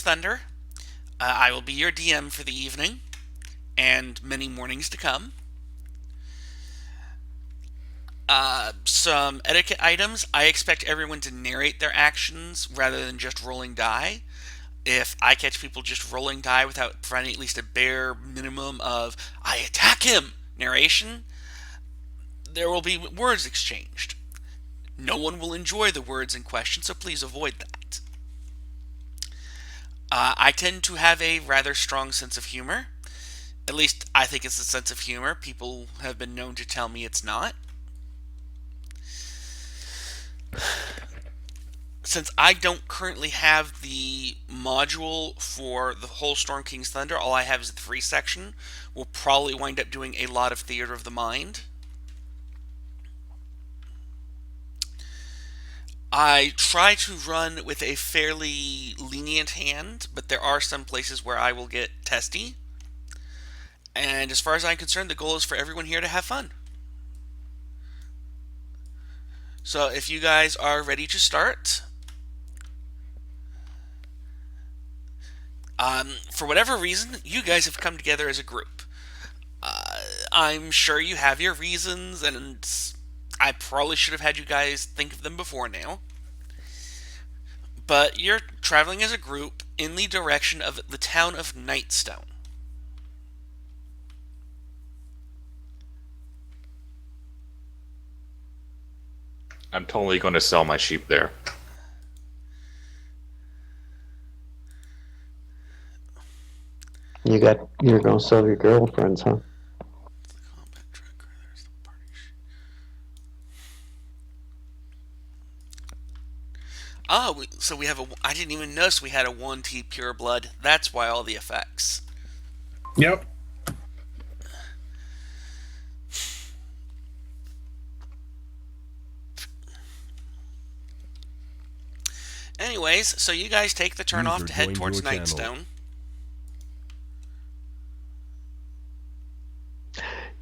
Thunder. I will be your DM for the evening and many mornings to come. Some etiquette items. I expect everyone to narrate their actions rather than just rolling die. If I catch people just rolling die without providing at least a bare minimum of "I attack him" narration, there will be words exchanged. No one will enjoy the words in question, so please avoid that. I tend to have a rather strong sense of humor. At least I think it's a sense of humor. People have been known to tell me it's not. Since I don't currently have the module for the whole Storm King's Thunder, all I have is the free section. We'll probably wind up doing a lot of Theater of the Mind. I try to run with a fairly lenient hand, but there are some places where I will get testy. And as far as I'm concerned, the goal is for everyone here to have fun. So if you guys are ready to start, for whatever reason, you guys have come together as a group. I'm sure you have your reasons, and I probably should have had you guys think of them before now. But you're traveling as a group in the direction of the town of Nightstone. I'm totally going to sell my sheep there. You're gonna sell your girlfriends, huh? Oh, so we have a. I didn't even notice we had a 1T pure blood. That's why all the effects. Yep. Anyways, so you guys take the turn off to head towards Nightstone.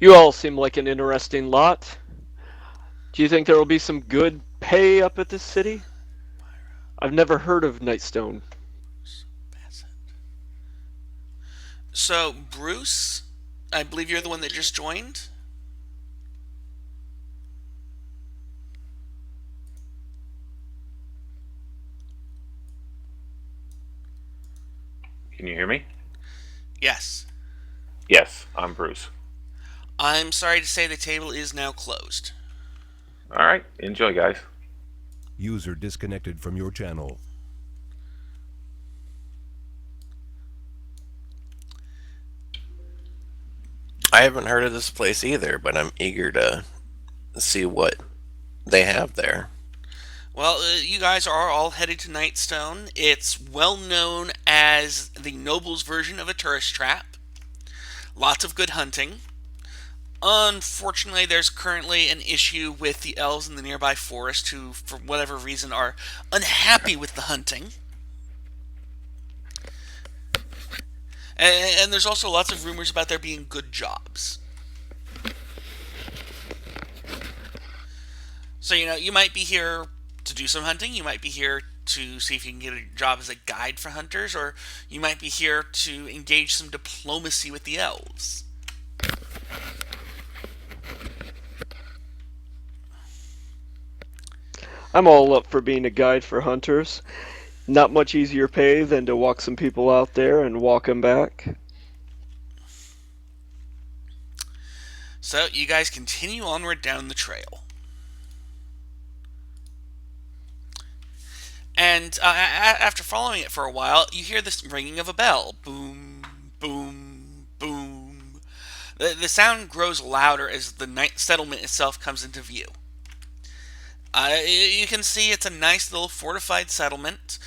You all seem like an interesting lot. Do you think there will be some good pay up at this city? I've never heard of Nightstone. So, Bruce, I believe you're the one that just joined. Can you hear me? Yes. Yes, I'm Bruce. I'm sorry to say the table is now closed. All right, enjoy, guys. User disconnected from your channel. I haven't heard of this place either, but I'm eager to see what they have there. Well, you guys are all headed to Nightstone. It's well known as the nobles' version of a tourist trap. Lots of good hunting. Unfortunately, there's currently an issue with the elves in the nearby forest who, for whatever reason, are unhappy with the hunting. And there's also lots of rumors about there being good jobs. So, you might be here to do some hunting, you might be here to see if you can get a job as a guide for hunters, or you might be here to engage some diplomacy with the elves. I'm all up for being a guide for hunters. Not much easier pay than to walk some people out there and walk them back. So, you guys continue onward down the trail. And after following it for a while, you hear this ringing of a bell. Boom, boom, boom. The sound grows louder as the night settlement itself comes into view. You can see it's a nice little fortified settlement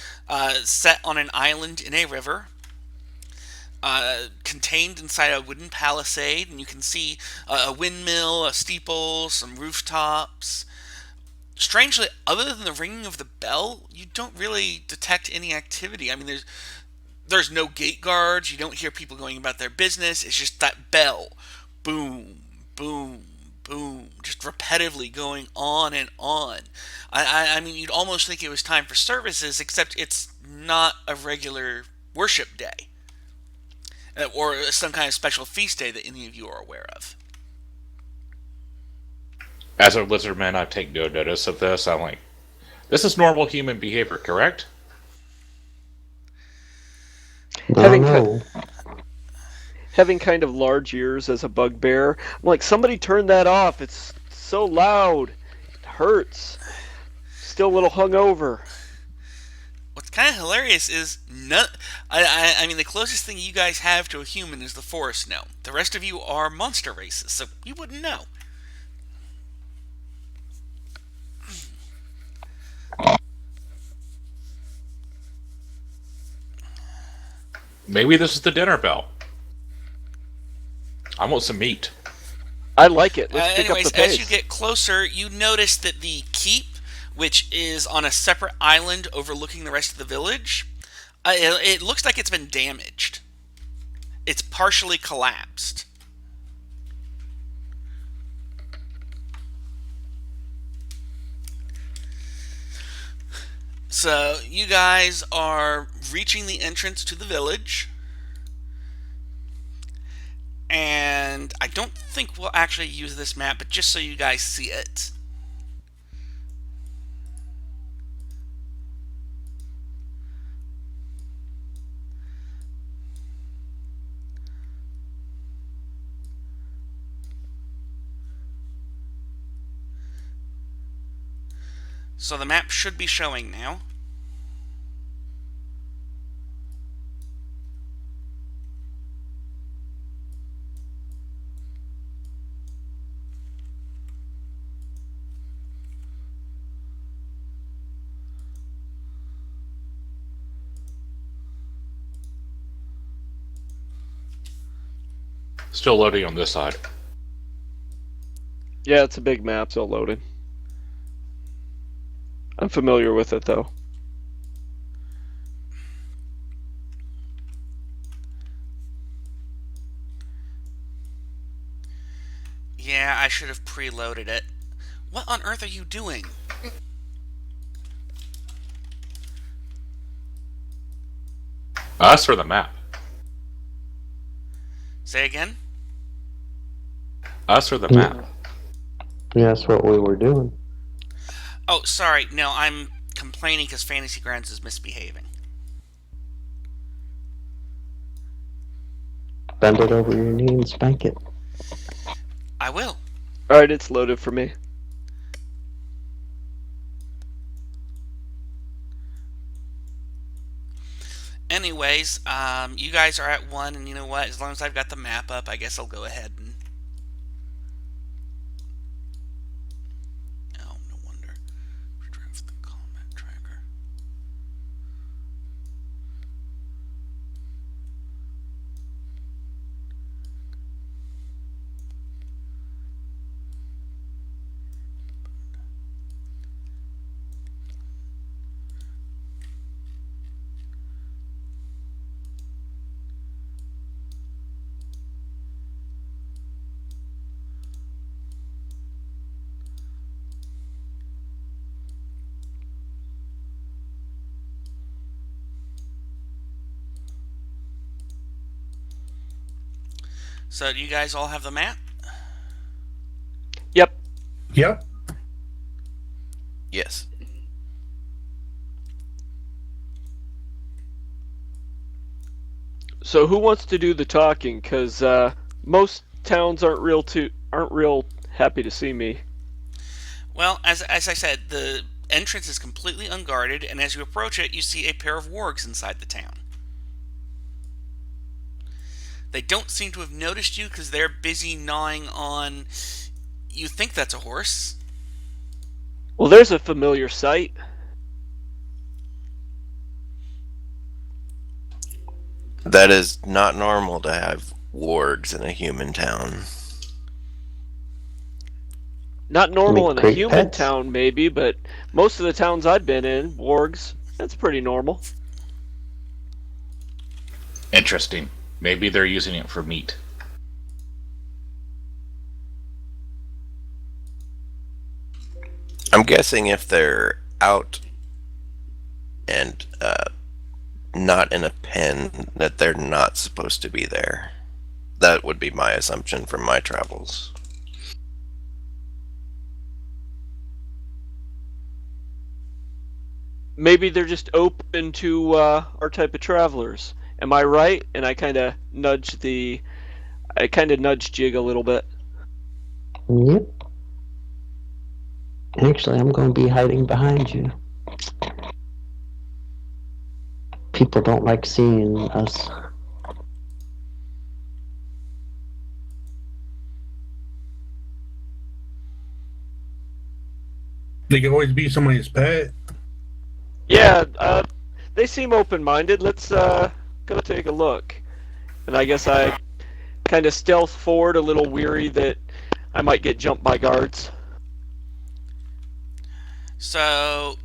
set on an island in a river. Contained inside a wooden palisade, and you can see a windmill, a steeple, some rooftops. Strangely, other than the ringing of the bell, you don't really detect any activity. I mean, there's no gate guards. You don't hear people going about their business. It's just that bell, boom, boom, boom, just repetitively going on and on. I mean, you'd almost think it was time for services, except it's not a regular worship day, or some kind of special feast day that any of you are aware of. As a lizard man, I take no notice of this. I'm like, this is normal human behavior, correct? Having No. Having kind of large ears as a bugbear, I'm like, somebody turn that off. It's so loud. It hurts. Still a little hungover. What's kind of hilarious is I mean, the closest thing you guys have to a human is the forest gnome. The rest of you are monster races, so you wouldn't know. Maybe this is the dinner bell. I want some meat. I like it. Let's pick Anyways, up the pace. as you get closer, you notice that the keep, which is on a separate island overlooking the rest of the village, it looks like it's been damaged. It's partially collapsed. So you guys are reaching the entrance to the village, and I don't think we'll actually use this map, but just so you guys see it. So the map should be showing now. Still loading on this side. Yeah, it's a big map, still loading. I'm familiar with it, though. Yeah, I should have preloaded it. What on earth are you doing? That's for the map. Say again? That's for the map. Yeah, that's what we were doing. Oh, sorry. No, I'm complaining because Fantasy Grounds is misbehaving. Bend it over your knee and spank it. I will. Alright, it's loaded for me. Anyways, you guys are at 1, and you know what? As long as I've got the map up, I guess I'll go ahead and... Oh, no wonder. Drift the combat tracker. So, do you guys all have the map? Yep. Yep. Yes. So who wants to do the talking? Because most towns aren't real happy to see me. Well, as I said, the entrance is completely unguarded, and as you approach it, you see a pair of wargs inside the town. They don't seem to have noticed you because they're busy gnawing on... You think that's a horse? Well, there's a familiar sight. That is not normal to have wargs in a human town. Not normal Make in a great human pets. town, maybe, but most of the towns I've been in, wargs, that's pretty normal. Interesting. Maybe they're using it for meat. I'm guessing if they're out and not in a pen, that they're not supposed to be there. That would be my assumption from my travels. Maybe they're just open to our type of travelers. Am I right? And I kind of nudge Jig a little bit. Yep. Actually, I'm going to be hiding behind you. People don't like seeing us. They can always be somebody's pet. Yeah, they seem open-minded. Let's go take a look. And I guess I kind of stealth forward, a little weary that I might get jumped by guards. So,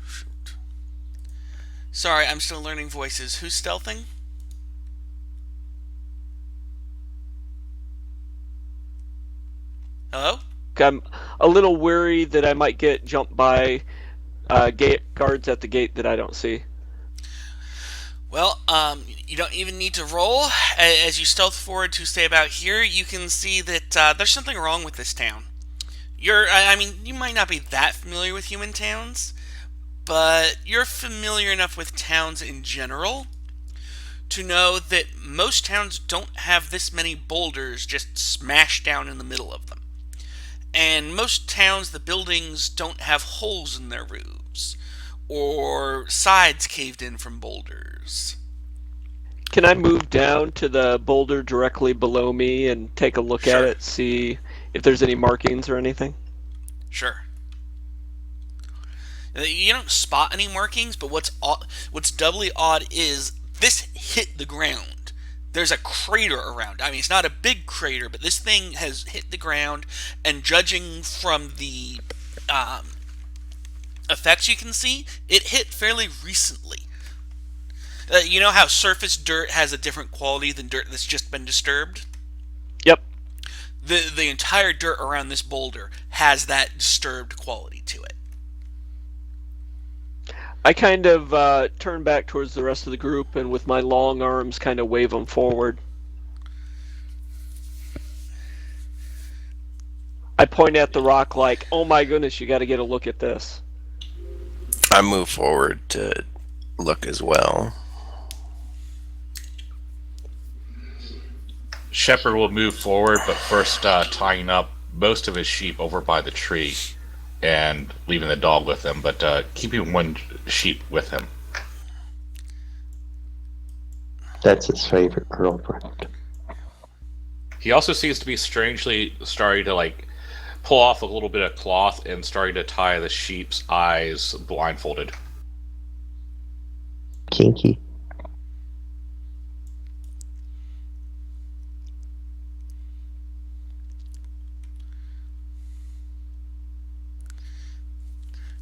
shoot. Sorry, I'm still learning voices. Who's stealthing? Hello? I'm a little weary that I might get jumped by guards at the gate that I don't see. Well, you don't even need to roll. As you stealth forward to stay about here, you can see that there's something wrong with this town. I mean, you might not be that familiar with human towns, but you're familiar enough with towns in general to know that most towns don't have this many boulders just smashed down in the middle of them. And most towns, the buildings don't have holes in their roofs or sides caved in from boulders. Can I move down to the boulder directly below me and take a look at it, see if there's any markings or anything? Sure. You don't spot any markings, but what's doubly odd is this hit the ground. There's a crater around. I mean, it's not a big crater, but this thing has hit the ground, and judging from the effects you can see, it hit fairly recently. You know how surface dirt has a different quality than dirt that's just been disturbed? Yep. The entire dirt around this boulder has that disturbed quality to it. I kind of turn back towards the rest of the group and with my long arms kind of wave them forward. I point at the rock like, oh my goodness, you got to get a look at this. I move forward to look as well. Shepard will move forward, but first tying up most of his sheep over by the tree and leaving the dog with him, but keeping one sheep with him. That's his favorite girlfriend. He also seems to be strangely starting to pull off a little bit of cloth and starting to tie the sheep's eyes blindfolded. Kinky.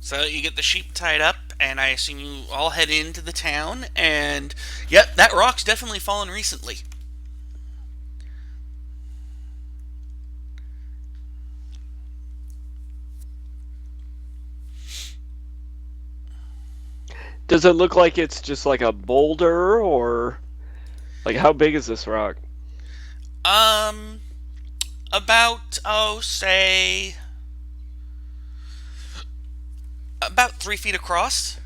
So you get the sheep tied up, and I assume you all head into the town, and yep, that rock's definitely fallen recently. Does it look like it's just like a boulder, or like how big is this rock? Say about 3 feet across.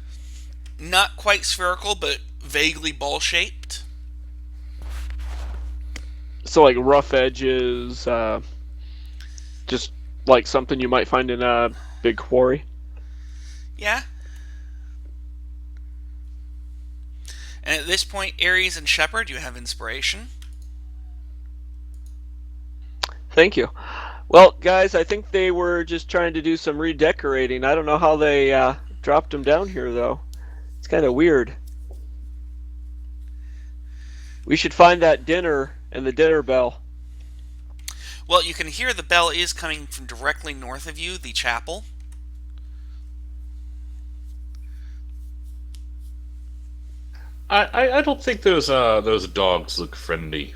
Not quite spherical, but vaguely ball-shaped. So like rough edges, just like something you might find in a big quarry. Yeah. And at this point, Ares and Shepard, you have inspiration. Thank you. Well, guys, I think they were just trying to do some redecorating. I don't know how they dropped them down here, though. It's kind of weird. We should find that dinner and the dinner bell. Well, you can hear the bell is coming from directly north of you, the chapel. I don't think those dogs look friendly.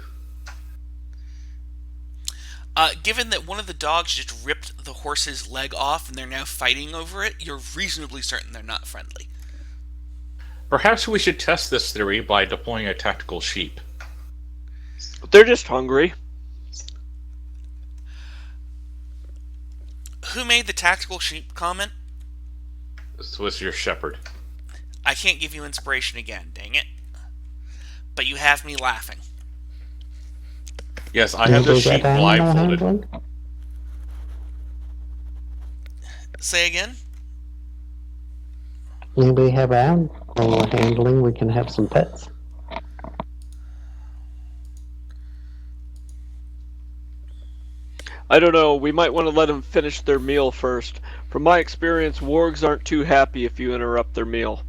Given that one of the dogs just ripped the horse's leg off and they're now fighting over it, you're reasonably certain they're not friendly. Perhaps we should test this theory by deploying a tactical sheep. They're just hungry. Who made the tactical sheep comment? This was your shepherd. I can't give you inspiration again, dang it. But you have me laughing. Yes, I have the Maybe sheep that animal blindfolded. handling? Say again? Maybe have animal handling. We can have some pets. I don't know, we might want to let them finish their meal first. From my experience, wargs aren't too happy if you interrupt their meal.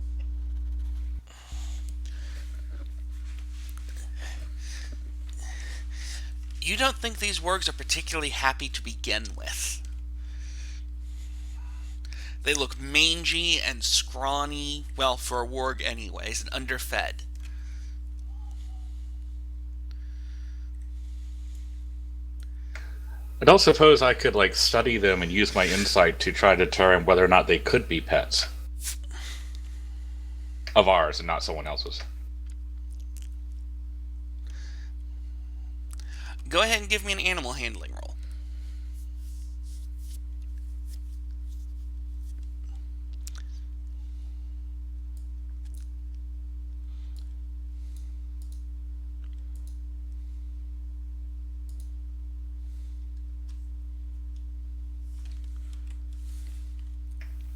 You don't think these wargs are particularly happy to begin with. They look mangy and scrawny, well, for a warg anyways, and underfed. I don't suppose I could, like, study them and use my insight to try to determine whether or not they could be pets. Of ours and not someone else's. Go ahead and give me an animal handling roll.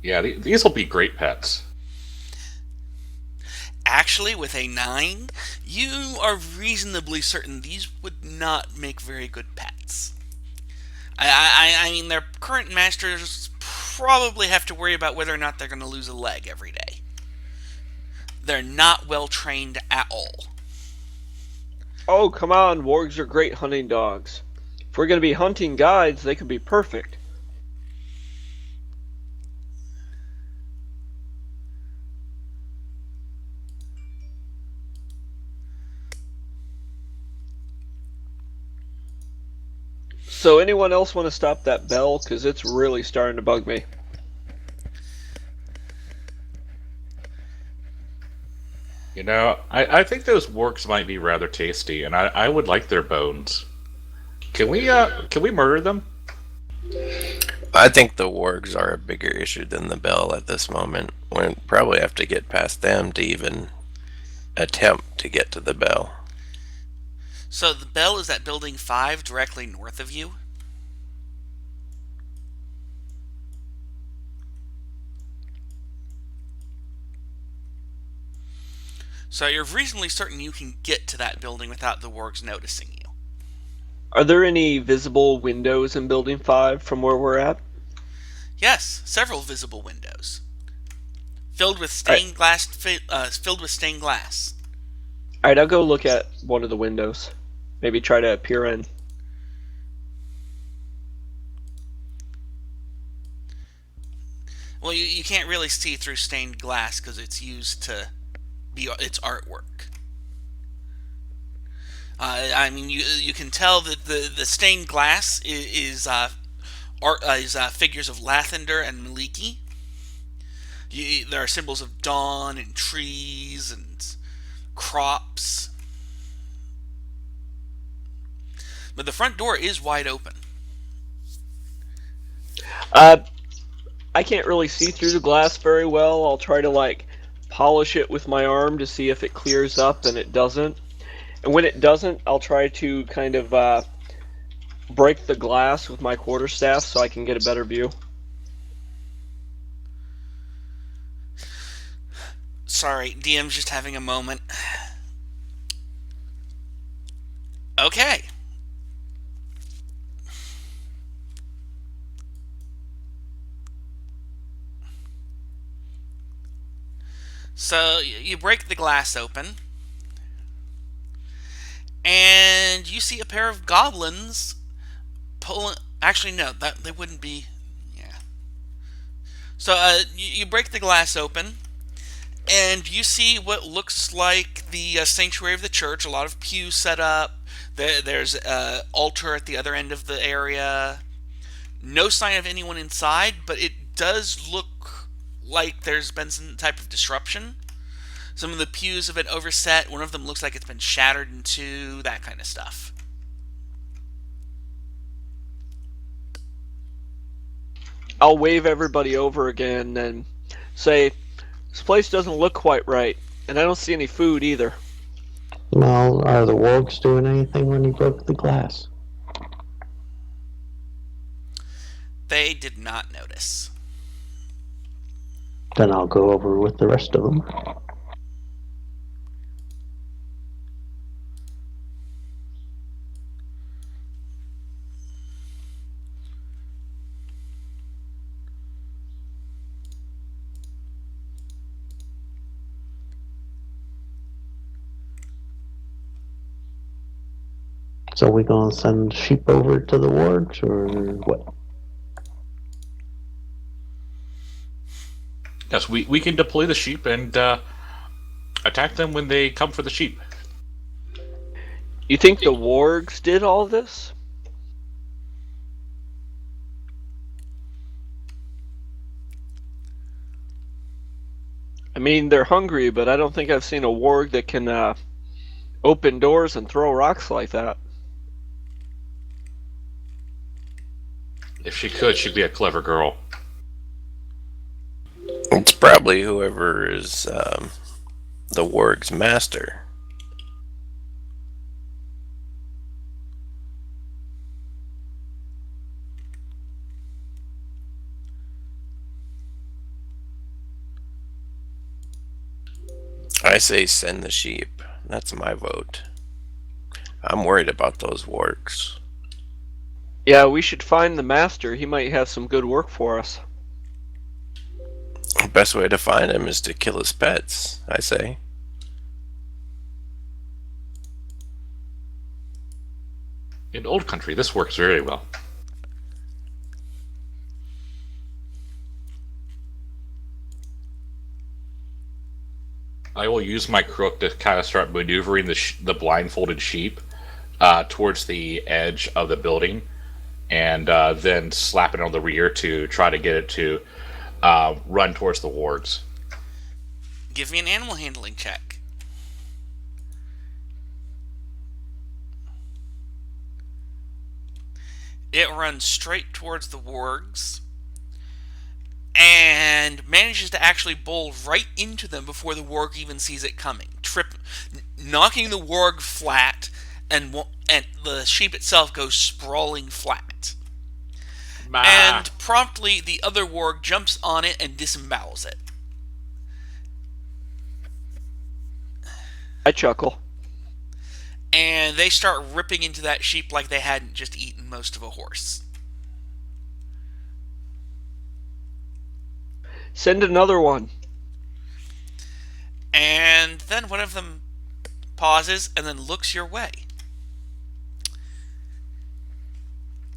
Yeah, these will be great pets. Actually, with a 9, you are reasonably certain these would not make very good pets. I mean, their current masters probably have to worry about whether or not they're going to lose a leg every day. They're not well trained at all. Oh, come on, wargs are great hunting dogs. If we're going to be hunting guides, they could be perfect. So anyone else want to stop that bell? Because it's really starting to bug me. You know, I think those wargs might be rather tasty, and I would like their bones. Can we murder them? I think the wargs are a bigger issue than the bell at this moment. We'll probably have to get past them to even attempt to get to the bell. So the bell is at building 5 directly north of you. So you're reasonably certain you can get to that building without the wargs noticing you. Are there any visible windows in Building 5 from where we're at? Yes, several visible windows, filled with stained glass. Filled with stained glass. Alright, I'll go look at one of the windows. Maybe try to peer in. Well, you can't really see through stained glass because it's used to be its artwork. I mean, you can tell that the stained glass is figures of Lathander and Maliki. There are symbols of dawn and trees and crops. But the front door is wide open. I can't really see through the glass very well. I'll try to like polish it with my arm to see if it clears up, and it doesn't. And when it doesn't, I'll try to kind of break the glass with my quarterstaff so I can get a better view. Sorry, DM's just having a moment. Okay. So you break the glass open, and you see a pair of goblins pulling. Actually, no, that they wouldn't be. Yeah. So you break the glass open, and you see what looks like the sanctuary of the church. A lot of pews set up. There's an altar at the other end of the area. No sign of anyone inside, but it does look like there's been some type of disruption. Some of the pews have been overset. One of them looks like it's been shattered in two, that kind of stuff. I'll wave everybody over again and say, this place doesn't look quite right, and I don't see any food either. Well, are the wargs doing anything when you broke the glass? They did not notice. Then I'll go over with the rest of them. So we gonna send sheep over to the wards or what? Yes, we can deploy the sheep and attack them when they come for the sheep. You think the wargs did all this? I mean, they're hungry, but I don't think I've seen a warg that can open doors and throw rocks like that. If she could, she'd be a clever girl. It's probably whoever is the warg's master. I say send the sheep. That's my vote. I'm worried about those wargs. Yeah, we should find the master. He might have some good work for us. The best way to find him is to kill his pets, I say. In Old Country, this works very well. I will use my crook to kind of start maneuvering the blindfolded sheep towards the edge of the building, and then slap it on the rear to try to get it to run towards the wargs. Give me an animal handling check. It runs straight towards the wargs and manages to actually bowl right into them before the warg even sees it coming, knocking the warg flat, and the sheep itself goes sprawling flat. And promptly the other warg jumps on it and disembowels it. I chuckle. And they start ripping into that sheep like they hadn't just eaten most of a horse. Send another one. And then one of them pauses and then looks your way.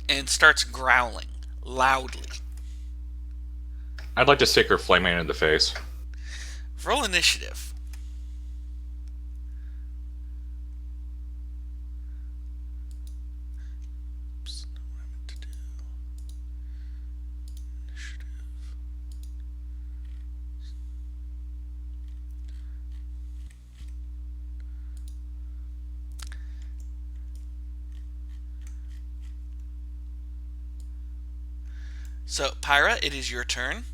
And starts growling loudly. I'd like to stick her Flameman in the face. Roll initiative. Oops, not what I meant to do. Initiative. So, Pyra, it is your turn.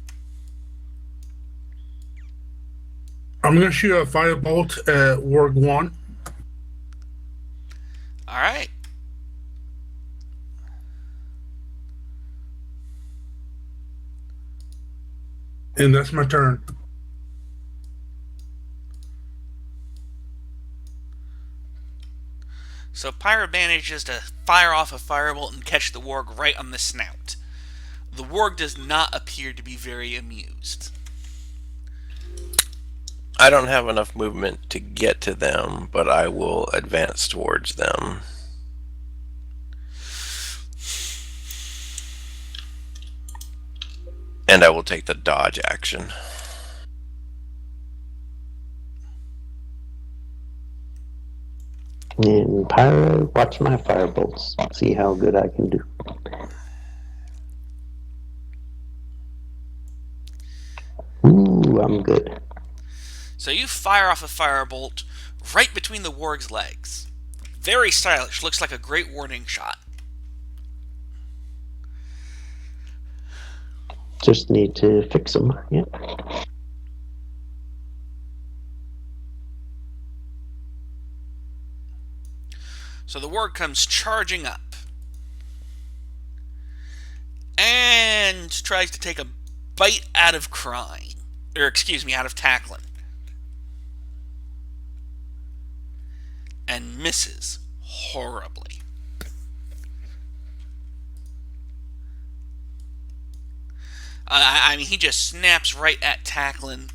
I'm gonna shoot a firebolt at Warg 1. Alright. And that's my turn. So Pyra manages to fire off a firebolt and catch the warg right on the snout. The warg does not appear to be very amused. I don't have enough movement to get to them, but I will advance towards them. And I will take the dodge action. And Pyro, watch my firebolts. See how good I can do. Ooh, I'm good. So you fire off a firebolt right between the warg's legs. Very stylish. Looks like a great warning shot. Just need to fix them. Yeah. So the warg comes charging up. And tries to take a bite out of Crying. Or, excuse me, out of Tacklin. And misses horribly. I mean, he just snaps right at Tacklin.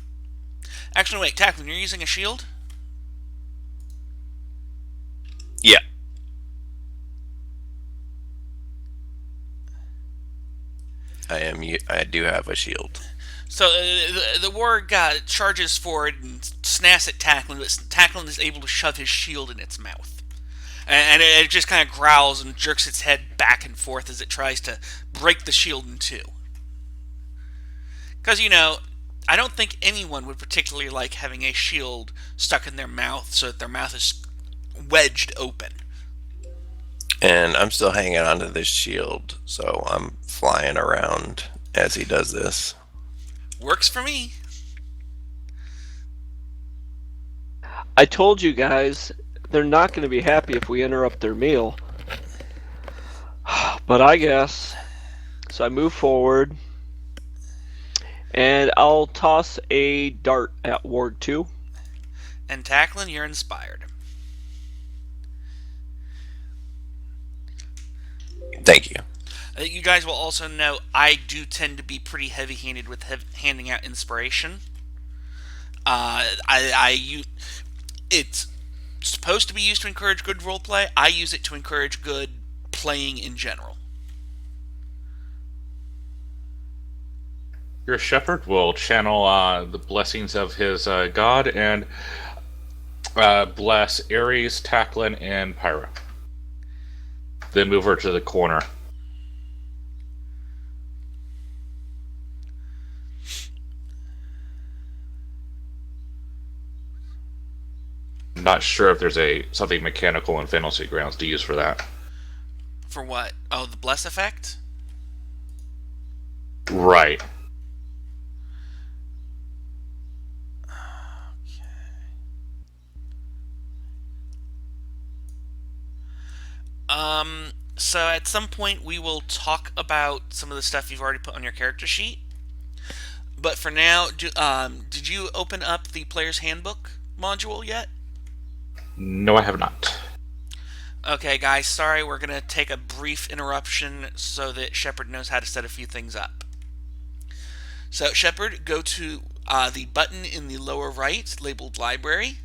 Actually, wait, Tacklin, you're using a shield? Yeah. I do have a shield. So the warg charges forward and snaps at Tacklin, but Tacklin is able to shove his shield in its mouth. And it just kind of growls and jerks its head back and forth as it tries to break the shield in two. Because, you know, I don't think anyone would particularly like having a shield stuck in their mouth so that their mouth is wedged open. And I'm still hanging onto this shield, so I'm flying around as he does this. Works for me. I told you guys, they're not going to be happy if we interrupt their meal. But I guess. So I move forward. And I'll toss a dart at Warg 2. And Tacklin, you're inspired. Thank you. You guys will also know I do tend to be pretty heavy-handed with handing out inspiration. It's supposed to be used to encourage good roleplay. I use it to encourage good playing in general. Your shepherd will channel the blessings of his god and bless Ares, Tacklin, and Pyra. Then move her to the corner. I'm not sure if there's something mechanical in Fantasy Grounds to use for that. For what? Oh, the bless effect? Right. So at some point we will talk about some of the stuff you've already put on your character sheet. But for now, did you open up the player's handbook module yet? No, I have not. Okay, guys, sorry, we're going to take a brief interruption so that Shepard knows how to set a few things up. So, Shepard, go to the button in the lower right labeled Library.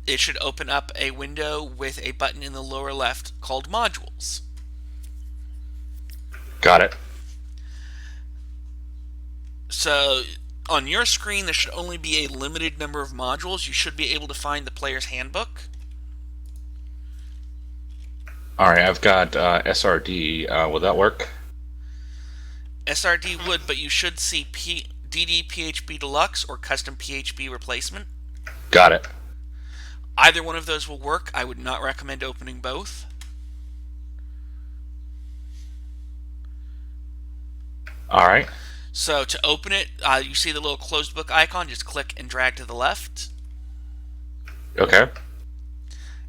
It should open up a window with a button in the lower left called Modules. Got it. So, on your screen, there should only be a limited number of modules. You should be able to find the player's handbook. Alright, I've got SRD. Will that work? SRD would, but you should see DD PHP Deluxe or Custom PHP Replacement. Got it. Either one of those will work. I would not recommend opening both. Alright. So to open it, you see the little closed book icon. Just click and drag to the left. Okay.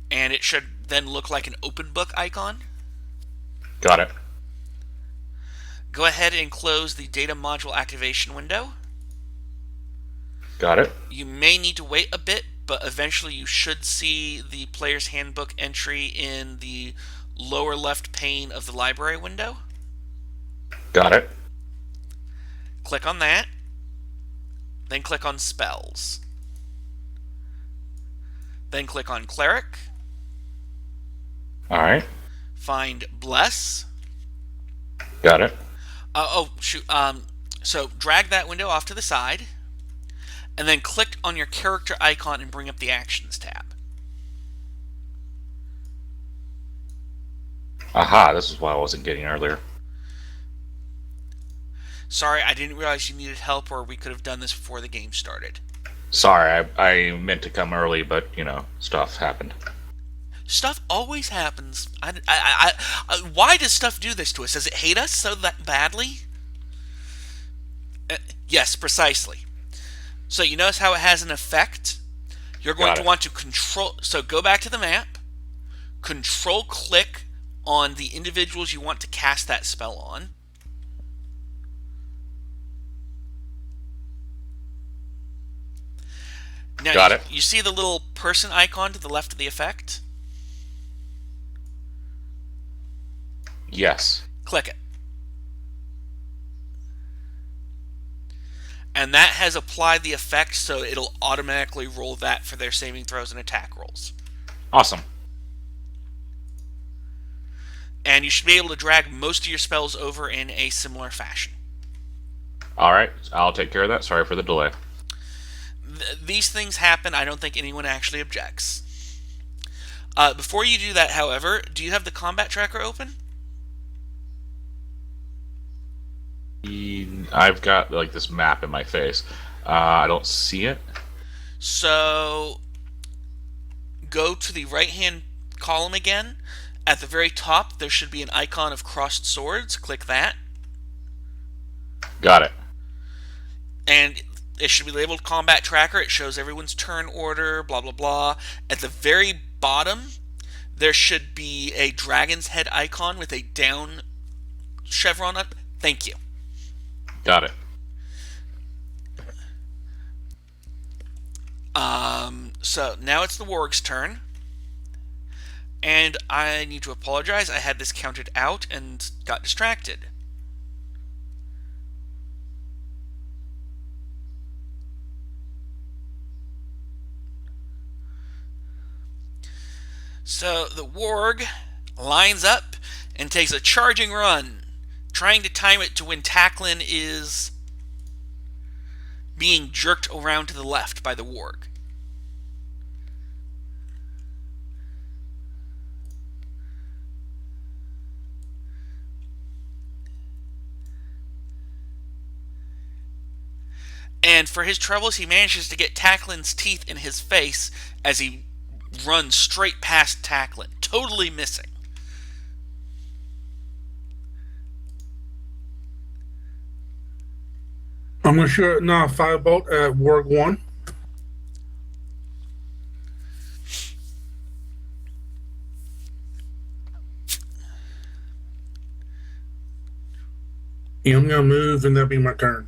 And it should then look like an open book icon. Got it. Go ahead and close the data module activation window. Got it. You may need to wait a bit, but eventually you should see the player's handbook entry in the lower left pane of the library window. Got it. Click on that. Then click on Spells. Then click on Cleric. Alright. Find Bless. Got it. Oh, shoot. So drag that window off to the side. And then click on your character icon and bring up the Actions tab. Aha, this is what I wasn't getting earlier. Sorry, I didn't realize you needed help, or we could have done this before the game started. Sorry, I meant to come early, but stuff happened. Stuff always happens. Why does stuff do this to us? Does it hate us so that badly? Yes, precisely. So you notice how it has an effect? You're going Got to it. want to control... So go back to the map. Control-click on the individuals you want to cast that spell on. Now, Got it. You see the little person icon to the left of the effect? Yes. Click it. And that has applied the effect, so it'll automatically roll that for their saving throws and attack rolls. Awesome. And you should be able to drag most of your spells over in a similar fashion. All right, I'll take care of that. Sorry for the delay. These things happen. I don't think anyone actually objects. Before you do that, however, do you have the combat tracker open? I've got like this map in my face. I don't see it. So go to the right-hand column again. At the very top, there should be an icon of crossed swords. Click that. Got it. And it should be labeled Combat Tracker. It shows everyone's turn order, blah, blah, blah. At the very bottom, there should be a dragon's head icon with a down chevron up. Thank you. Got it. So now it's the warg's turn. And I need to apologize. I had this counted out and got distracted. So the warg lines up and takes a charging run, trying to time it to when Tacklin is being jerked around to the left by the warg. And for his troubles, he manages to get Tacklin's teeth in his face as he runs straight past Tacklin, totally missing. I'm gonna shoot now a firebolt at Warg 1. Yeah, I'm gonna move and that'll be my turn.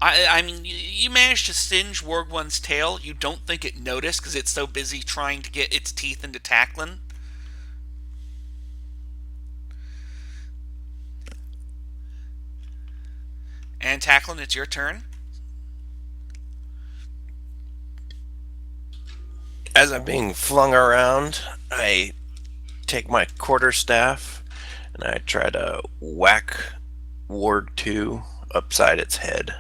I mean, you managed to singe Warg 1's tail. You don't think it noticed because it's so busy trying to get its teeth into Tacklin. And Tacklin, it's your turn. As I'm being flung around, I take my quarterstaff and I try to whack Warg 2 upside its head.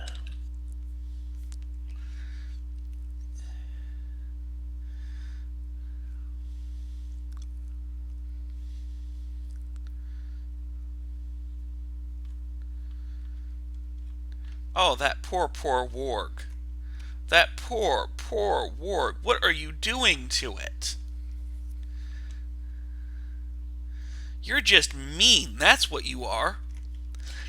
Oh, that poor, poor warg. That poor, poor warg. What are you doing to it? You're just mean. That's what you are.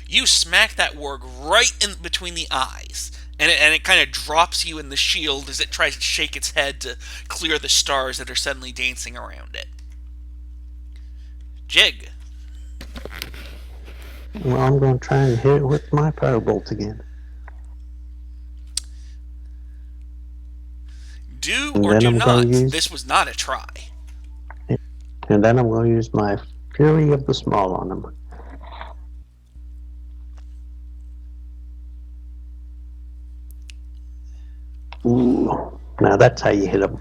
You smack that warg right in between the eyes. And it kind of drops you in the shield as it tries to shake its head to clear the stars that are suddenly dancing around it. Jig. Well, I'm going to try and hit it with my firebolt again. Do And or then do I'm not. gonna use- This was not a try. And then I'm going to use my Fury of the Small on him. Ooh, now that's how you hit him.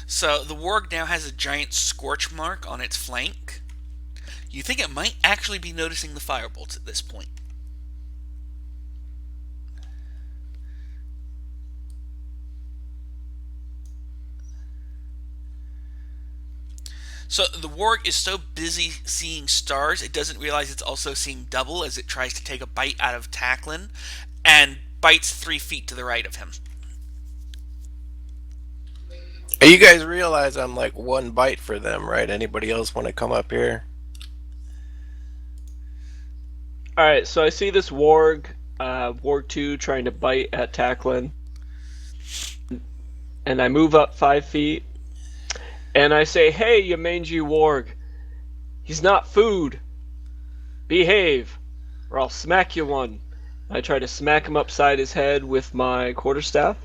So the warg now has a giant scorch mark on its flank. You think it might actually be noticing the firebolts at this point. So the warg is so busy seeing stars, it doesn't realize it's also seeing double as it tries to take a bite out of Taklin, and bites 3 feet to the right of him. You guys realize I'm like one bite for them, right? Anybody else want to come up here? All right, so I see this warg, warg 2 trying to bite at Taklin, and I move up 5 feet, and I say, "Hey, you mangy warg, he's not food. Behave, or I'll smack you one." I try to smack him upside his head with my quarterstaff.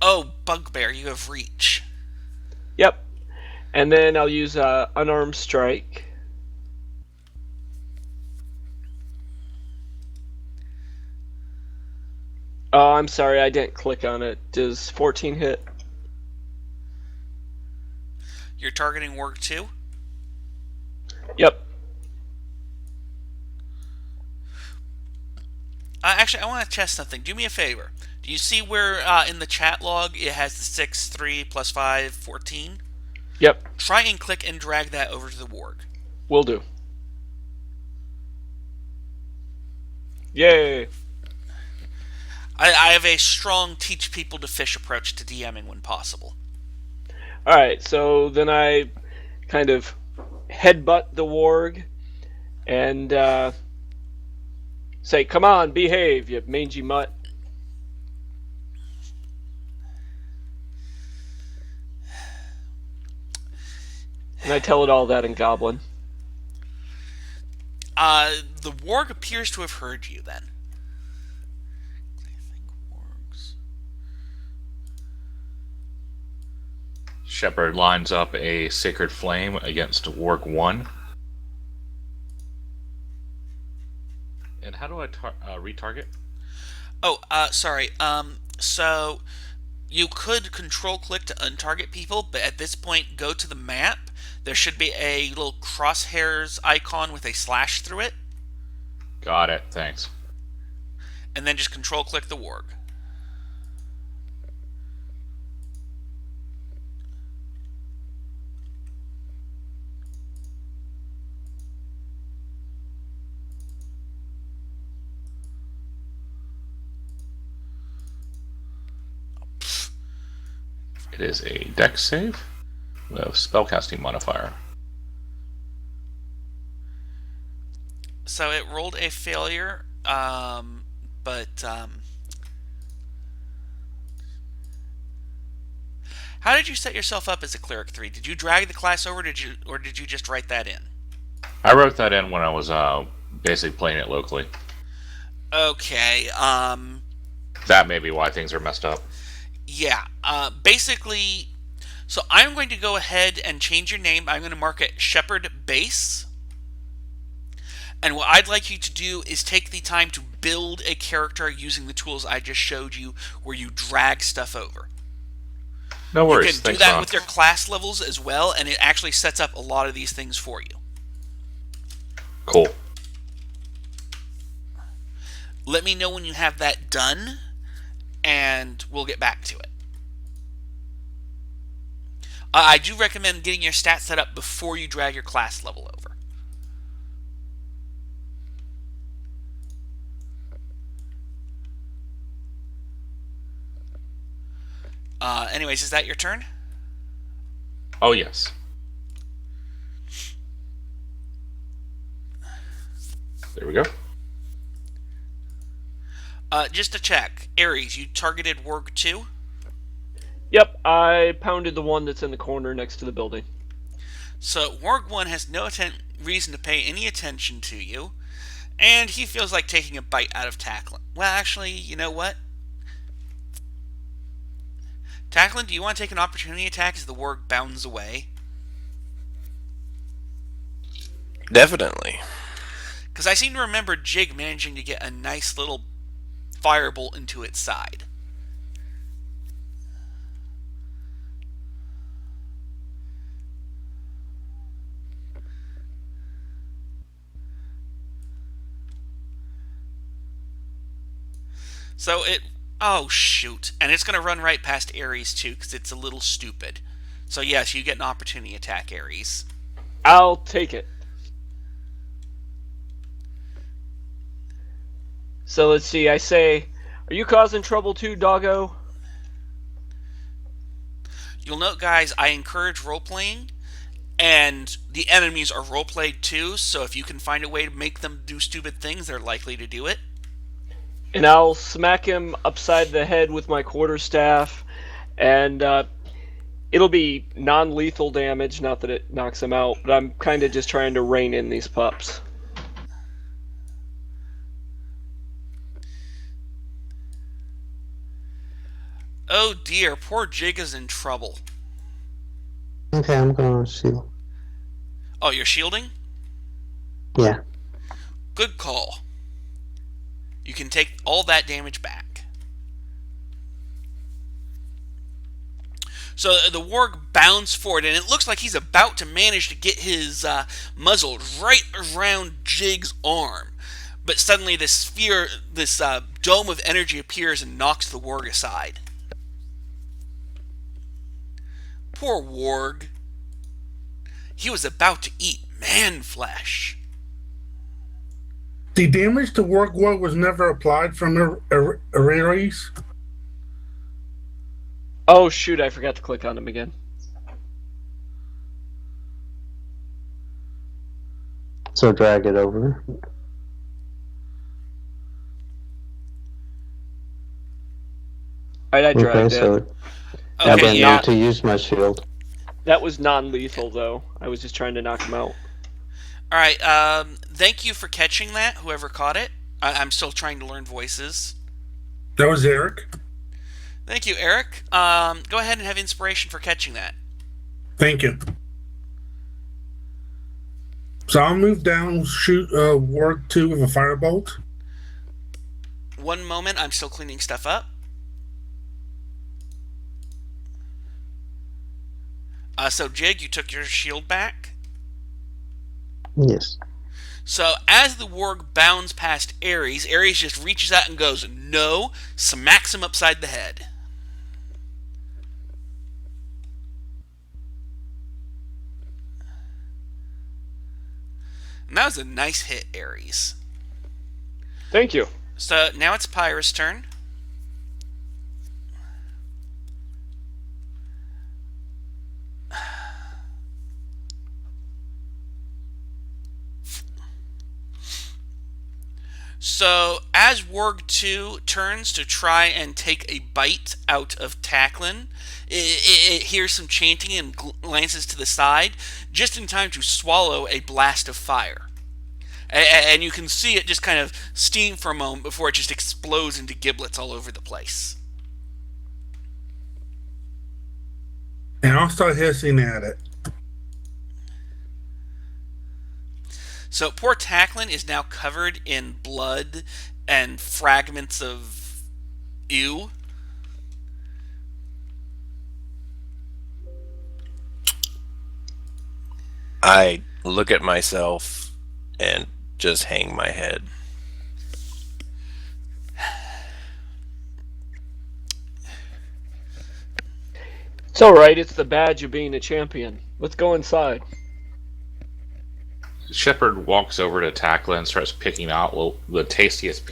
Oh, Bugbear, you have reach. Yep, and then I'll use unarmed strike. Oh, I'm sorry, I didn't click on it. Does 14 hit? You're targeting warg 2? Yep. Actually, I want to test something. Do me a favor. Do you see where in the chat log it has the 6, 3, plus 5, 14? Yep, Try and click and drag that over to the warg. will do. Yay! I have a strong teach people to fish approach to DMing when possible. Alright, so then I kind of headbutt the warg and say, "Come on, behave, you mangy mutt." And I tell it all that in Goblin. The warg appears to have heard you then. I think wargs. Shepard lines up a Sacred Flame against Warg 1. And how do I retarget? Oh, sorry. So you could control click to untarget people, but at this point, go to the map. There should be a little crosshairs icon with a slash through it, Got it, thanks. and then just control click the warg. It is a dex save with spellcasting modifier. So it rolled a failure, but how did you set yourself up as a cleric 3? Did you drag the class over, or did you just write that in? I wrote that in when I was basically playing it locally. Okay. That may be why things are messed up. Yeah. Basically, so I'm going to go ahead and change your name. I'm going to mark it Shepard Base. And what I'd like you to do is take the time to build a character using the tools I just showed you, where you drag stuff over. No worries. You can do Thanks, that Ron. with your class levels as well, and it actually sets up a lot of these things for you. Cool. Let me know when you have that done, and we'll get back to it. I do recommend getting your stats set up before you drag your class level over. Anyways, is that your turn? Oh, yes. There we go. Just to check, Ares, you targeted Warg 2? Yep, I pounded the one that's in the corner next to the building. So Warg 1 has no reason to pay any attention to you, and he feels like taking a bite out of Taklin. Well, actually, you know what? Taklin, do you want to take an opportunity attack as the Warg bounds away? Definitely. Because I seem to remember Jig managing to get a nice little firebolt into its side. So it Oh, shoot. And it's going to run right past Ares, too, because it's a little stupid. So, yes, you get an opportunity to attack Ares. I'll take it. So let's see, I say, are you causing trouble too, doggo? You'll note, guys, I encourage role-playing, and the enemies are role-played, too, so if you can find a way to make them do stupid things, they're likely to do it. And I'll smack him upside the head with my quarterstaff, and it'll be non-lethal damage, not that it knocks him out, but I'm kind of just trying to rein in these pups. Oh dear, poor Jig is in trouble. Okay, I'm gonna shield. Oh, you're shielding? Yeah. Good call. You can take all that damage back. So the warg bounds forward, and it looks like he's about to manage to get his muzzle right around Jig's arm. But suddenly this sphere, this dome of energy appears and knocks the warg aside. Poor warg. He was about to eat man flesh. The damage to Warg 1 was never applied from Ares. Oh shoot, I forgot to click on him again. So drag it over. Alright, I Okay, dragged so it. I Okay, don't yeah. need to use my shield. That was non-lethal though. I was just trying to knock him out. All right. Thank you for catching that. Whoever caught it. I'm still trying to learn voices. That was Eric. Thank you, Eric. Go ahead and have inspiration for catching that. Thank you. So I'll move down, shoot Warg 2 with a firebolt. One moment. I'm still cleaning stuff up. So, Jig, you took your shield back. Yes. So, as the warg bounds past Ares, Ares just reaches out and goes, no, smacks him upside the head. And that was a nice hit, Ares. Thank you. So, now it's Pyra's turn. So, as Warg 2 turns to try and take a bite out of Tacklin, it hears some chanting and glances to the side, just in time to swallow a blast of fire. And you can see it just kind of steam for a moment before it just explodes into giblets all over the place. And I'll start hissing at it. So poor Tacklin is now covered in blood and fragments of ew. I look at myself and just hang my head. It's alright, it's the badge of being a champion. Let's go inside. Shepard walks over to Tackla and starts picking out the tastiest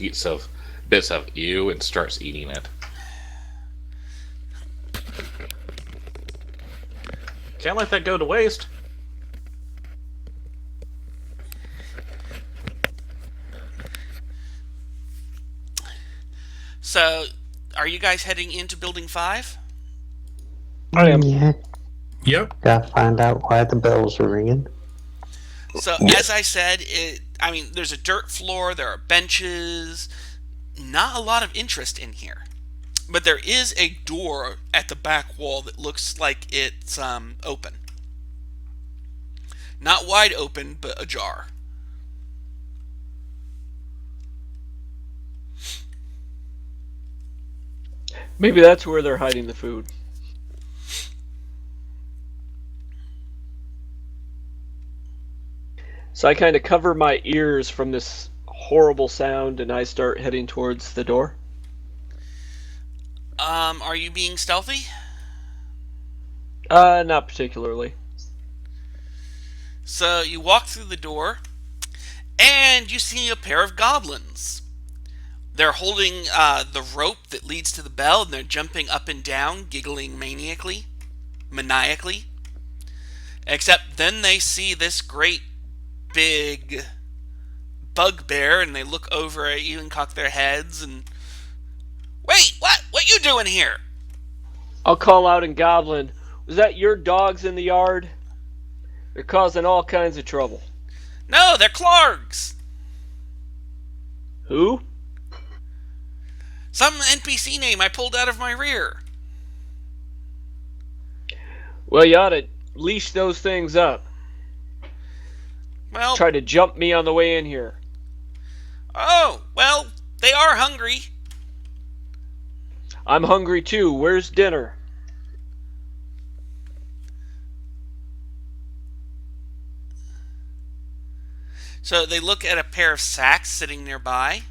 bits of ew and starts eating it. Can't let that go to waste. So, are you guys heading into Building 5? I am. Yeah. Yep. Gotta find out why the bells are ringing. So, as I said, there's a dirt floor, there are benches, not a lot of interest in here. But there is a door at the back wall that looks like it's open. Not wide open, but ajar. Maybe that's where they're hiding the food. So I kind of cover my ears from this horrible sound and I start heading towards the door. Are you being stealthy? Not particularly. So you walk through the door, and you see a pair of goblins. They're holding the rope that leads to the bell, and they're jumping up and down, giggling maniacally. Except then they see this great big bugbear, and they look over at you and cock their heads and... Wait, what? What you doing here? I'll call out in Goblin. Was that your dogs in the yard? They're causing all kinds of trouble. No, they're Clargs. Who? Some NPC name I pulled out of my rear. Well, you ought to leash those things up. Well, Try to jump me on the way in here. oh, well, they are hungry. I'm hungry too. Where's dinner? So they look at a pair of sacks sitting nearby,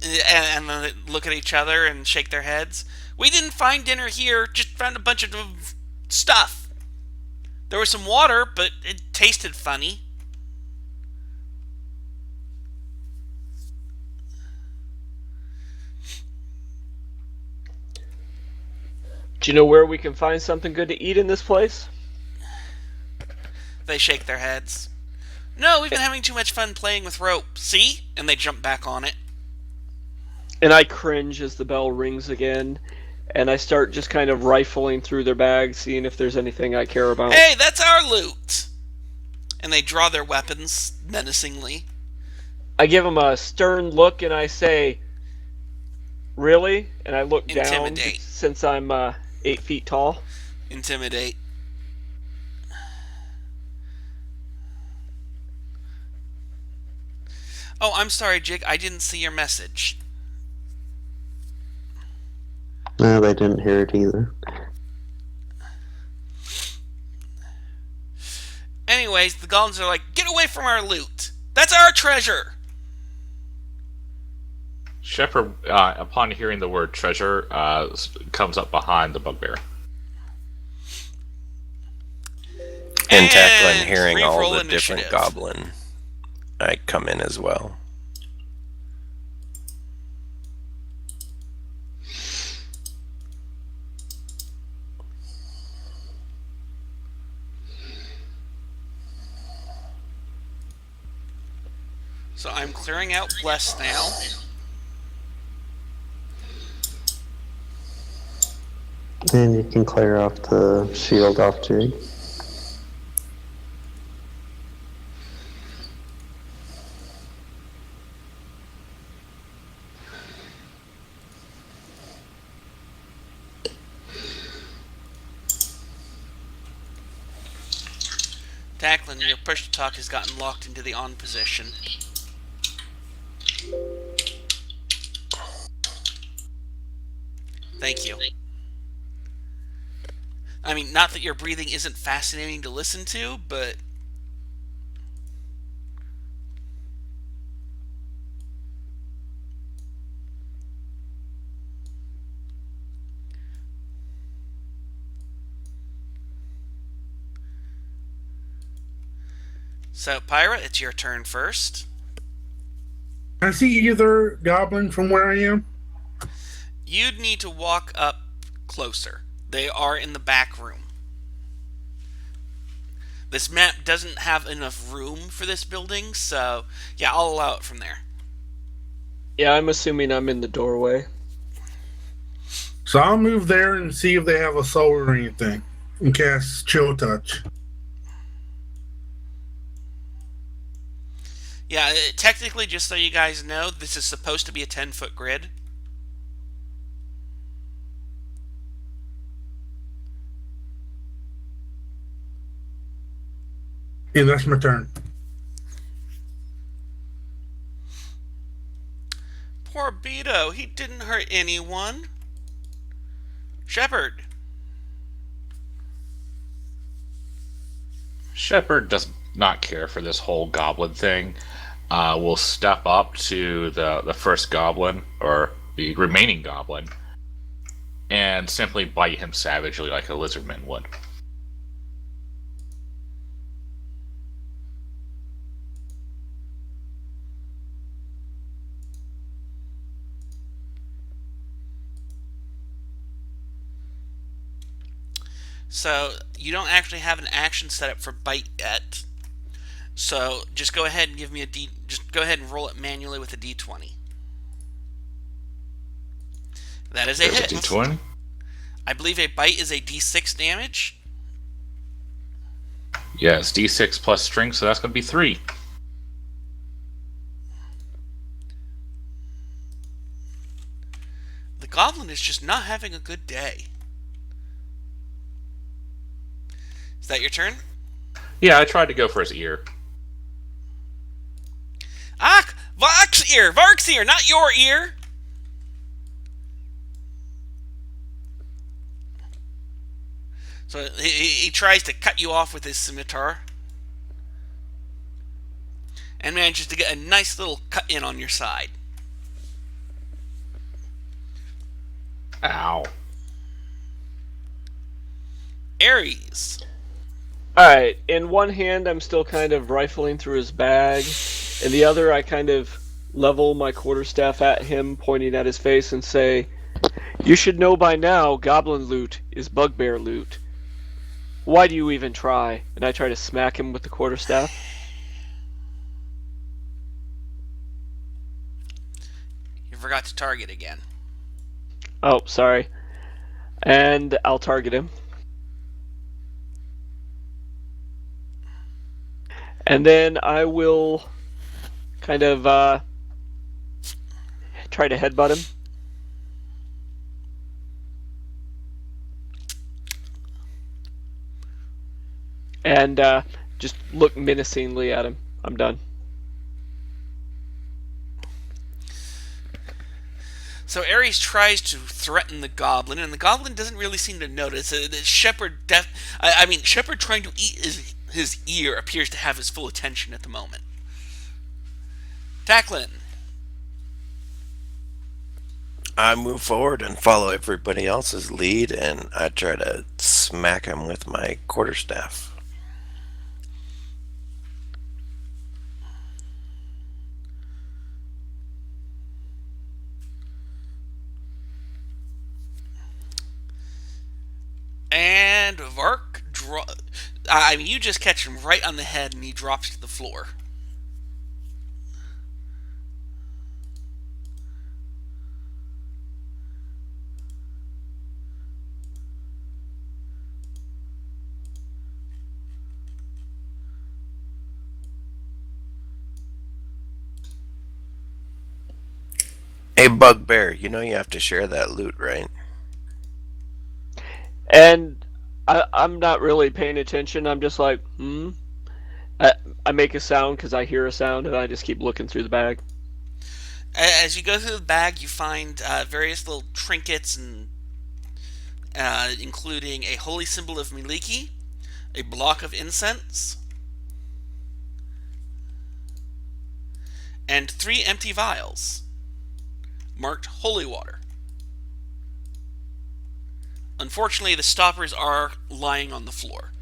and then they look at each other and shake their heads. We didn't find dinner here, just found a bunch of stuff. There was some water, but it tasted funny. Do you know where we can find something good to eat in this place? They shake their heads. No, we've been having too much fun playing with rope. See? And they jump back on it. And I cringe as the bell rings again, and I start just kind of rifling through their bags, seeing if there's anything I care about. Hey, that's our loot! And they draw their weapons menacingly. I give them a stern look and I say, "Really?" And I look down Intimidate. since I'm 8 feet tall. Intimidate. Oh, I'm sorry, Jig. I didn't see your message. No, they didn't hear it either. Anyways, the goblins are like, get away from our loot! That's our treasure! Shepard, upon hearing the word treasure, comes up behind the bugbear. And Tacklin, And hearing all re-roll the initiative. different goblin, I come in as well. So I'm clearing out Bless now. And you can clear off the shield off Jig. Tacklin, your push to talk has gotten locked into the on position. Thank you. I mean, not that your breathing isn't fascinating to listen to, but... So, Pyra, it's your turn first. Can I see either goblin from where I am? You'd need to walk up closer. They are in the back room. This map doesn't have enough room for this building, so yeah, I'll allow it from there. Yeah, I'm assuming I'm in the doorway. So I'll move there and see if they have a soul or anything. And cast Chill Touch. Yeah, technically, just so you guys know, this is supposed to be a 10-foot grid. Yeah, that's my turn. Poor Beto, he didn't hurt anyone. Shepard. Shepard does not care for this whole goblin thing. Will step up to the first goblin, or the remaining goblin, and simply bite him savagely like a lizardman would. So you don't actually have an action set up for bite yet. So just go ahead and give me a D. Just go ahead and roll it manually with a D20. That is a There's hit. a D20. I believe a bite is a D6 damage. Yes, D6 plus strength, so that's going to be 3. The goblin is just not having a good day. Is that your turn? Yeah, I tried to go for his ear. Ah! Vark's ear, not your ear! So he tries to cut you off with his scimitar. And manages to get a nice little cut in on your side. Ow. Ares. Alright, in one hand I'm still kind of rifling through his bag. In the other I kind of level my quarterstaff at him, pointing at his face, and say, "You should know by now goblin loot is bugbear loot. Why do you even try?" And I try to smack him with the quarterstaff. You forgot to target again. Oh, sorry. And I'll target him. And then I will kind of try to headbutt him. And just look menacingly at him. I'm done. So Ares tries to threaten the goblin, and the goblin doesn't really seem to notice. Shepard trying to eat his ear appears to have his full attention at the moment. Tacklin. I move forward and follow everybody else's lead, and I try to smack him with my quarterstaff. And Vark you just catch him right on the head, and he drops to the floor. Hey, Bugbear, you know you have to share that loot, right? And I'm not really paying attention. I'm just like, I make a sound because I hear a sound, and I just keep looking through the bag. As you go through the bag, you find various little trinkets, and including a holy symbol of Miliki, a block of incense, and 3 empty vials marked holy water. Unfortunately, the stoppers are lying on the floor.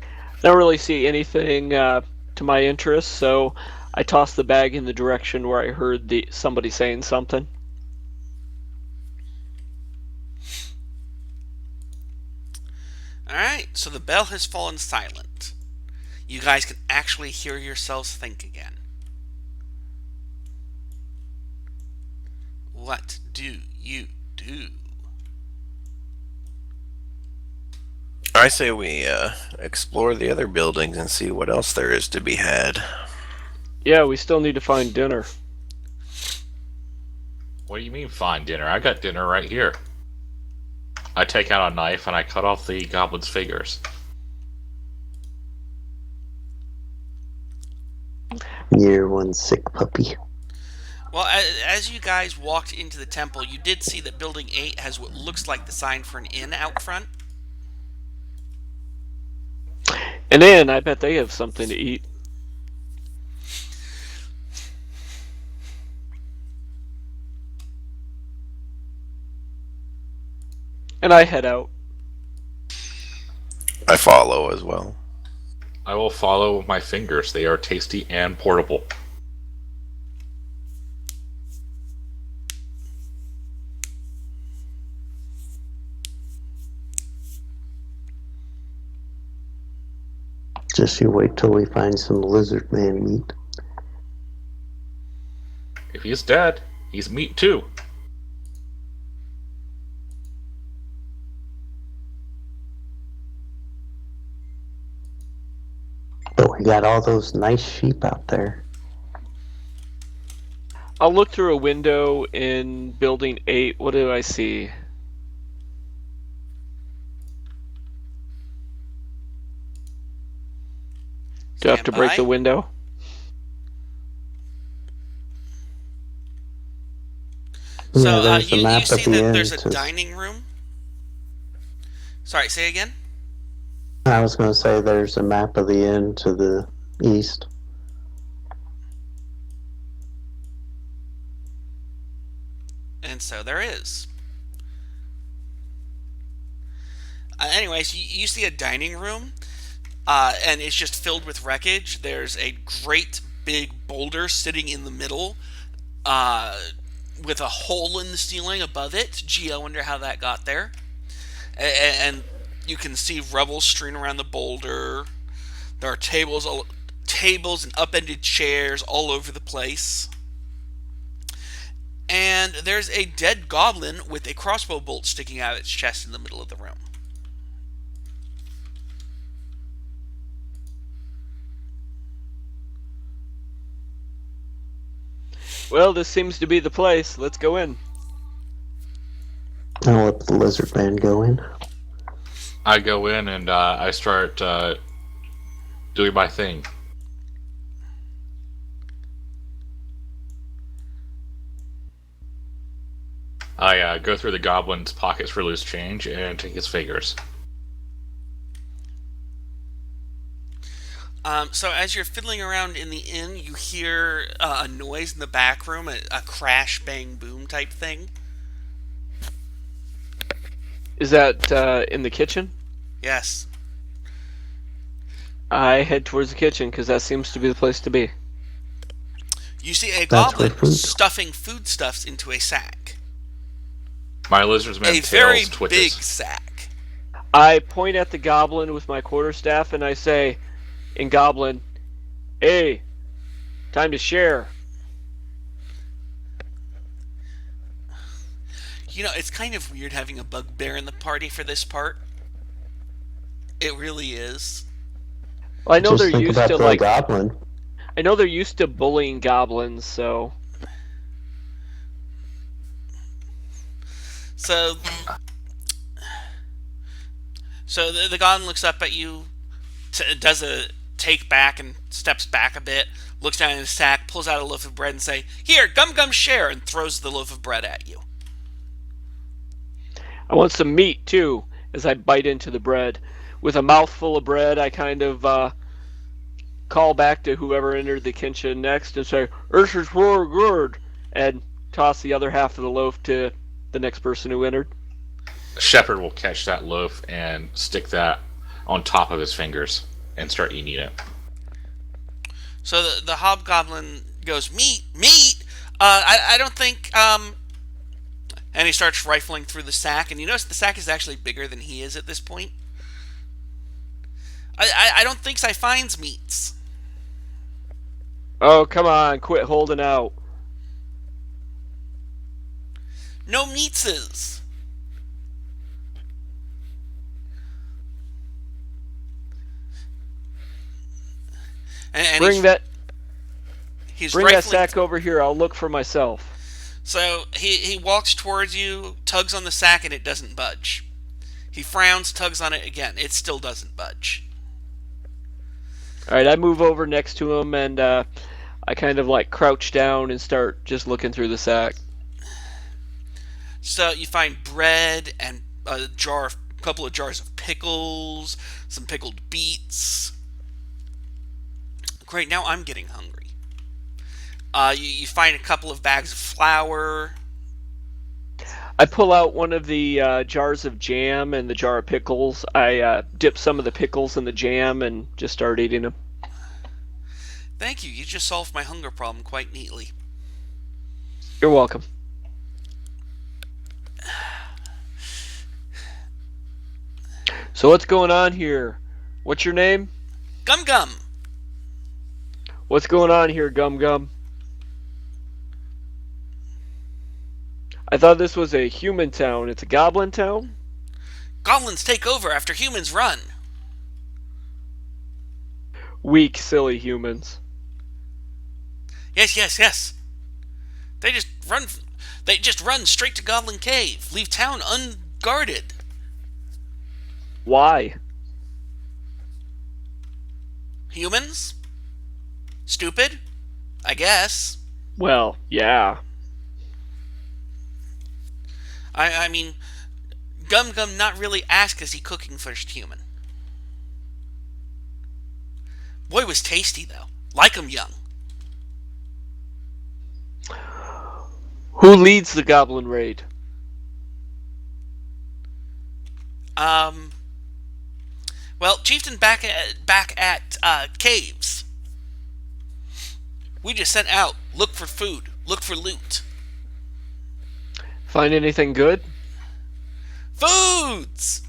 I don't really see anything to my interest, so I toss the bag in the direction where I heard somebody saying something. Alright, so the bell has fallen silent. You guys can actually hear yourselves think again. What do you do? I say we explore the other buildings and see what else there is to be had. Yeah, we still need to find dinner. What do you mean find dinner? I got dinner right here. I take out a knife and I cut off the goblin's fingers. You're one sick puppy. Well, as you guys walked into the temple, you did see that Building 8 has what looks like the sign for an inn out front. And then I bet they have something to eat. And I head out. I follow as well. I will follow with my fingers. They are tasty and portable. Just you wait till we find some lizard man meat. If he's dead, he's meat too. But we got all those nice sheep out there. I'll look through a window in building 8. What do I see? Do I have to break the window? So Yeah, there's a you map see at the that end. there's a Says- dining room. Sorry, say again. I was going to say there's a map of the inn to the east. And so there is. Anyways, you see a dining room, and it's just filled with wreckage. There's a great big boulder sitting in the middle, with a hole in the ceiling above it. Gee, I wonder how that got there. And you can see rubble strewn around the boulder. There are tables and upended chairs all over the place. And there's a dead goblin with a crossbow bolt sticking out of its chest in the middle of the room. Well, this seems to be the place. Let's go in. I'll let the lizard man go in. I go in and I start doing my thing. I go through the goblin's pockets for loose change and take his figures. So as you're fiddling around in the inn, you hear a noise in the back room, a crash, bang, boom type thing. Is that in the kitchen? Yes. I head towards the kitchen because that seems to be the place to be. You see a That's goblin where food- stuffing foodstuffs into a sack. My lizardman A very tails twitches. big sack. I point at the goblin with my quarterstaff and I say, in Goblin, "Hey, time to share." You know, it's kind of weird having a bugbear in the party for this part. It really is. Well, I know Just they're think used about to the like. goblin. I know they're used to bullying goblins, so So the goblin looks up at you, does a take back and steps back a bit, looks down in his sack, pulls out a loaf of bread and say, "Here, gum share," and throws the loaf of bread at you. I want some meat too. As I bite into the bread, with a mouthful of bread, I kind of call back to whoever entered the kitchen next and say, "This is very good," and toss the other half of the loaf to the next person who entered. Shepherd will catch that loaf and stick that on top of his fingers and start eating it. So the hobgoblin goes, "Meat? I don't think." And he starts rifling through the sack, and you notice the sack is actually bigger than he is at this point. I don't think I finds meats. Oh, come on, quit holding out. No meatses. And Bring that he's bring that rifling. sack over here. I'll look for myself. So he walks towards you, tugs on the sack, and it doesn't budge. He frowns, tugs on it again. It still doesn't budge. All right, I move over next to him and I kind of like crouch down and start just looking through the sack. So you find bread and a couple of jars of pickles, some pickled beets. Great, now I'm getting hungry. You find a couple of bags of flour. I pull out one of the jars of jam and the jar of pickles. I dip some of the pickles in the jam and just start eating them. Thank you. You just solved my hunger problem quite neatly. You're welcome. So what's going on here? What's your name? Gum Gum! What's going on here, Gum Gum? I thought this was a human town. It's a goblin town? Goblins take over after humans run. Weak, silly humans. Yes. They just run. They just run straight to Goblin Cave. Leave town unguarded. Why? Humans? Stupid? I guess. Well, yeah. I mean, Gum Gum not really ask is he cooking first human. Boy was tasty though. Like him young. Who leads the goblin raid? Well, Chieftain back at caves. We just sent out. Look for food. Look for loot. Find anything good? Foods!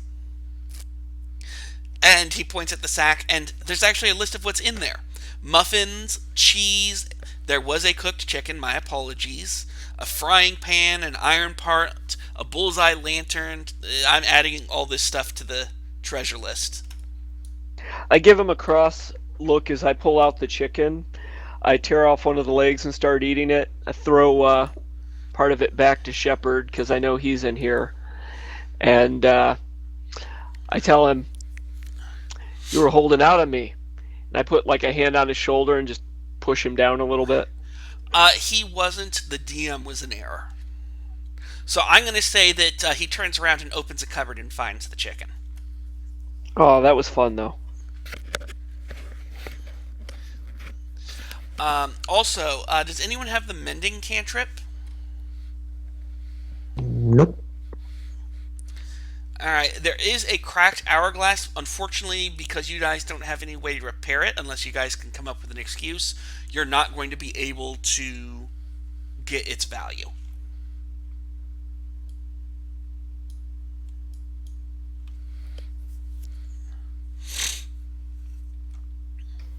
And he points at the sack, and there's actually a list of what's in there. Muffins, cheese, there was a cooked chicken, my apologies, a frying pan, an iron pot, a bullseye lantern. I'm adding all this stuff to the treasure list. I give him a cross look as I pull out the chicken. I tear off one of the legs and start eating it. I throw part of it back to Shepard because I know he's in here. And I tell him, "You were holding out on me." And I put like a hand on his shoulder and just push him down a little bit. He wasn't. The DM was in error. So I'm going to say that he turns around and opens a cupboard and finds the chicken. Oh, that was fun though. Also, does anyone have the mending cantrip? Nope. Alright, there is a cracked hourglass. Unfortunately, because you guys don't have any way to repair it, unless you guys can come up with an excuse, you're not going to be able to get its value.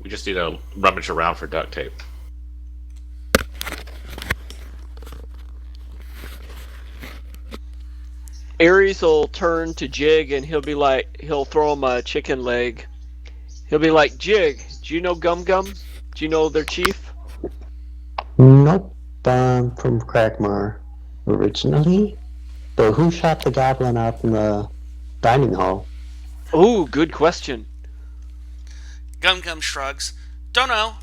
We just need to rummage around for duct tape. Ares will turn to Jig and he'll throw him a chicken leg. He'll be like, "Jig, do you know Gum Gum? Do you know their chief?" Nope. I'm from Crackmar originally. But who shot the goblin out in the dining hall? Ooh, good question. Gum Gum shrugs. Don't know.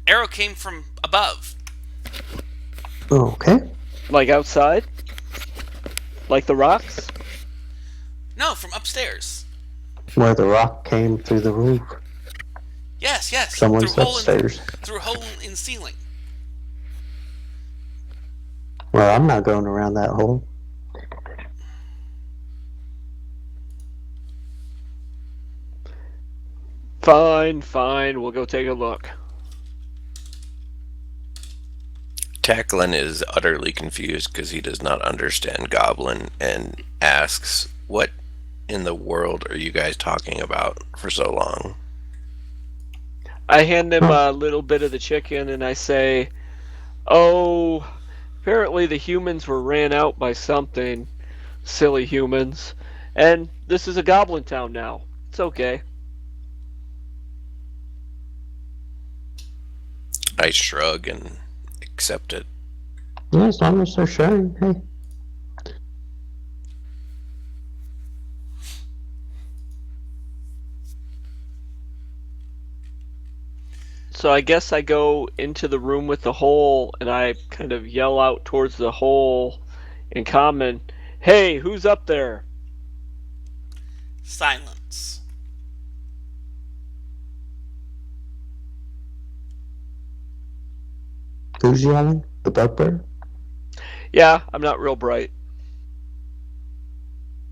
Arrow came from above. Okay. Like outside? Like the rocks? No, from upstairs. Where the rock came through the roof. Yes. Someone's through hole upstairs. through hole in ceiling. Well, I'm not going around that hole. Fine. We'll go take a look. Tacklin is utterly confused because he does not understand Goblin and asks, "What in the world are you guys talking about for so long?" I hand him a little bit of the chicken and I say, "Oh, apparently the humans were ran out by something. Silly humans. And this is a goblin town now. It's okay." I shrug and accept it. Yeah, as long as they're sharing, hey. So I guess I go into the room with the hole and I kind of yell out towards the hole in common, "Hey, who's up there?" Silence. Who's yelling? The bugbear? Yeah, I'm not real bright.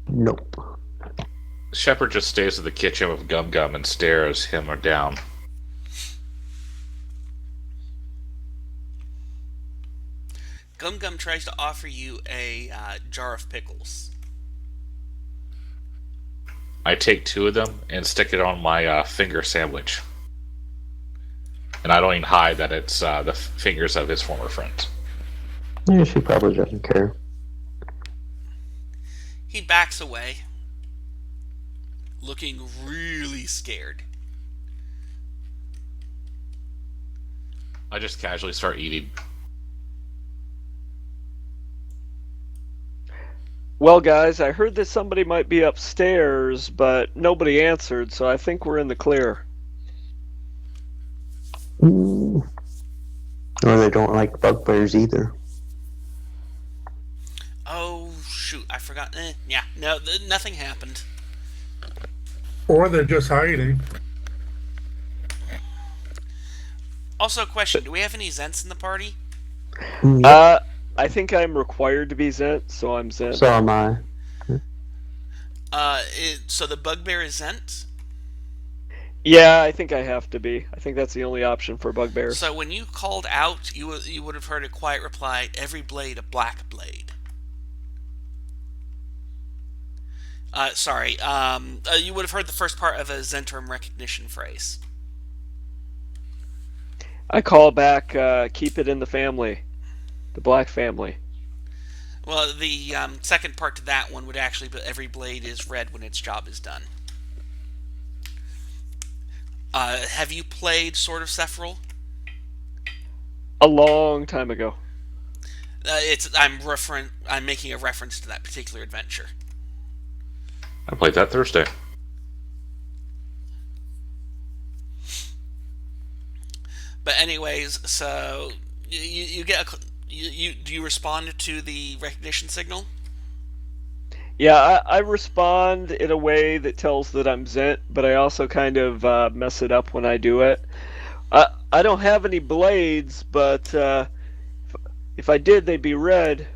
Nope. Shepard just stays in the kitchen with Gum Gum and stares him down. Gum Gum tries to offer you a jar of pickles. I take 2 of them and stick it on my finger sandwich. And I don't even hide that it's the fingers of his former friends. Yeah, she probably doesn't care. He backs away, looking really scared. I just casually start eating. Well, guys, I heard that somebody might be upstairs, but nobody answered, so I think we're in the clear. Mm. Or they don't like bugbears either. Oh, shoot, I forgot. Yeah, no, nothing happened. Or they're just hiding. Also, question, do we have any Zents in the party? Yep, I think I'm required to be Zent, so I'm Zent. so am I. So the bugbear is Zent? Yeah, I think I have to be. I think that's the only option for bugbears. So when you called out, you would have heard a quiet reply, every blade a black blade. Sorry, you would have heard the first part of a Zentrum recognition phrase. I call back, keep it in the family. The black family. Well, the second part to that one would actually be every blade is red when its job is done. Have you played Sword of Sephiroth? A long time ago. I'm making a reference to that particular adventure. I played that Thursday. But anyways, so you get do you respond to the recognition signal? Yeah, I respond in a way that tells that I'm Zent, but I also kind of mess it up when I do it. I don't have any blades, but if I did, they'd be red.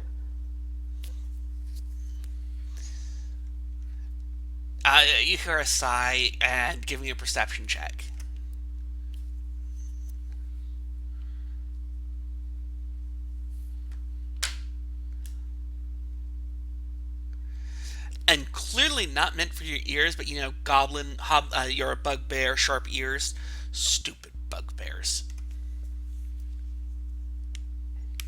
You hear a sigh and give me a perception check. And clearly not meant for your ears, but goblin, you're a bugbear, sharp ears. Stupid bugbears.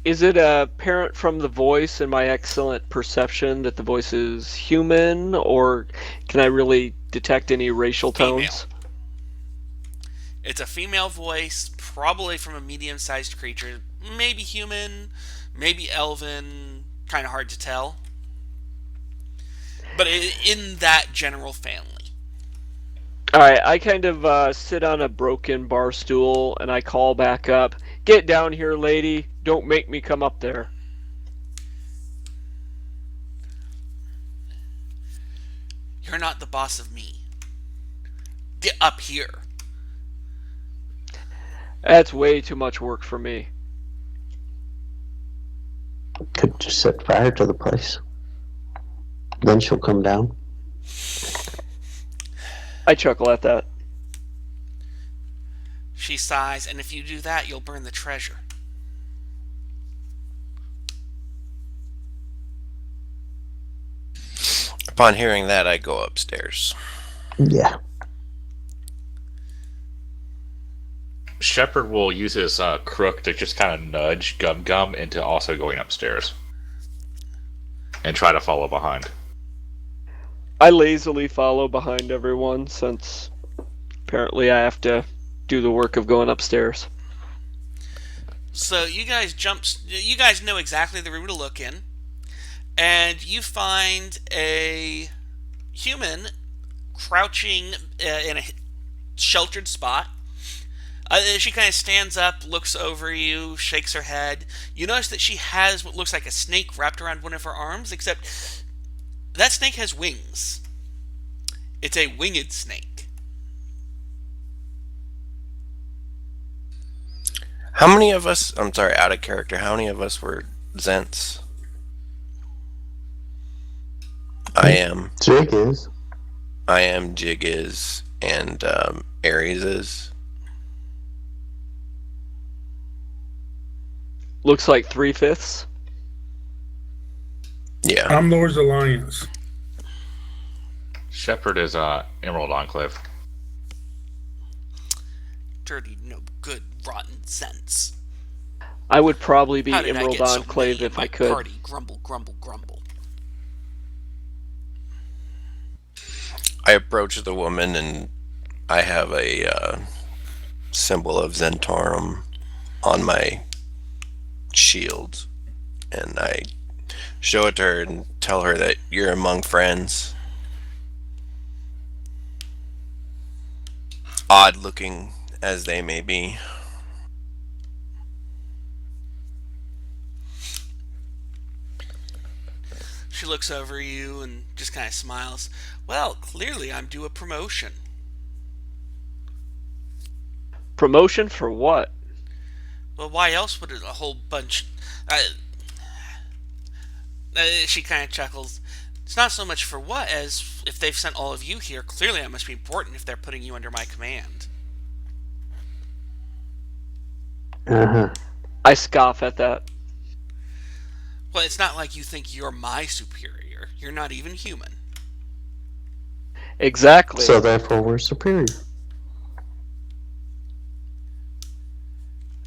Is it apparent from the voice and my excellent perception that the voice is human, or can I really detect any racial tones? Female. It's a female voice, probably from a medium-sized creature. Maybe human, maybe elven. Kind of hard to tell. But in that general family. Alright, I kind of sit on a broken bar stool and I call back up. Get down here, lady. Don't make me come up there. You're not the boss of me. Get up here. That's way too much work for me. Could just set fire to the place. Then she'll come down. I chuckle at that. She sighs, and if you do that, you'll burn the treasure. Upon hearing that, I go upstairs. Yeah. Shepard will use his crook to just kind of nudge Gum Gum into also going upstairs. And try to follow behind. I lazily follow behind everyone since apparently I have to do the work of going upstairs. So you guys know exactly the room to look in. And you find a human crouching in a sheltered spot. She kind of stands up, looks over you, shakes her head. You notice that she has what looks like a snake wrapped around one of her arms, except that snake has wings. It's a winged snake. How many of us, I'm sorry, out of character, how many of us were Zents? I am. Jig is. I am, Jig is, and Ares is. Looks like 3/5. Yeah. I'm Lord's Alliance. Shepard is Emerald Enclave. Dirty, no good, rotten sense. I would probably be How did I Emerald get so Enclave many in if my I could. Party? Grumble, grumble, grumble. I approach the woman and I have a symbol of Zentarum on my shield. And I show it to her and tell her that you're among friends. Odd looking as they may be. She looks over you and just kind of smiles. Well, clearly I'm due a promotion. Promotion for what? Well, why else would a whole bunch... she kind of chuckles. It's not so much for what as if they've sent all of you here. Clearly I must be important if they're putting you under my command. Uh-huh. I scoff at that. Well, it's not like you think you're my superior. You're not even human. Exactly. So therefore we're superior.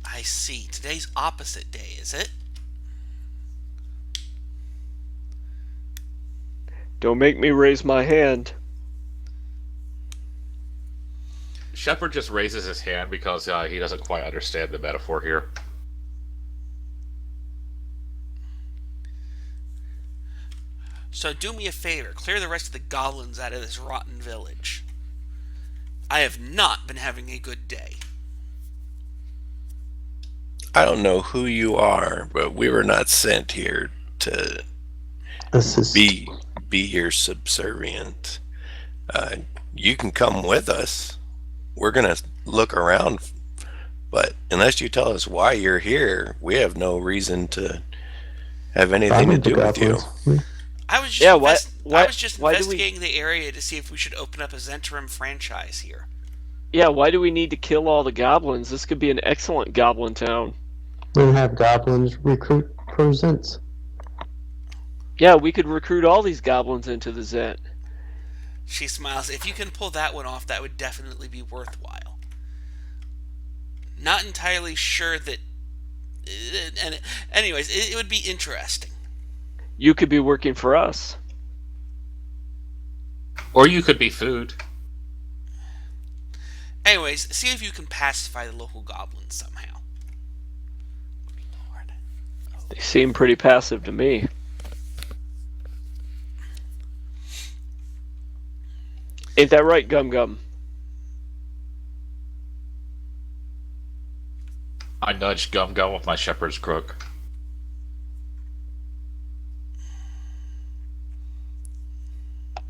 I see. Today's opposite day, is it? Don't make me raise my hand. Shepard just raises his hand because he doesn't quite understand the metaphor here. So do me a favor. Clear the rest of the goblins out of this rotten village. I have not been having a good day. I don't know who you are, but we were not sent here to Assist. be your subservient. You can come with us. We're gonna look around, but unless you tell us why you're here, we have no reason to have anything to do with you. I was just, Yeah, I was just why do we- investigating the area to see if we should open up a Zentarum franchise here. Yeah, why do we need to kill all the goblins? This could be an excellent goblin town. And have goblins recruit presents. Yeah, we could recruit all these goblins into the Zent. She smiles. If you can pull that one off, that would definitely be worthwhile. Not entirely sure that... And anyways, it would be interesting. You could be working for us. Or you could be food. Anyways, see if you can pacify the local goblins somehow. Lord. They seem pretty passive to me. Ain't that right, Gum Gum? I nudged Gum Gum with my shepherd's crook.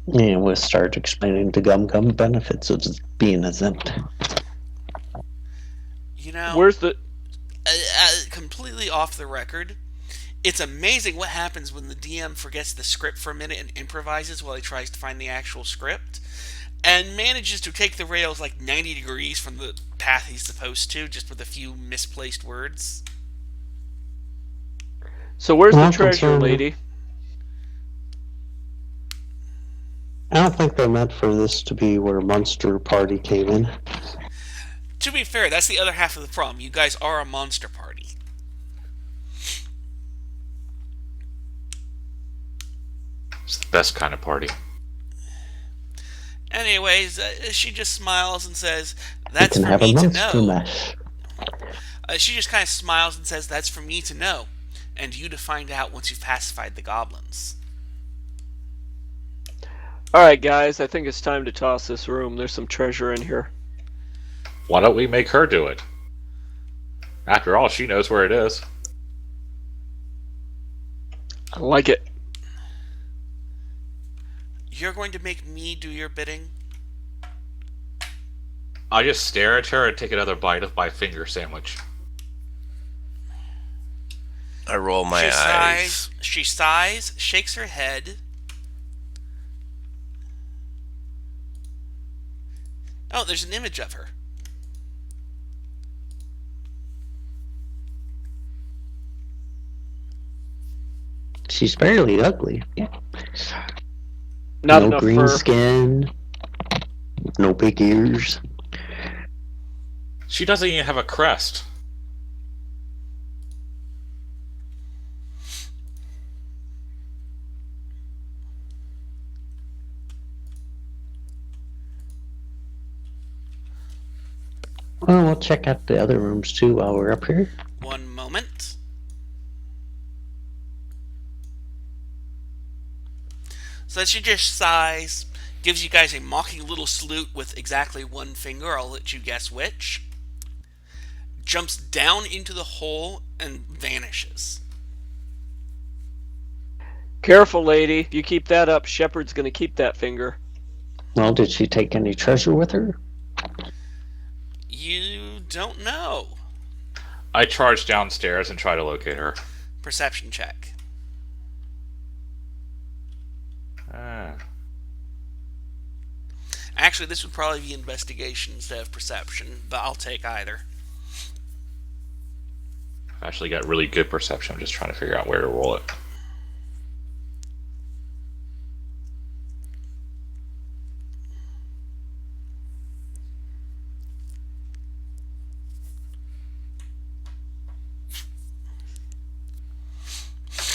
And we'll start explaining the Gum Gum benefits of being a Zent. You know, Where's the... completely off the record, it's amazing what happens when the DM forgets the script for a minute and improvises while he tries to find the actual script, and manages to take the rails like 90 degrees from the path he's supposed to, just with a few misplaced words. So where's Well, the treasure, concerned- lady? I don't think they meant for this to be where Monster Party came in. To be fair, that's the other half of the problem. You guys are a monster party. It's the best kind of party. Anyways, she just smiles and says, You "That's can for have a me to Monster know." Mash. She just kind of smiles and says, "That's for me to know, and you to find out once you've pacified the goblins." Alright, guys, I think it's time to toss this room. There's some treasure in here. Why don't we make her do it? After all, she knows where it is. I like it. You're going to make me do your bidding? I just stare at her and take another bite of my finger sandwich. I roll my She eyes. sighs. She sighs, shakes her head, Oh, there's an image of her. She's fairly ugly. Not no enough green fur. skin, no big ears. She doesn't even have a crest. Well, we'll check out the other rooms too while we're up here. One moment. So she just sighs, gives you guys a mocking little salute with exactly one finger. I'll let you guess which. Jumps down into the hole and vanishes. Careful, lady. If you keep that up, Shepard's gonna keep that finger. Well, did she take any treasure with her? You don't know. I charge downstairs and try to locate her. Perception check. Actually, this would probably be investigation instead of perception, but I'll take either. I've actually got really good perception. I'm just trying to figure out where to roll it.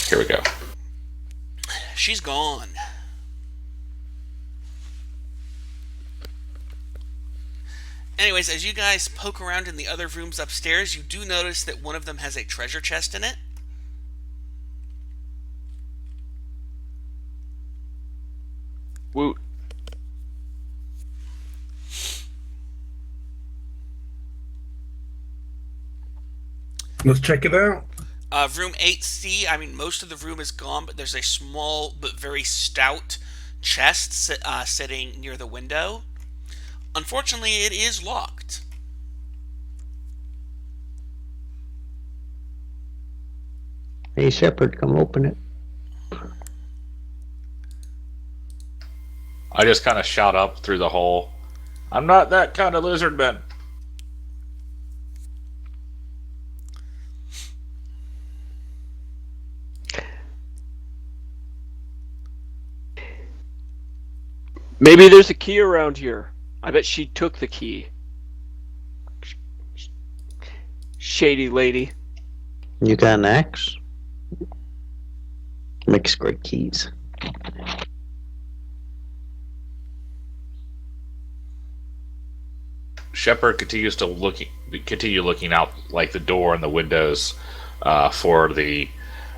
Here we go. She's gone. Anyways, as you guys poke around in the other rooms upstairs, you do notice that one of them has a treasure chest in it. Woot. Let's check it out. Room 8C, I mean, most of the room is gone, but there's a small but very stout chest sitting near the window. Unfortunately, it is locked. Hey, Shepard, come open it. I just kind of shout up through the hole. I'm not that kind of lizard man. Maybe there's a key around here. I bet she took the key. Shady lady. You got an axe? Makes great keys. Shepard continues to continue looking out like the door and the windows for the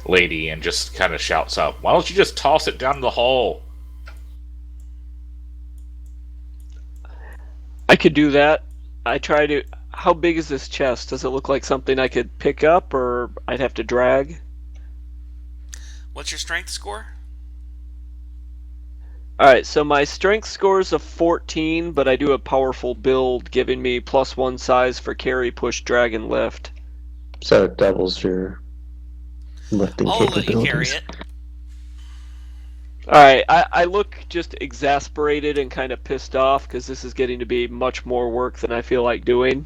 lady, and just kind of shouts out, "Why don't you just toss it down the hole?" I could do that. I try to. How big is this chest? Does it look like something I could pick up, or I'd have to drag? What's your strength score? Alright, so my strength score is a 14, but I do a powerful build, giving me +1 size for carry, push, drag, and lift. So it doubles your lifting I'll let you carry capabilities. it. Alright, I look just exasperated and kind of pissed off because this is getting to be much more work than I feel like doing.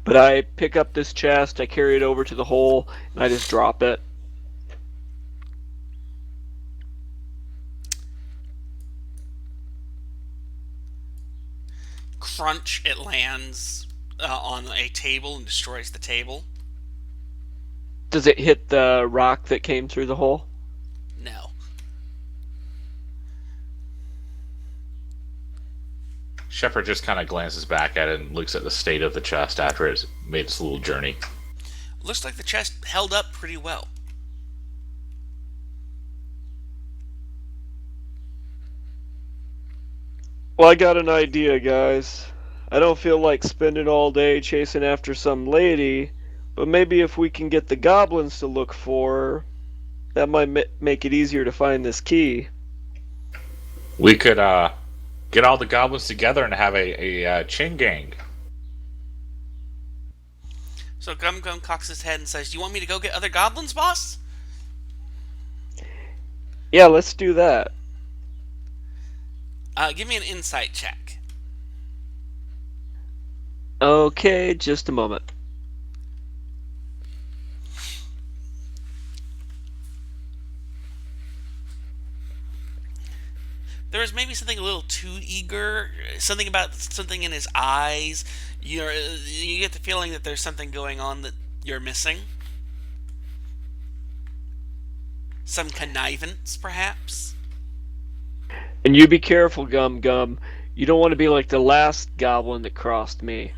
But I pick up this chest, I carry it over to the hole, and I just drop it. Crunch, it lands on a table and destroys the table. Does it hit the rock that came through the hole? No. Shepard just kind of glances back at it and looks at the state of the chest after it's made its little journey. Looks like the chest held up pretty well. Well, I got an idea, guys. I don't feel like spending all day chasing after some lady, but maybe if we can get the goblins to look for her, that might make it easier to find this key. We could get all the goblins together and have a chain gang. So Gum Gum cocks his head and says, "Do you want me to go get other goblins, boss?" Yeah, let's do that. Give me an insight check. Okay, just a moment. There was maybe something a little too eager, something about something in his eyes. You get the feeling that there's something going on that you're missing. Some connivance, perhaps. And you be careful, Gum Gum. You don't want to be like the last goblin that crossed me.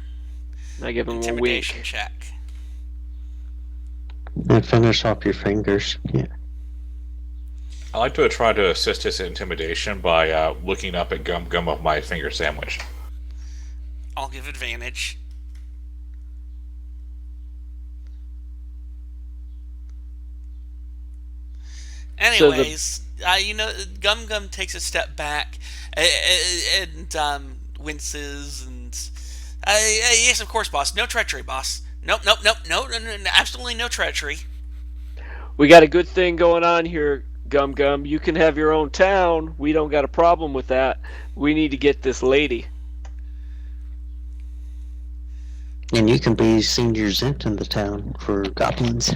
And I give him a Intimidation wink. check. And finish off your fingers. Yeah. I like to try to assist his intimidation by looking up at Gum Gum of my finger sandwich. I'll give advantage. Anyways, Gum Gum takes a step back and winces and yes, of course, boss. No treachery, boss. Nope, no, absolutely no treachery. We got a good thing going on here, Gum Gum. You can have your own town. We don't got a problem with that. We need to get this lady. And you can be senior Zent in the town for goblins.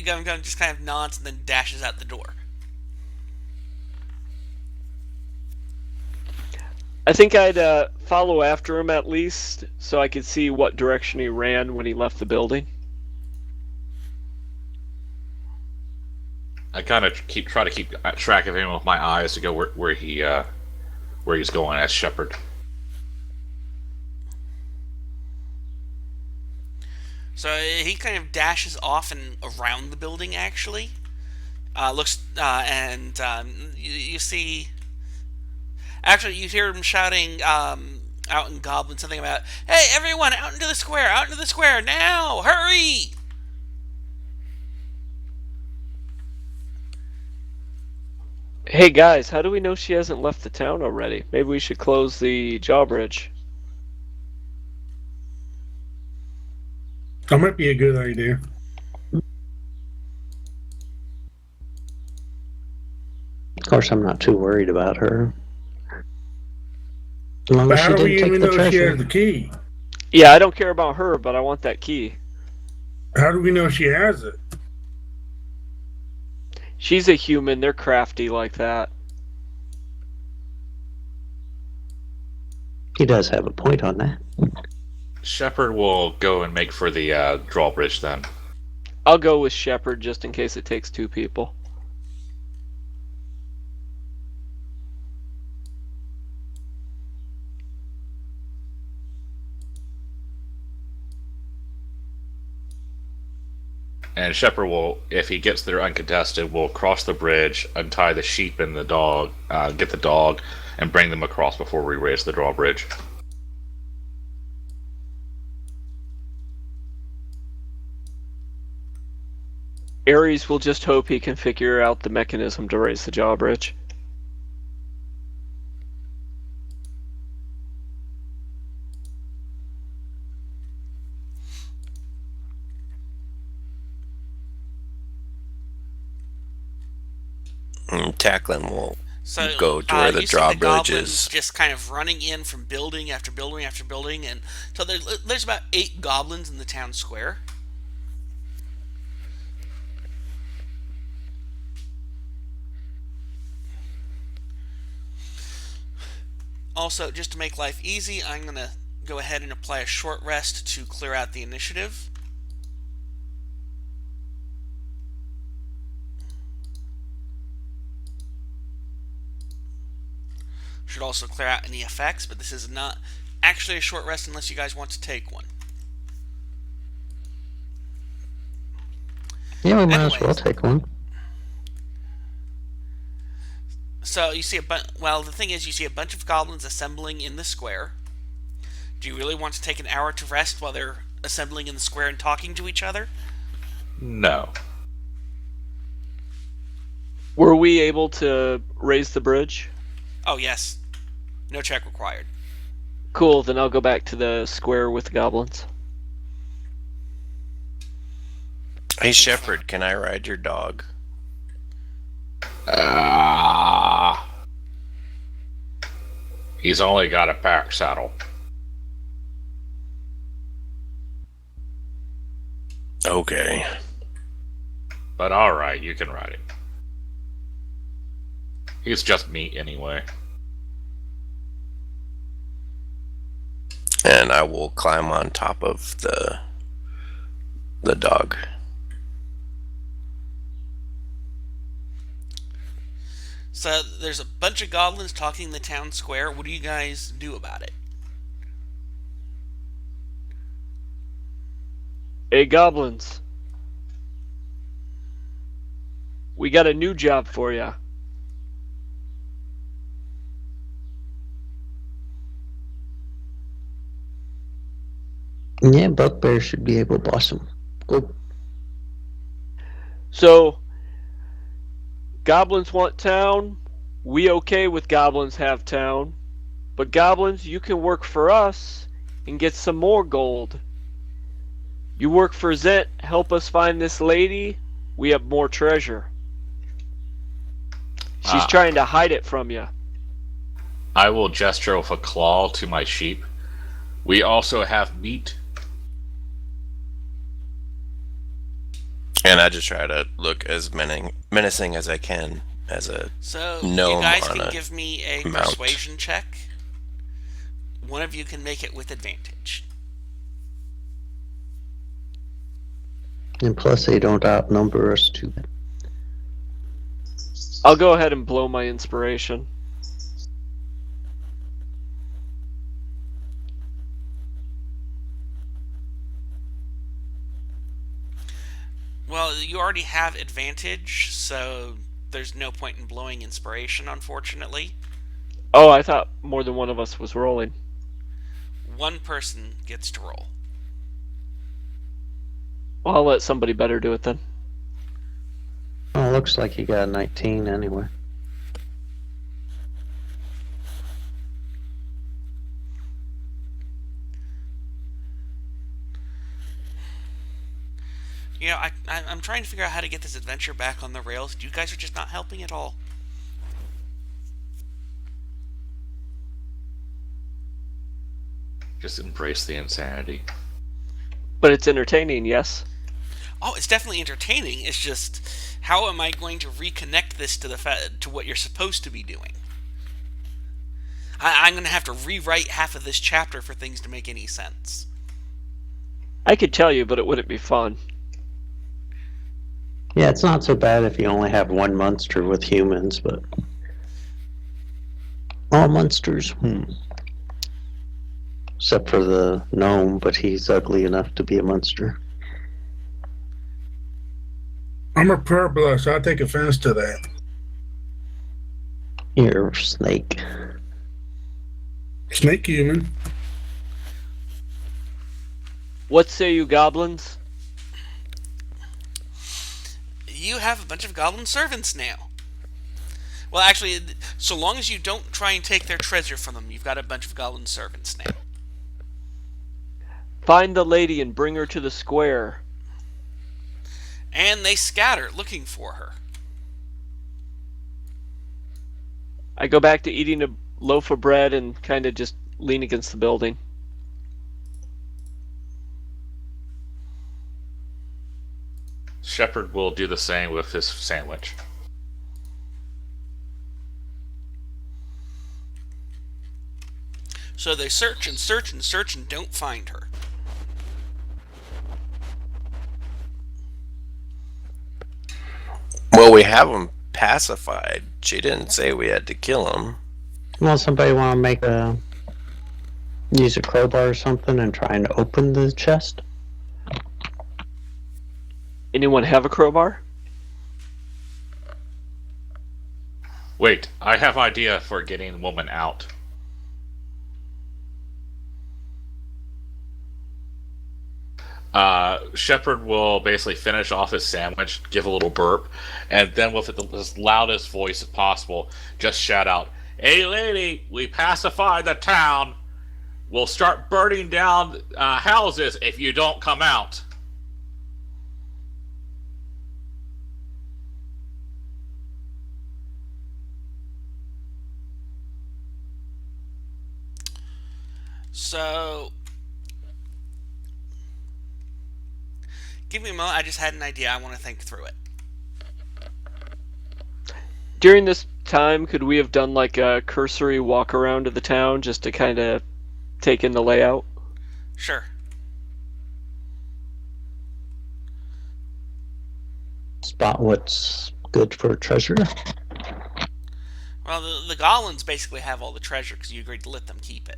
Gum Gum just kind of nods and then dashes out the door. I think I'd follow after him at least, so I could see what direction he ran when he left the building. I kind of try to keep track of him with my eyes to go where he's going as Shepard. So he kind of dashes off and around the building. Actually, looks and you see. Actually, you hear him shouting out in Goblin something about, "Hey, everyone, out into the square now! Hurry!" Hey guys, how do we know she hasn't left the town already? Maybe we should close the drawbridge. That might be a good idea. Of course, I'm not too worried about her. As long But as she how do we didn't even take the know she treasure. has the key? Yeah, I don't care about her, but I want that key. How do we know she has it? She's a human. They're crafty like that. He does have a point on that. Shepard will go and make for the drawbridge then. I'll go with Shepard just in case it takes two people. And Shepard will, if he gets there uncontested, will cross the bridge, untie the sheep and the dog, get the dog, and bring them across before we raise the drawbridge. Ares will just hope he can figure out the mechanism to raise the drawbridge. Tacklin will So go to where the you see the drawbridge goblins is. just kind of running in from building after building after building, and so there's about 8 goblins in the town square. Also, just to make life easy, I'm going to go ahead and apply a short rest to clear out the initiative. Should also clear out any effects, but this is not actually a short rest unless you guys want to take one. Yeah, we might as well Anyways. take one. So you see the thing is, you see a bunch of goblins assembling in the square. Do you really want to take an hour to rest while they're assembling in the square and talking to each other? No. Were we able to raise the bridge? Oh, yes. No check required. Cool, then I'll go back to the square with the goblins. Hey Shepard, can I ride your dog? He's only got a pack saddle. Okay. But alright, you can ride him. He's just meat anyway. And I will climb on top of the dog. So there's a bunch of goblins talking in the town square. What do you guys do about it? Hey, goblins. We got a new job for ya. Yeah, Bugbear should be able to boss him. Go. So, goblins want town. We okay with goblins have town. But goblins, you can work for us and get some more gold. You work for Zet, help us find this lady, we have more treasure. She's trying to hide it from you. I will gesture with a claw to my sheep. We also have meat. And I just try to look as menacing as I can as a So gnome you guys on can a give me a mount. persuasion check. One of you can make it with advantage. And plus, they don't outnumber us too bad. I'll go ahead and blow my inspiration. Well, you already have advantage, so there's no point in blowing inspiration, unfortunately. Oh, I thought more than one of us was rolling. One person gets to roll. Well, I'll let somebody better do it then. Oh, looks like he got a 19 anyway. You know, I'm trying to figure out how to get this adventure back on the rails. You guys are just not helping at all. Just embrace the insanity. But it's entertaining, yes? Oh, it's definitely entertaining. It's just, how am I going to reconnect this to to what you're supposed to be doing? I'm going to have to rewrite half of this chapter for things to make any sense. I could tell you, but it wouldn't be fun. Yeah, it's not so bad if you only have one monster with humans, but all monsters, except for the gnome, but he's ugly enough to be a monster. I'm a purblish. I take offense to that. You're a snake. Snake human. What say you, goblins? You have a bunch of goblin servants now. Well, actually, so long as you don't try and take their treasure from them, you've got a bunch of goblin servants now. Find the lady and bring her to the square. And they scatter looking for her. I go back to eating a loaf of bread and kind of just lean against the building. Shepard will do the same with his sandwich. So they search and search and search and don't find her. Well, we have them pacified. She didn't say we had to kill them. Well, somebody want to use a crowbar or something and try and open the chest? Anyone have a crowbar? Wait, I have idea for getting the woman out. Shepard will basically finish off his sandwich, give a little burp, and then with the loudest voice as possible, just shout out, "Hey lady, we pacified the town. We'll start burning down houses if you don't come out." So, give me a moment. I just had an idea. I want to think through it. During this time, could we have done like a cursory walk around of the town just to kind of take in the layout? Sure. Spot what's good for treasure. Well, the goblins basically have all the treasure because you agreed to let them keep it.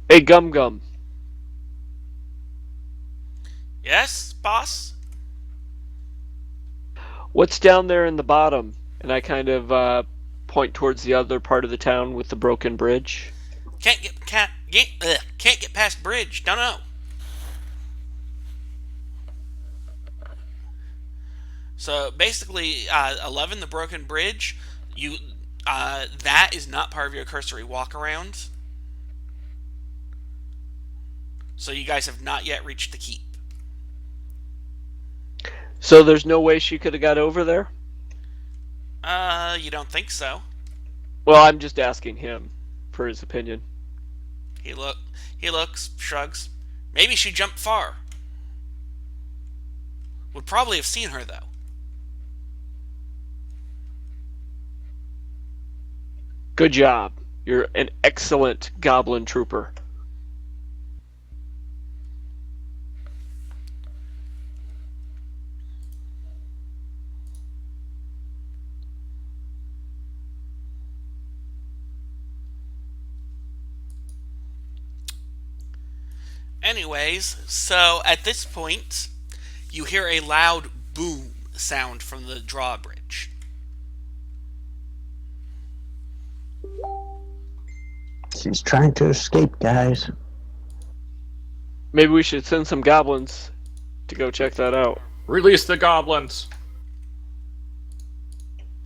Hey, Gum Gum. Yes, boss? What's down there in the bottom? And I kind of point towards the other part of the town with the broken bridge. Can't get past bridge. Don't know. So basically, 11, the broken bridge. That is not part of your cursory walk around. So you guys have not yet reached the keep. So there's no way she could have got over there? You don't think so? Well, I'm just asking him for his opinion. He looks, shrugs. Maybe she jumped far. Would probably have seen her though. Good job. You're an excellent goblin trooper. Anyways, so at this point, you hear a loud boom sound from the drawbridge. She's trying to escape, guys. Maybe we should send some goblins to go check that out. Release the goblins.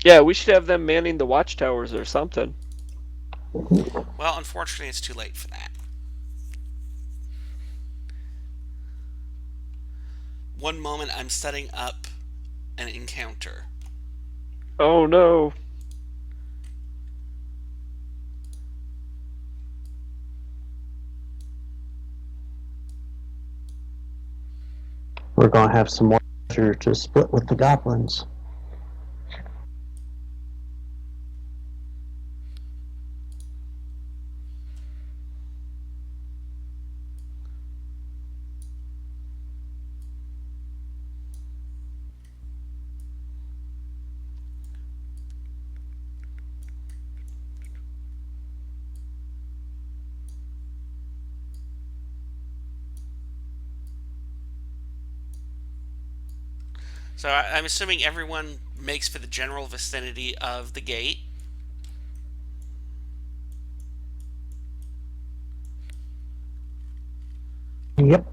Yeah, we should have them manning the watchtowers or something. Well, unfortunately, it's too late for that. One moment, I'm setting up an encounter. Oh no. We're gonna have some more treasure to split with the goblins. So I'm assuming everyone makes for the general vicinity of the gate. Yep.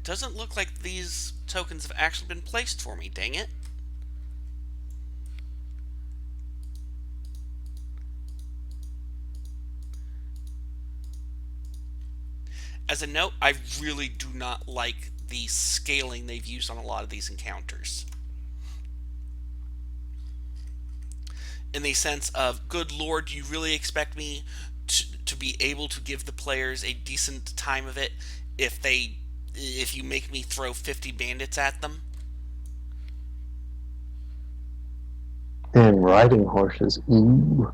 Doesn't look like these tokens have actually been placed for me, dang it. As a note, I really do not like the scaling they've used on a lot of these encounters. In the sense of, good lord, do you really expect me to be able to give the players a decent time of it if you make me throw 50 bandits at them? And riding horses. Ooh.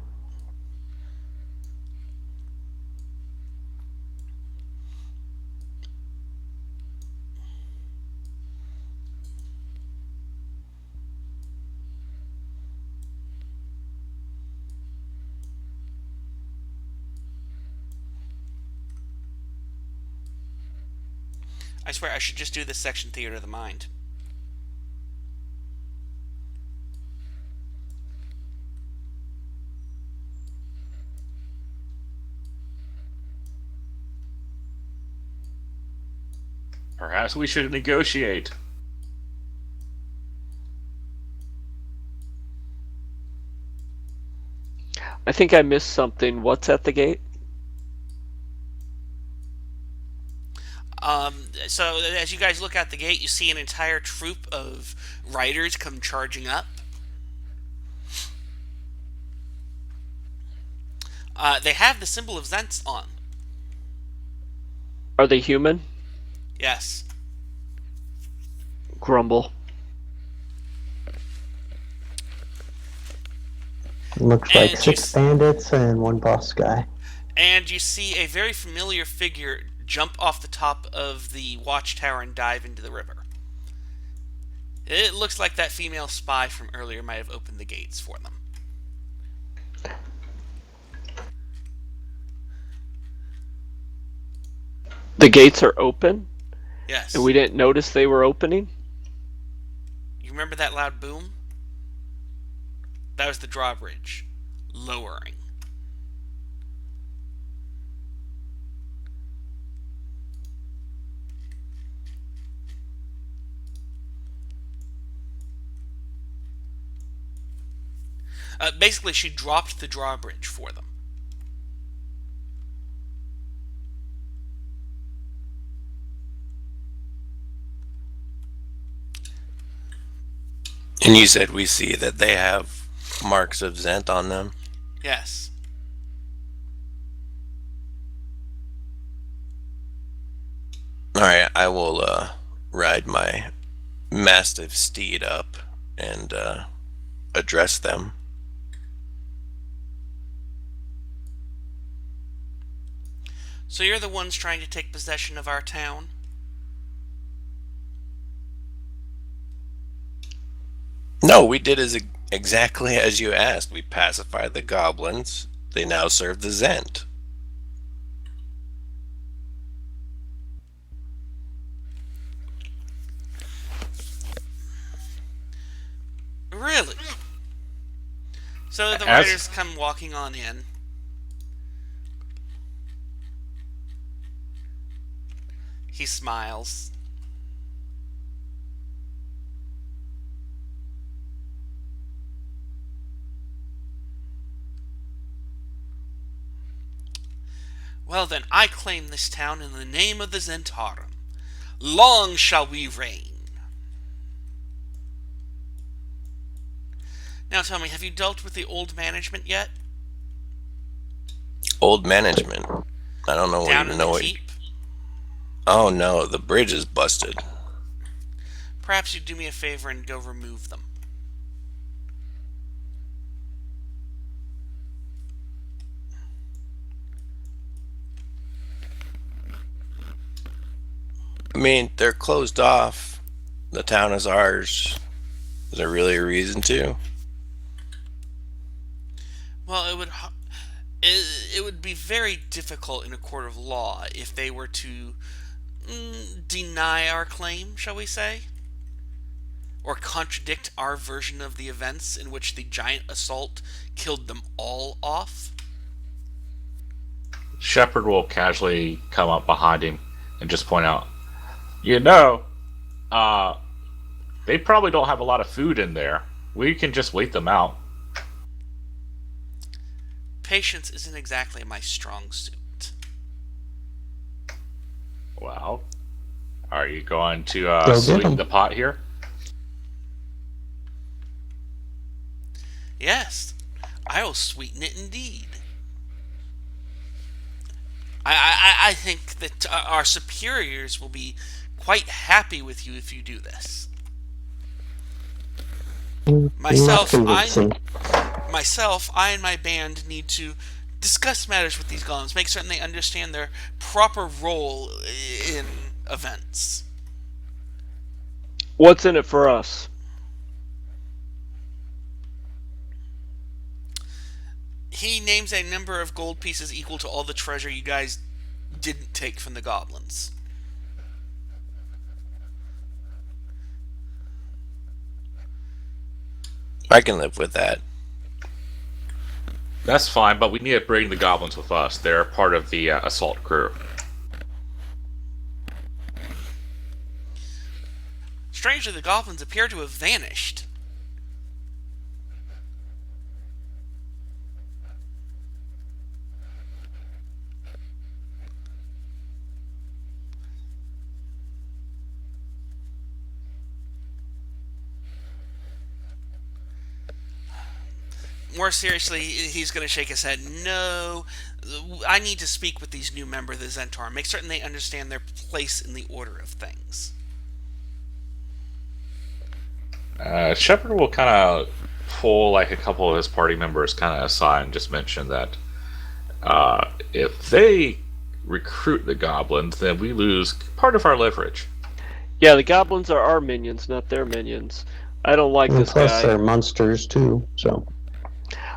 I swear I should just do this section Theater of the Mind. Perhaps we should negotiate. I think I missed something. What's at the gate? So as you guys look out the gate, you see an entire troop of riders come charging up. They have the symbol of Zents on. Are they human? Yes. Grumble. Looks And like 6 bandits and 1 boss guy. And you see a very familiar figure jump off the top of the watchtower and dive into the river. It looks like that female spy from earlier might have opened the gates for them. The gates are open, Yes. and we didn't notice they were opening? You remember that loud boom? That was the drawbridge lowering. Basically, she dropped the drawbridge for them. And you said we see that they have marks of Zent on them. Yes. Alright, I will ride my mastiff steed up and address them. So you're the ones trying to take possession of our town? No, we did exactly as you asked. We pacified the goblins. They now serve the Zent. Really? So the As- riders come walking on in. He smiles. Well then, I claim this town in the name of the Zentarum. Long shall we reign. Now tell me, have you dealt with the old management yet? Old management. I don't know Down even in know the what. keep? Oh no, the bridge is busted. Perhaps you'd do me a favor and go remove them. I mean, they're closed off. The town is ours. Is there really a reason to? Well, it would be very difficult in a court of law if they were to deny our claim, shall we say? Or contradict our version of the events in which the giant assault killed them all off. Shepard will casually come up behind him and just point out, you know, they probably don't have a lot of food in there. We can just wait them out. Patience isn't exactly my strong suit. Well, are you going to Go get 'em. sweeten the pot here? Yes, I will sweeten it indeed. I think that our superiors will be quite happy with you if you do this. Not convincing. Myself, I and my band need to discuss matters with these golems, make certain they understand their proper role in events. What's in it for us? He names a number of gold pieces equal to all the treasure you guys didn't take from the goblins. I can live with that. That's fine, but we need to bring the goblins with us. They're part of the assault crew. Strangely, the goblins appear to have vanished. more seriously, he's going to shake his head. No, I need to speak with these new members of the Zentaur. Make certain they understand their place in the order of things. Shepard will kind of pull like a couple of his party members kind of aside and just mention that if they recruit the goblins, then we lose part of our leverage. Yeah, the goblins are our minions, not their minions. I don't like And this plus, guy. they're monsters too. So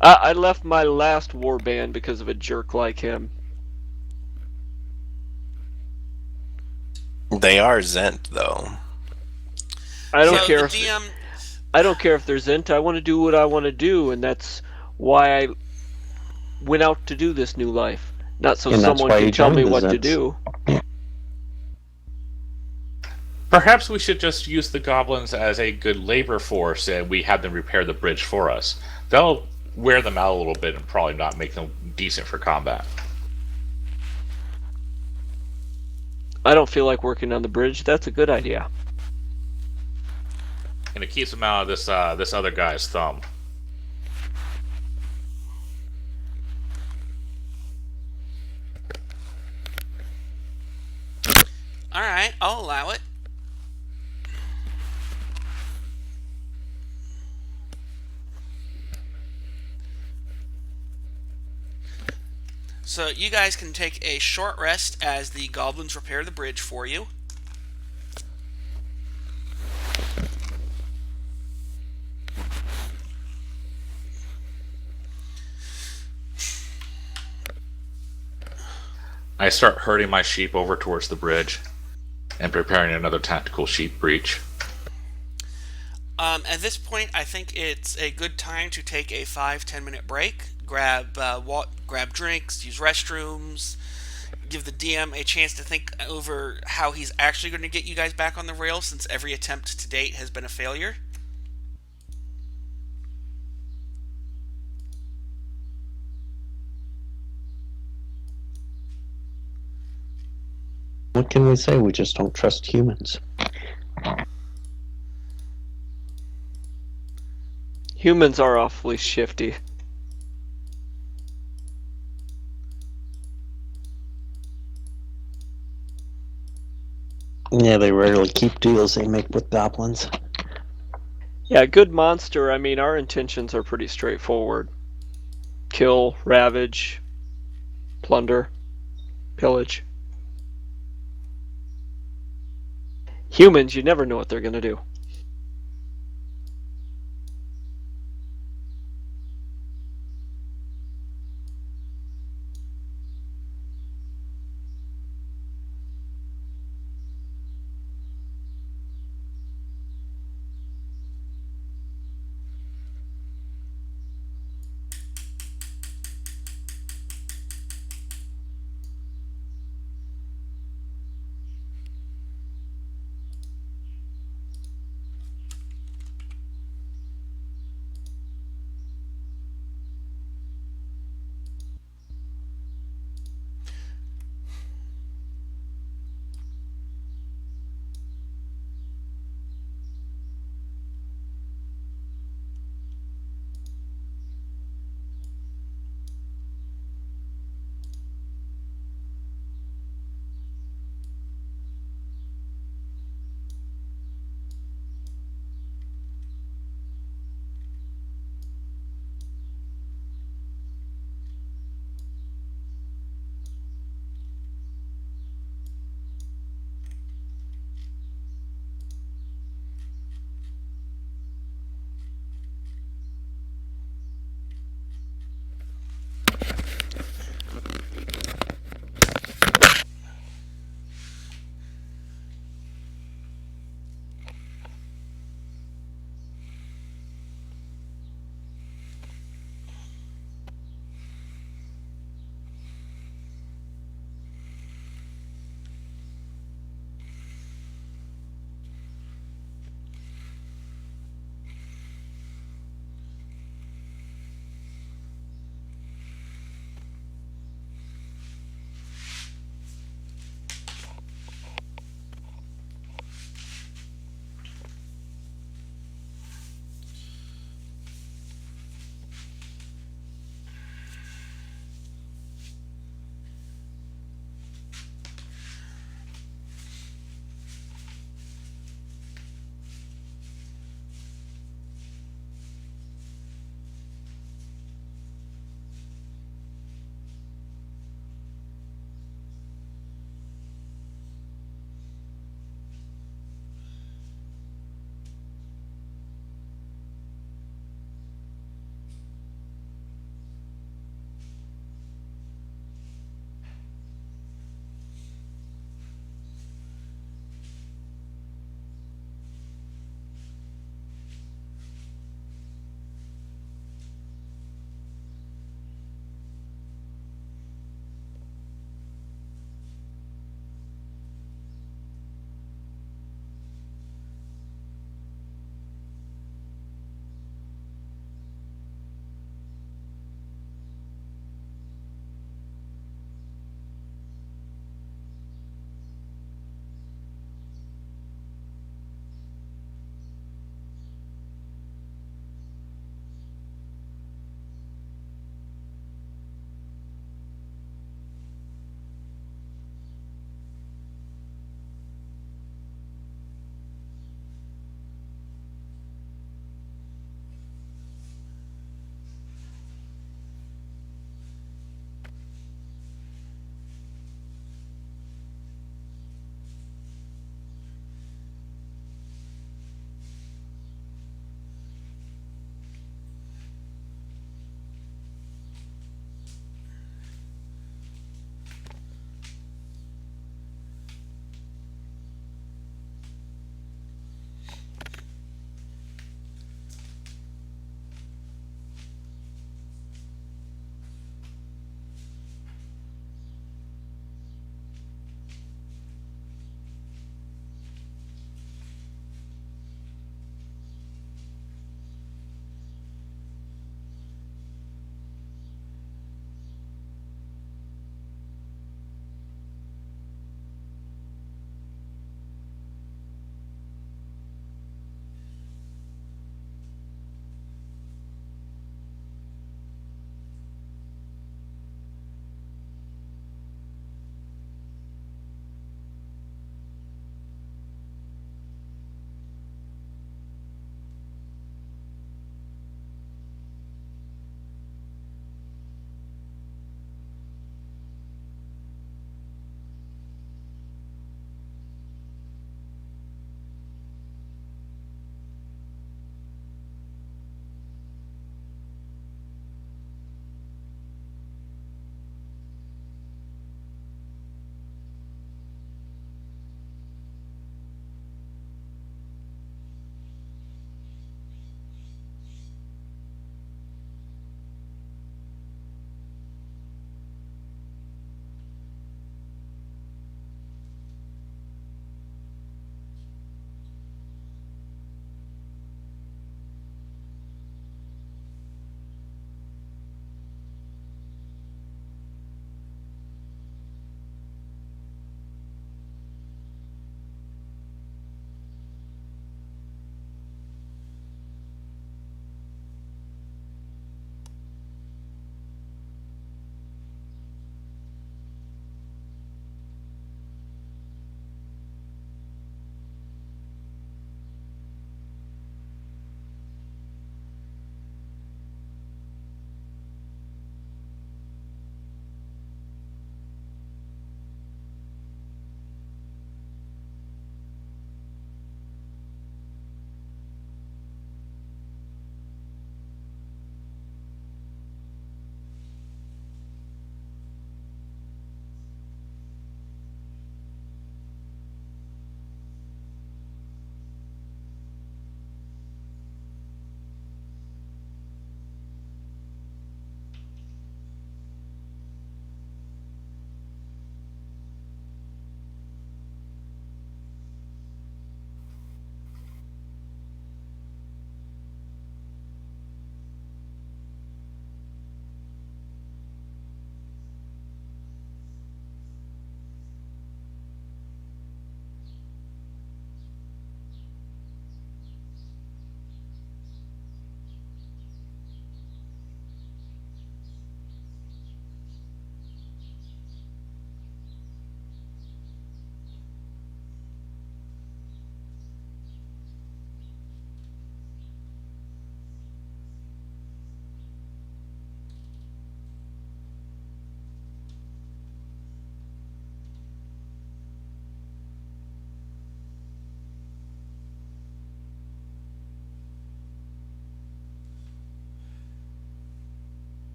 I left my last warband because of a jerk like him. They are Zent, though. I don't So care. the If, DM, I don't care if they're Zent. I want to do what I want to do, and that's why I went out to do this new life. Not so And that's someone why can you tell me joined the what to Zents. do. Perhaps we should just use the goblins as a good labor force and we have them repair the bridge for us. That'll wear them out a little bit and probably not make them decent for combat. I don't feel like working on the bridge. That's a good idea. And it keeps them out of this other guy's thumb. alright, I'll allow it. So you guys can take a short rest as the goblins repair the bridge for you. I start herding my sheep over towards the bridge and preparing another tactical sheep breach. At this point, I think it's a good time to take a 5-10 minute break. Grab grab drinks, use restrooms, give the DM a chance to think over how he's actually going to get you guys back on the rails, since every attempt to date has been a failure. what can we say? We just don't trust humans. Humans are awfully shifty. Yeah, they rarely keep deals they make with goblins. Yeah, good monster. I mean, our intentions are pretty straightforward. Kill, ravage, plunder, pillage. Humans, you never know what they're going to do.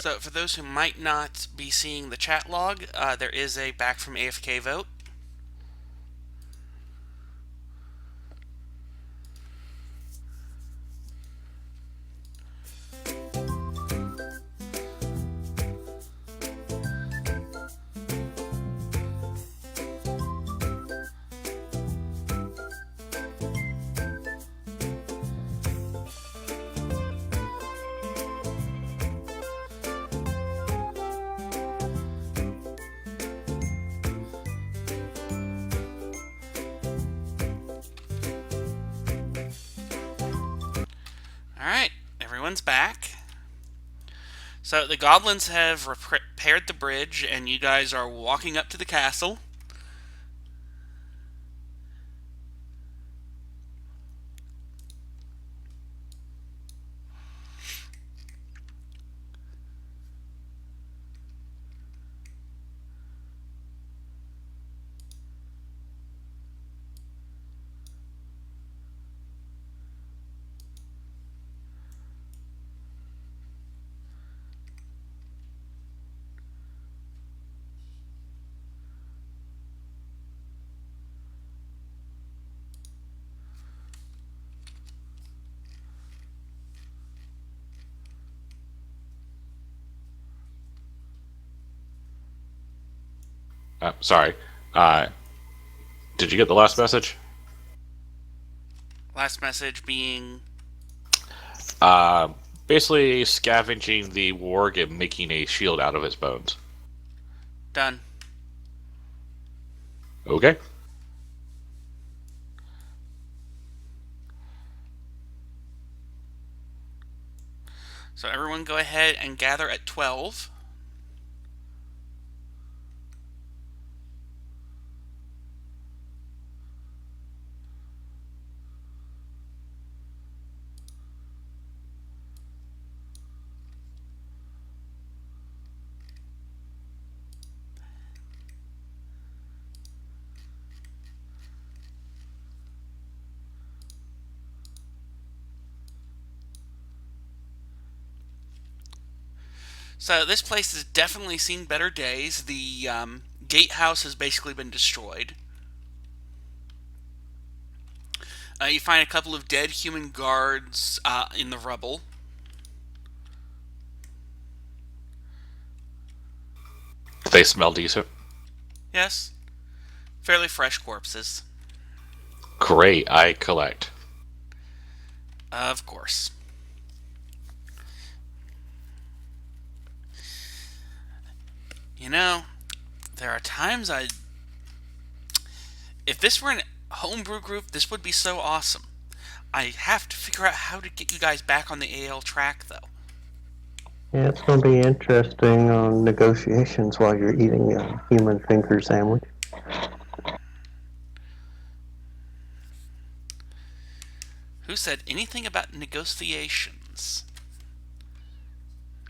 So, for those who might not be seeing the chat log, there is a back from AFK vote. Alright, everyone's back. So the goblins have repaired the bridge, and you guys are walking up to the castle. Sorry. Did you get the last message? Last message being... Basically scavenging the warg and making a shield out of its bones. Done. Okay. So everyone go ahead and gather at 12. So this place has definitely seen better days. The gatehouse has basically been destroyed. You find a couple of dead human guards in the rubble. They smell decent. Yes. Fairly fresh corpses. Great, I collect. Of course. You know, there are times if this were an homebrew group, this would be so awesome. I have to figure out how to get you guys back on the AL track, though. Yeah, it's going to be interesting on negotiations while you're eating a human finger sandwich. Who said anything about negotiations?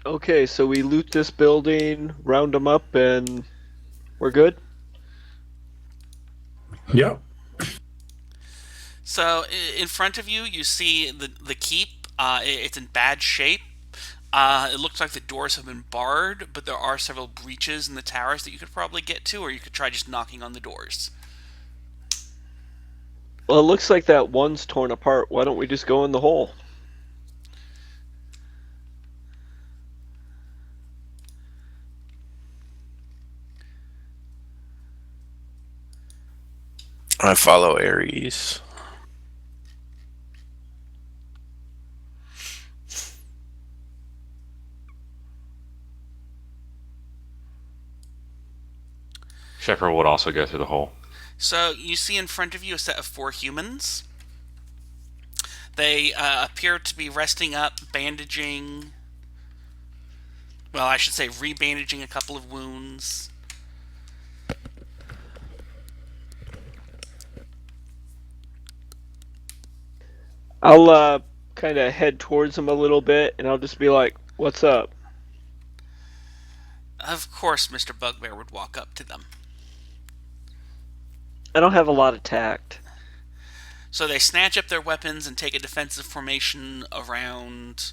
Okay, so we loot this building, round them up, and we're good? Yep. So in front of you, you see the keep. It's in bad shape. It looks like the doors have been barred, but there are several breaches in the towers that you could probably get to, or you could try just knocking on the doors. Well, it looks like that one's torn apart. Why don't we just go in the hole? I follow Ares. Shepard would also go through the hole. So you see in front of you a set of 4 humans. They appear to be resting up, bandaging. Well, I should say rebandaging a couple of wounds. I'll kind of head towards them a little bit, and I'll just be like, "What's up?" Of course, Mr. Bugbear would walk up to them. I don't have a lot of tact. So they snatch up their weapons and take a defensive formation around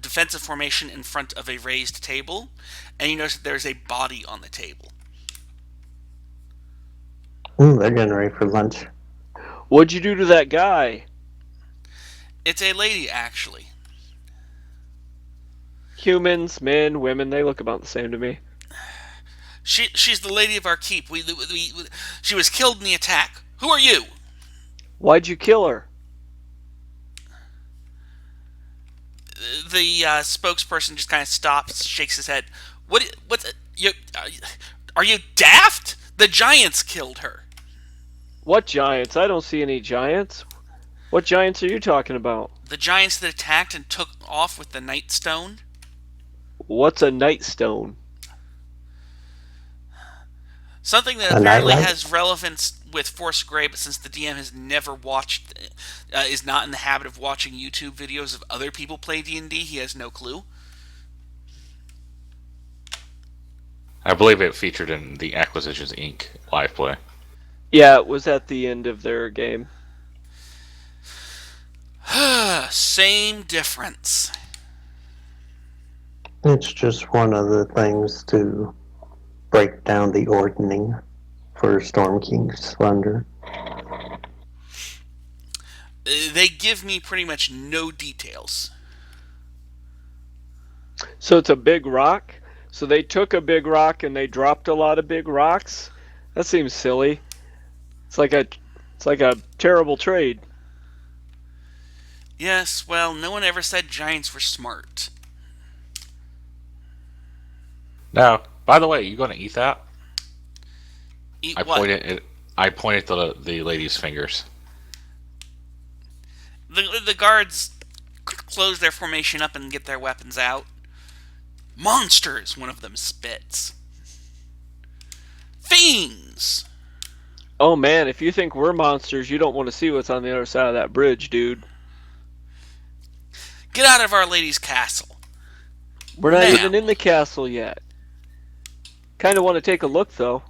defensive formation in front of a raised table, and you notice that there's a body on the table. They're getting ready for lunch. What'd you do to that guy? It's a lady, actually. Humans, men, women, they look about the same to me. She's the lady of our keep. She was killed in the attack. Who are you? Why'd you kill her? The spokesperson just kind of stops, shakes his head. Are you daft? The giants killed her. What giants? I don't see any giants. What giants are you talking about? The giants that attacked and took off with the Night Stone. What's a Nightstone? Something that A apparently nightlight? has relevance with Force Grey, but since the DM has never watched, is not in the habit of watching YouTube videos of other people play D&D, he has no clue. I believe it featured in the Acquisitions Inc. live play. Yeah, it was at the end of their game. Same difference. It's just one of the things to break down the ordning for Storm King's Thunder. They give me pretty much no details. So it's a big rock? So they took a big rock and they dropped a lot of big rocks? That seems silly. It's like a terrible trade. Yes, well, no one ever said giants were smart. Now, by the way, you going to eat that? Eat I what? pointed the lady's fingers. The guards close their formation up and get their weapons out. Monsters, one of them spits. Fiends! Oh man, if you think we're monsters, you don't want to see what's on the other side of that bridge, dude. Get out of Our Lady's castle. We're not Now. even in the castle yet. Kind of want to take a look, though.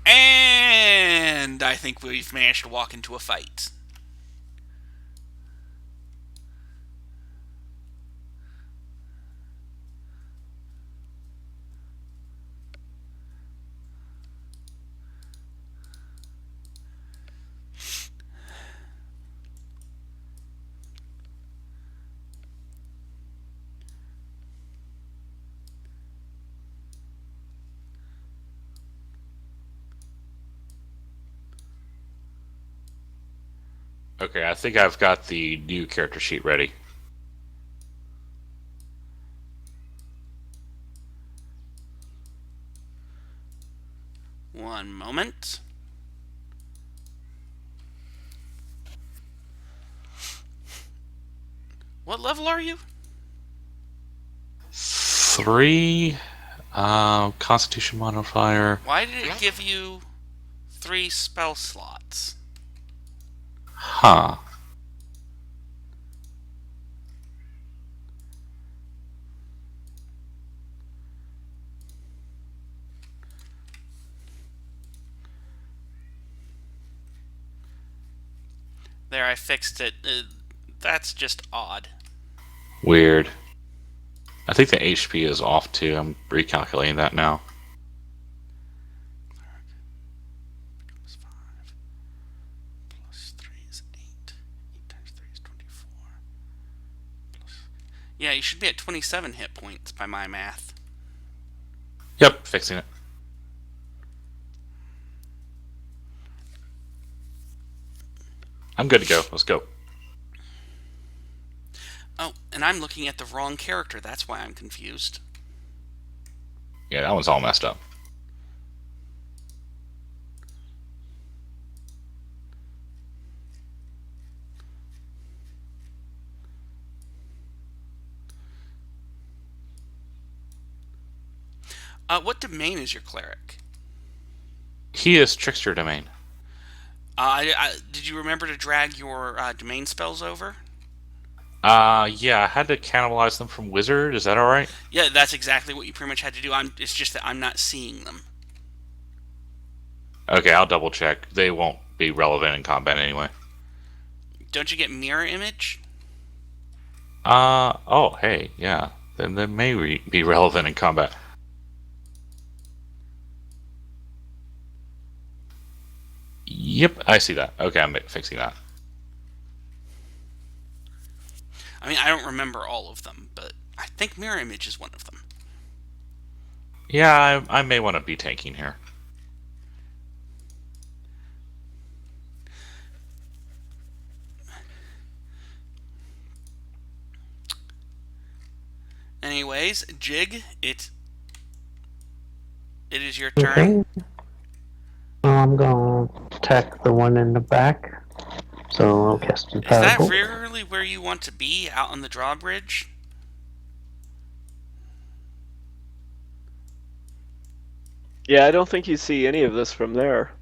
And I think we've managed to walk into a fight. Okay, I think I've got the new character sheet ready. One moment. What level are you? 3, Constitution modifier. Why did it give you 3 spell slots? Huh. There, I fixed it. That's just odd. Weird. I think the HP is off too. I'm recalculating that now. Becomes 5. Plus 3 is 8. 8 times 3 is 24. Plus... Yeah, you should be at 27 hit points by my math. Yep, fixing it. I'm good to go. Let's go. Oh, and I'm looking at the wrong character. That's why I'm confused. Yeah, that one's all messed up. What domain is your cleric? He is Trickster Domain. Did you remember to drag your domain spells over? Yeah, I had to cannibalize them from Wizard. Is that alright? Yeah, that's exactly what you pretty much had to do. It's just that I'm not seeing them. Okay, I'll double check. They won't be relevant in combat anyway. don't you get mirror image? Oh, hey, yeah. Then that may be relevant in combat. Yep, I see that. Okay, I'm fixing that. I mean, I don't remember all of them, but I think mirror image is one of them. Yeah, I may want to be tanking here. Anyways, Jig, it is your turn. Okay. Well, I'm gonna attack the one in the back. So I'll cast a Is that firebolt. really where you want to be, out on the drawbridge? Yeah, I don't think you see any of this from there.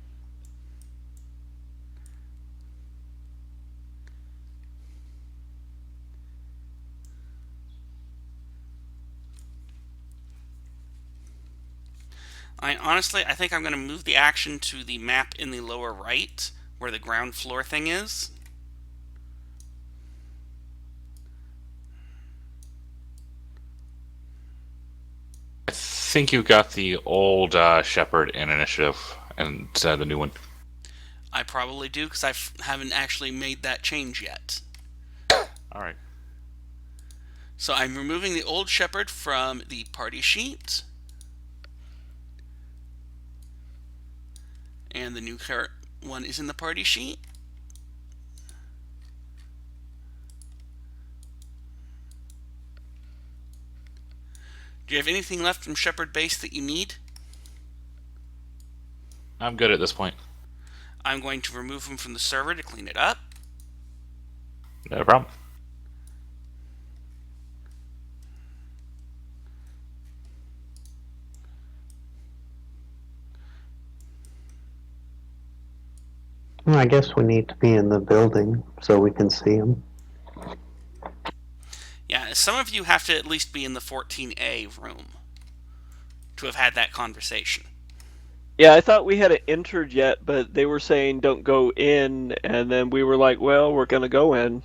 I think I'm going to move the action to the map in the lower right, where the ground floor thing is. I think you got the old Shepherd in initiative instead of the new one. I probably do, because I haven't actually made that change yet. Alright. So I'm removing the old Shepherd from the party sheet. And the new one is in the party sheet. Do you have anything left from Shepherd Base that you need? I'm good at this point. I'm going to remove them from the server to clean it up. No problem. Well, I guess we need to be in the building so we can see them. Yeah, some of you have to at least be in the 14A room to have had that conversation. Yeah, I thought we hadn't entered yet, but they were saying don't go in, and then we were like, well, we're gonna go in.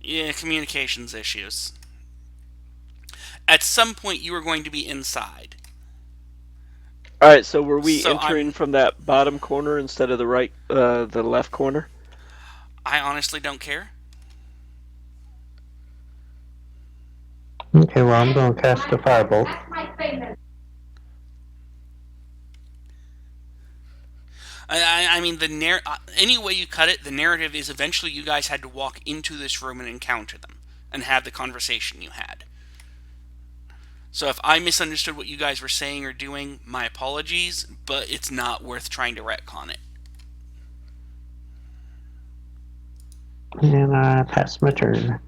Yeah, communications issues. At some point, you were going to be inside. Alright, so were we So entering from that bottom corner instead of the left corner? I honestly don't care. Okay, well, I'm gonna cast a firebolt. I mean, any way you cut it, the narrative is eventually you guys had to walk into this room and encounter them and have the conversation you had. So if I misunderstood what you guys were saying or doing, my apologies, but it's not worth trying to retcon it. And I pass my turn.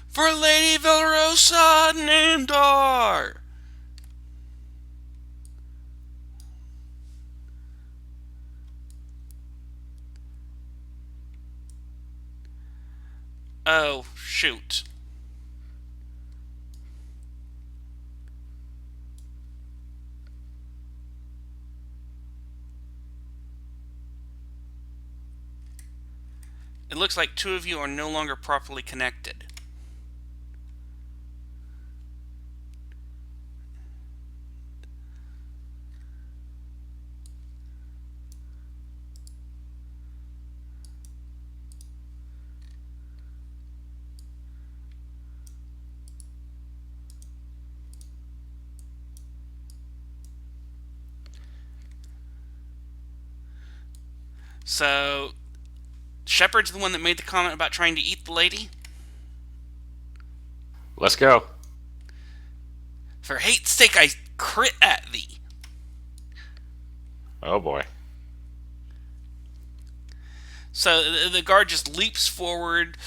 For Lady Valrosa Nandar! Oh, shoot. It looks like two of you are no longer properly connected. So, Shepard's the one that made the comment about trying to eat the lady? Let's go. For hate's sake, I crit at thee. Oh boy. So the guard just leaps forward,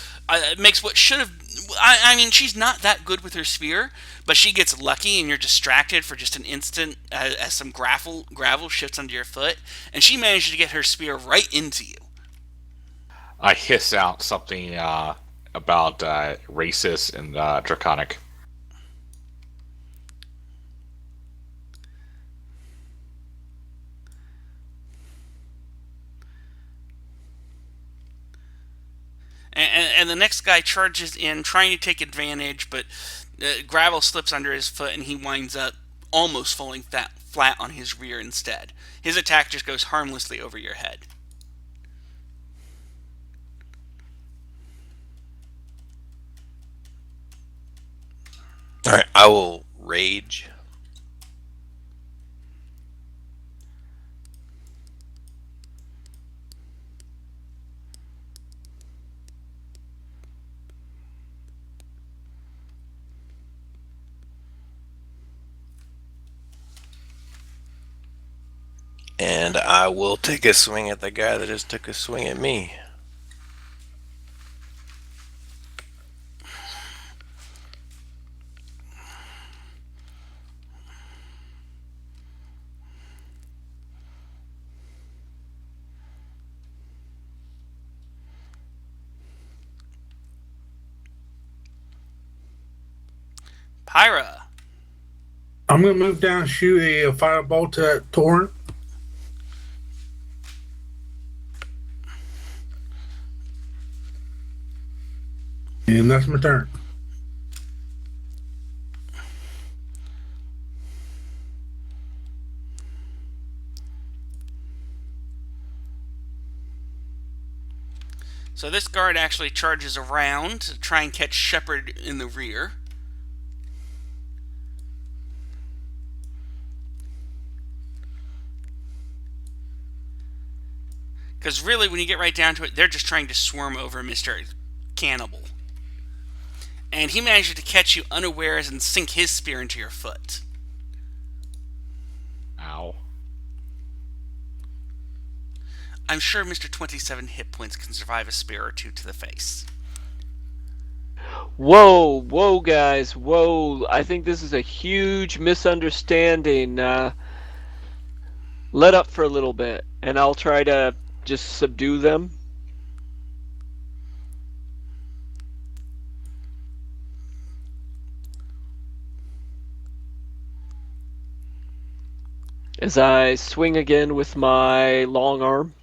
makes what should have... I mean, she's not that good with her spear, but she gets lucky and you're distracted for just an instant as some gravel shifts under your foot, and she manages to get her spear right into you. I hiss out something about racist and draconic. and the next guy charges in, trying to take advantage, but gravel slips under his foot, and he winds up almost falling flat on his rear instead. His attack just goes harmlessly over your head. All right, I will rage. And I will take a swing at the guy that just took a swing at me. Pyra. I'm gonna move down and shoot a fireball to that torrent. And that's my turn. So this guard actually charges around to try and catch Shepard in the rear. Because really, when you get right down to it, they're just trying to swarm over Mr. Cannibal. And he manages to catch you unawares and sink his spear into your foot. Ow. I'm sure Mr. 27 hit points can survive a spear or two to the face. Whoa, guys, whoa. I think this is a huge misunderstanding. Let up for a little bit, and I'll try to just subdue them. As I swing again with my long arm.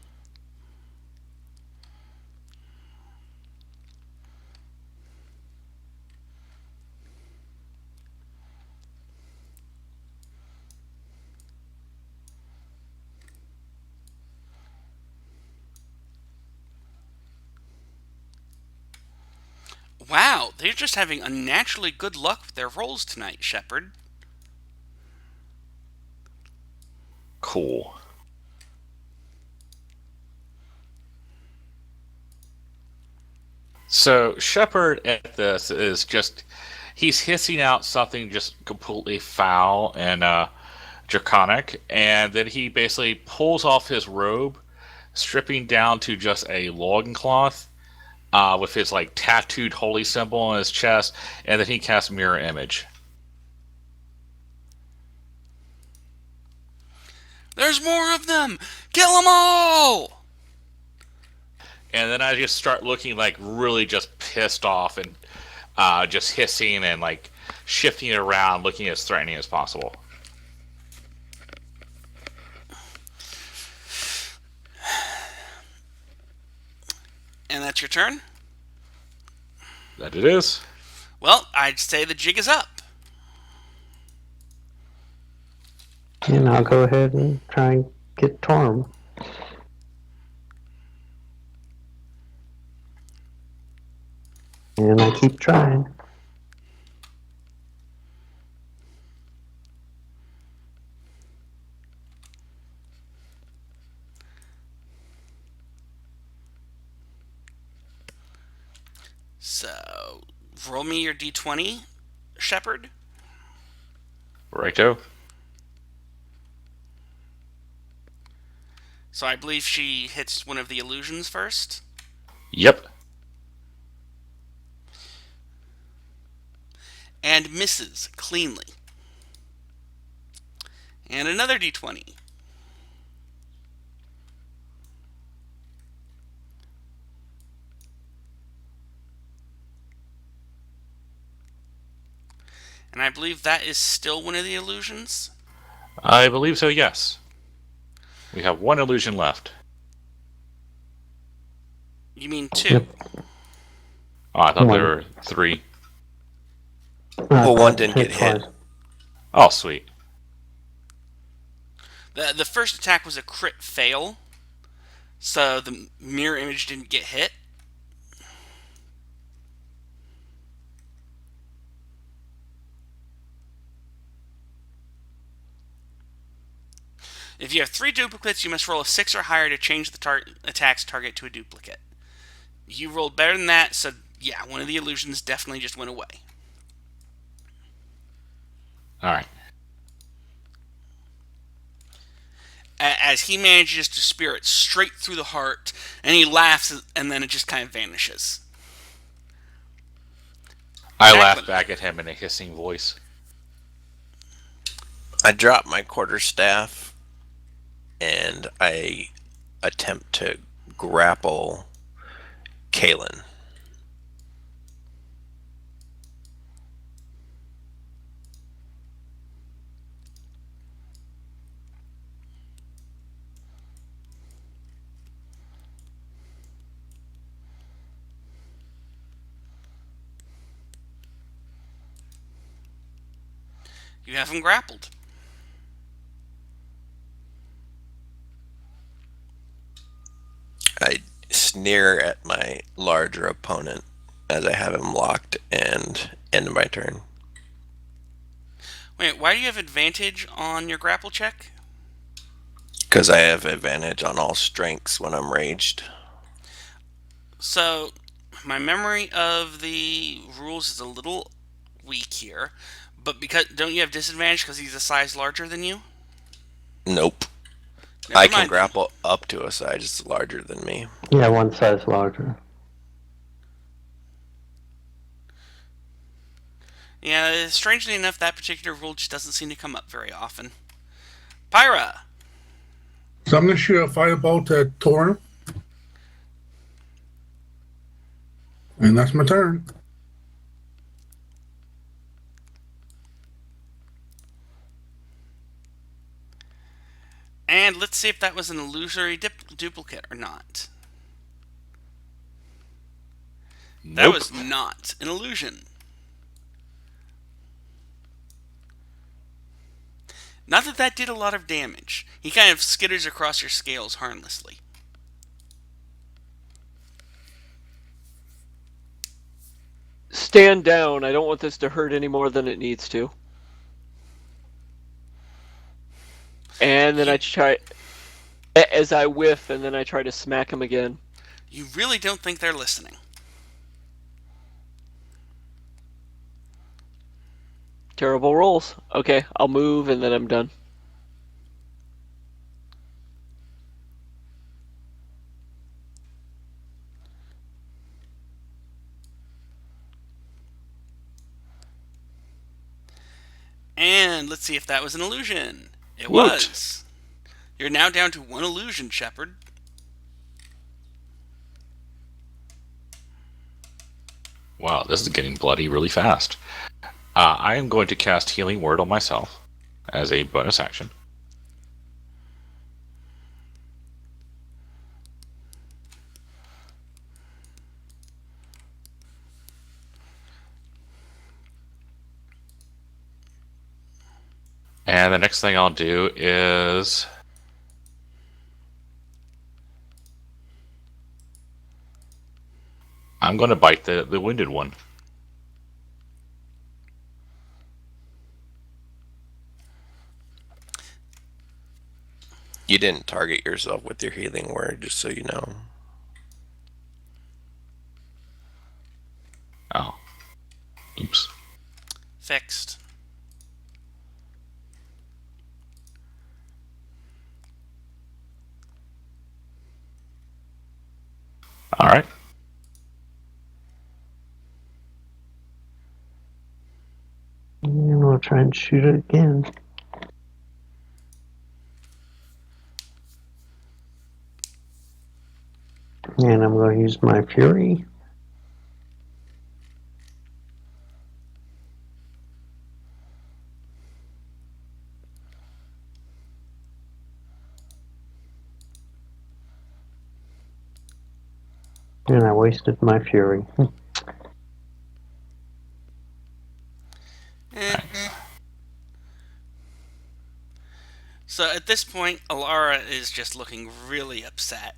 Wow, they're just having unnaturally good luck with their rolls tonight, Shepard. Cool. So Shepard at this is he's hissing out something just completely foul and draconic, and then he basically pulls off his robe, stripping down to just a loincloth with his like tattooed holy symbol on his chest, and then he casts mirror image. There's more of them! Kill them all! And then I just start looking like really just pissed off and just hissing and like shifting it around, looking as threatening as possible. And that's your turn? That it is. Well, I'd say the jig is up. And I'll go ahead and try and get Torm. And I keep trying. So, roll me your d20, Shepard. Righto. So I believe she hits one of the illusions first. Yep. And misses cleanly. And another d20. And I believe that is still one of the illusions. I believe so, yes. We have one illusion left. You mean two? Oh, I thought One. there were 3. Well, one didn't get hit. twice. Oh, sweet. The first attack was a crit fail, so the mirror image didn't get hit. If you have 3 duplicates, you must roll a 6 or higher to change the attack's target to a duplicate. You rolled better than that, so yeah, one of the illusions definitely just went away. Alright. As he manages to spear it straight through the heart, and he laughs, and then it just kind of vanishes. I Jacqueline. laughed back at him in a hissing voice. I drop my quarterstaff and I attempt to grapple Kalen. You have him grappled. I sneer at my larger opponent as I have him locked and end my turn. Wait, why do you have advantage on your grapple check? Because I have advantage on all strengths when I'm raged. So, my memory of the rules is a little weak here, but because don't you have disadvantage because he's a size larger than you? Nope. Never I can mind. grapple up to a size larger than me. Yeah, one size larger. Yeah, strangely enough, that particular rule just doesn't seem to come up very often. Pyra! So I'm going to shoot a firebolt at Torum. And that's my turn. And let's see if that was an illusory duplicate or not. That Nope. was not an illusion. Not that that did a lot of damage. He kind of skitters across your scales harmlessly. Stand down. I don't want this to hurt any more than it needs to. And then I try, as I whiff, and then I try to smack him again. You really don't think they're listening. Terrible rolls. Okay, I'll move and then I'm done. And let's see if that was an illusion. It Woot. was. You're now down to 1 illusion, Shepard. Wow, this is getting bloody really fast. I am going to cast Healing Word on myself as a bonus action. And the next thing I'll do is I'm going to bite the wounded one. You didn't target yourself with your healing word, just so you know. Oh. Oops. Fixed. All right. And we'll try and shoot it again. And I'm going to use my Fury. And I wasted my Fury. So at this point, Alara is just looking really upset.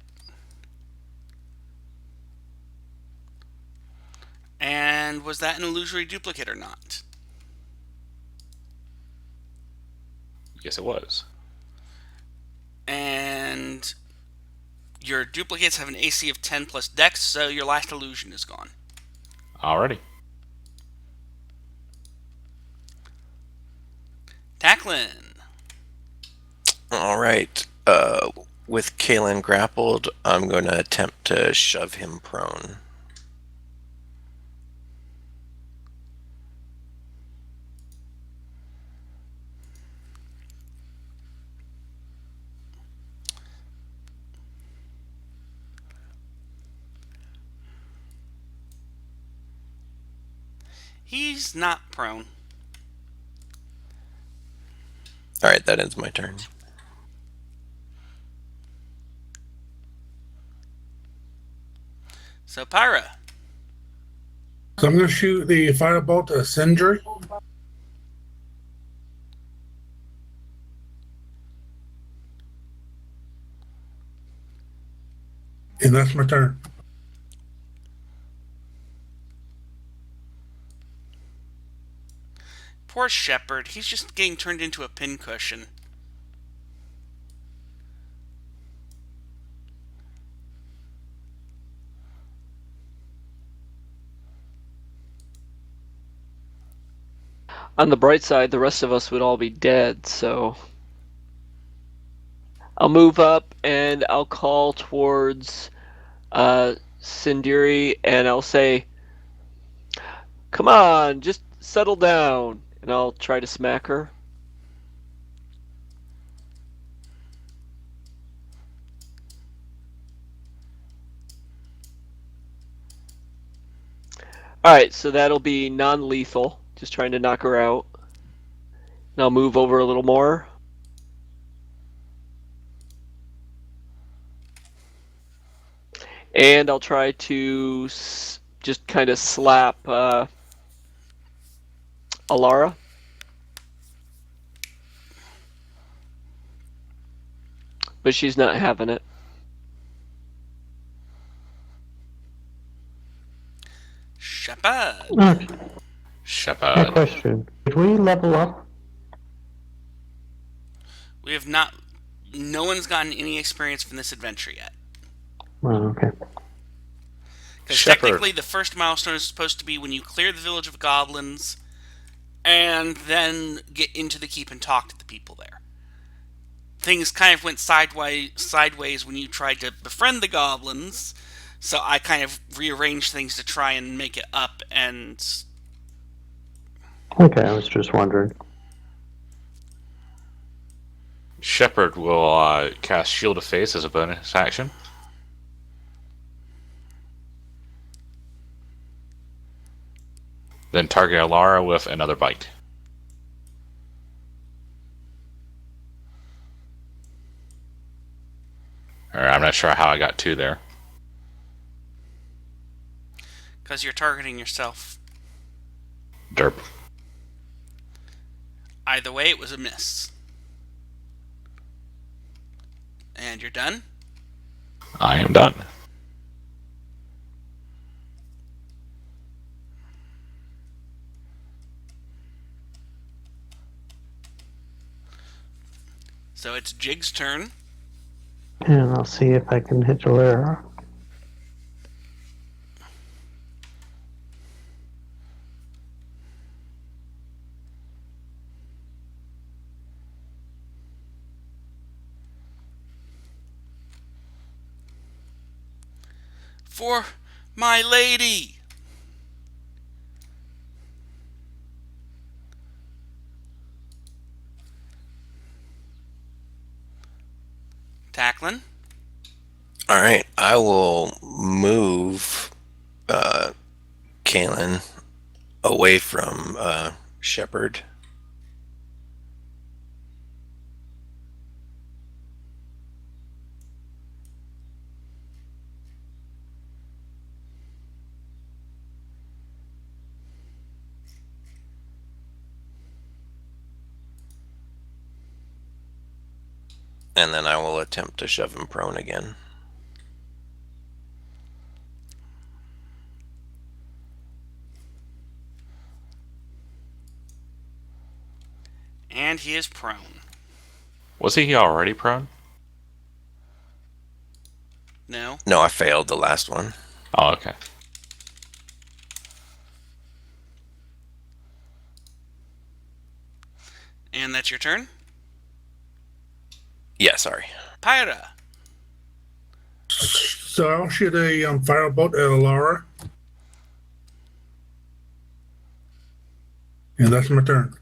And was that an illusory duplicate or not? Yes, it was. And your duplicates have an AC of 10 plus Dex, so your last illusion is gone. Alrighty. Tacklin. All right. With Kalen grappled, I'm going to attempt to shove him prone. He's not prone. All right, that ends my turn. So Pyra. So I'm going to shoot the firebolt to Sindri. And that's my turn. Poor Shepard. He's just getting turned into a pincushion. On the bright side, the rest of us would all be dead, so I'll move up and I'll call towards Sindiri and I'll say, "Come on, just settle down." And I'll try to smack her. Alright, so that'll be non-lethal. Just trying to knock her out. And I'll move over a little more. And I'll try to just kind of slap Alara. But she's not having it. Shepard. Okay. Shepard. Question. Did we level up? We have not... No one's gotten any experience from this adventure yet. Oh, okay. Because Shepard. technically the first milestone is supposed to be when you clear the village of goblins and then get into the keep and talk to the people there. Things kind of went sideways when you tried to befriend the goblins, so I kind of rearranged things to try and make it up, and... Okay, I was just wondering. Shepard will cast Shield of Faith as a bonus action. Then target Alara with another bite. Alright, I'm not sure how I got 2 there. Because you're targeting yourself. Derp. Either way, it was a miss. And you're done? I am done. So it's Jig's turn. And I'll see if I can hit Alara. For my lady! Tacklin? All right, I will move Kalen away from Shepard. And then I will attempt to shove him prone again. And he is prone. Was he already prone? No? No, I failed the last one. Oh, okay. And that's your turn? Yeah, sorry. Pyra. So I'll shoot a firebolt at Alara. And that's my turn.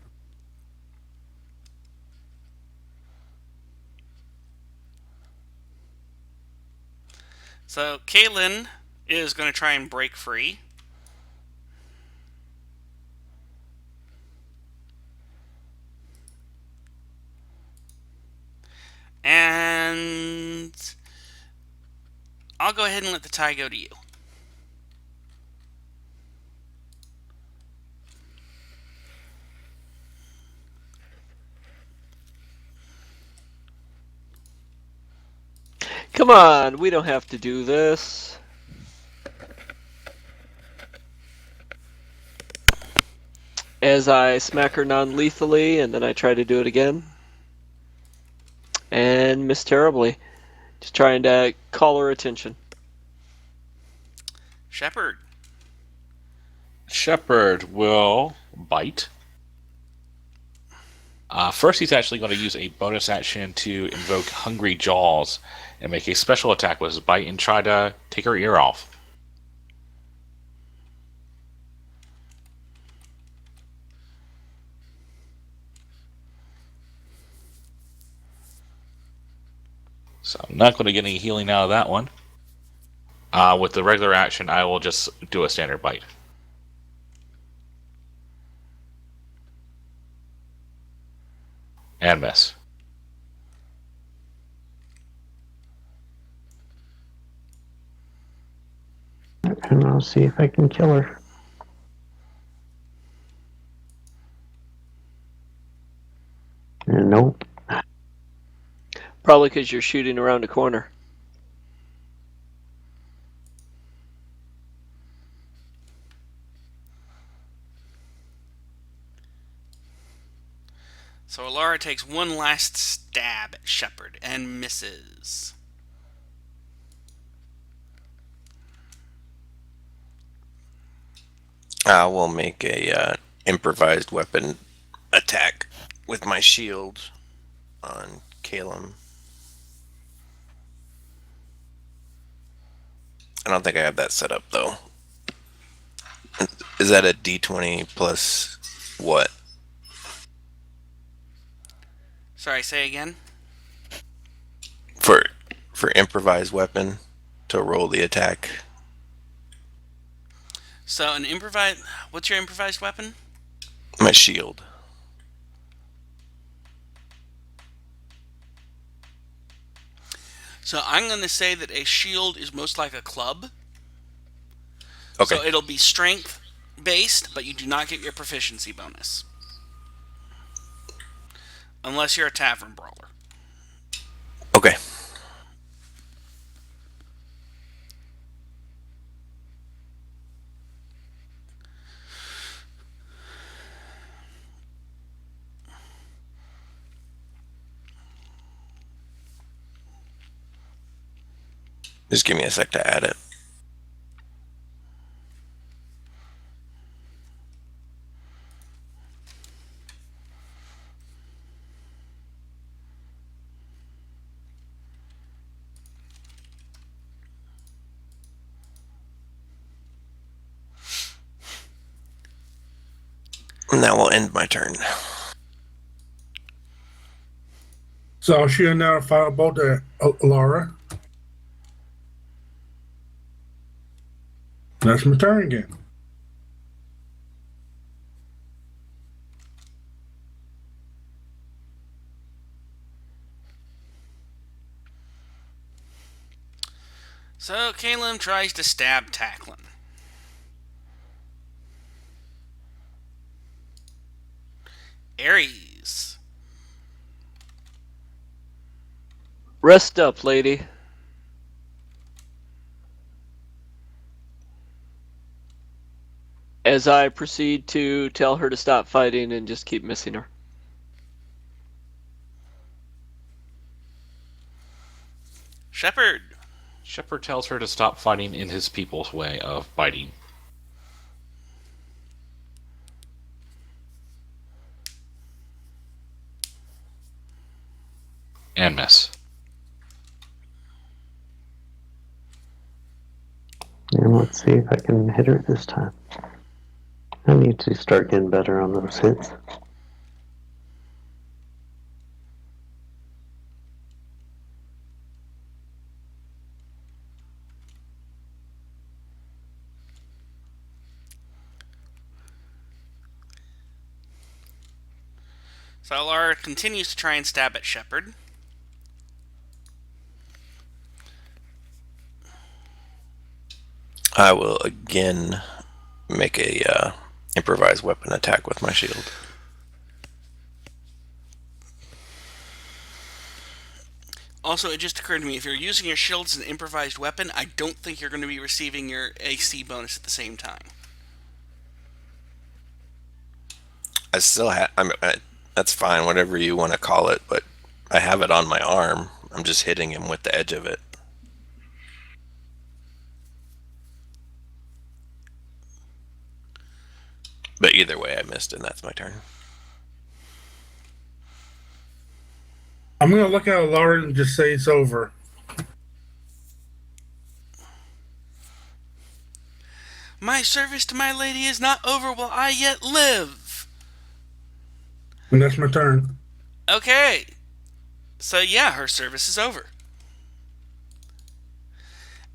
So Kaylin is going to try and break free. And I'll go ahead and let the tie go to you. Come on, we don't have to do this. As I smack her non-lethally, and then I try to do it again. And miss terribly. Just trying to call her attention. Shepard. Shepard will bite. First, he's actually going to use a bonus action to invoke Hungry Jaws and make a special attack with his bite and try to take her ear off. So I'm not going to get any healing out of that one. With the regular action, I will just do a standard bite. And miss. And I'll see if I can kill her. Nope. Probably because you're shooting around a corner. So Alara takes one last stab at Shepard and misses. I will make a improvised weapon attack with my shield on Calum. I don't think I have that set up though. Is that a D20 plus what? Sorry, say again? For improvised weapon to roll the attack. So an improvised... What's your improvised weapon? My shield. So I'm going to say that a shield is most like a club. Okay. So it'll be strength based, but you do not get your proficiency bonus. Unless you're a tavern brawler. Okay. Just give me a sec to add it. And that will end my turn. So I'll shoot another firebolt at Alara. That's my turn again. So Caleb tries to stab Tacklin. Ares. Rest up, lady. As I proceed to tell her to stop fighting and just keep missing her. Shepard. Shepard tells her to stop fighting in his people's way of biting. And miss. And let's see if I can hit her this time. I need to start getting better on those hits. So Lara continues to try and stab at Shepard. I will again make a improvised weapon attack with my shield. Also, it just occurred to me, if you're using your shield as an improvised weapon, I don't think you're going to be receiving your AC bonus at the same time. I still have. That's fine, whatever you want to call it, but I have it on my arm. I'm just hitting him with the edge of it. But either way, I missed, and that's my turn. I'm gonna look at Laura and just say it's over. My service to my lady is not over while I yet live. And that's my turn. Okay. So yeah, her service is over.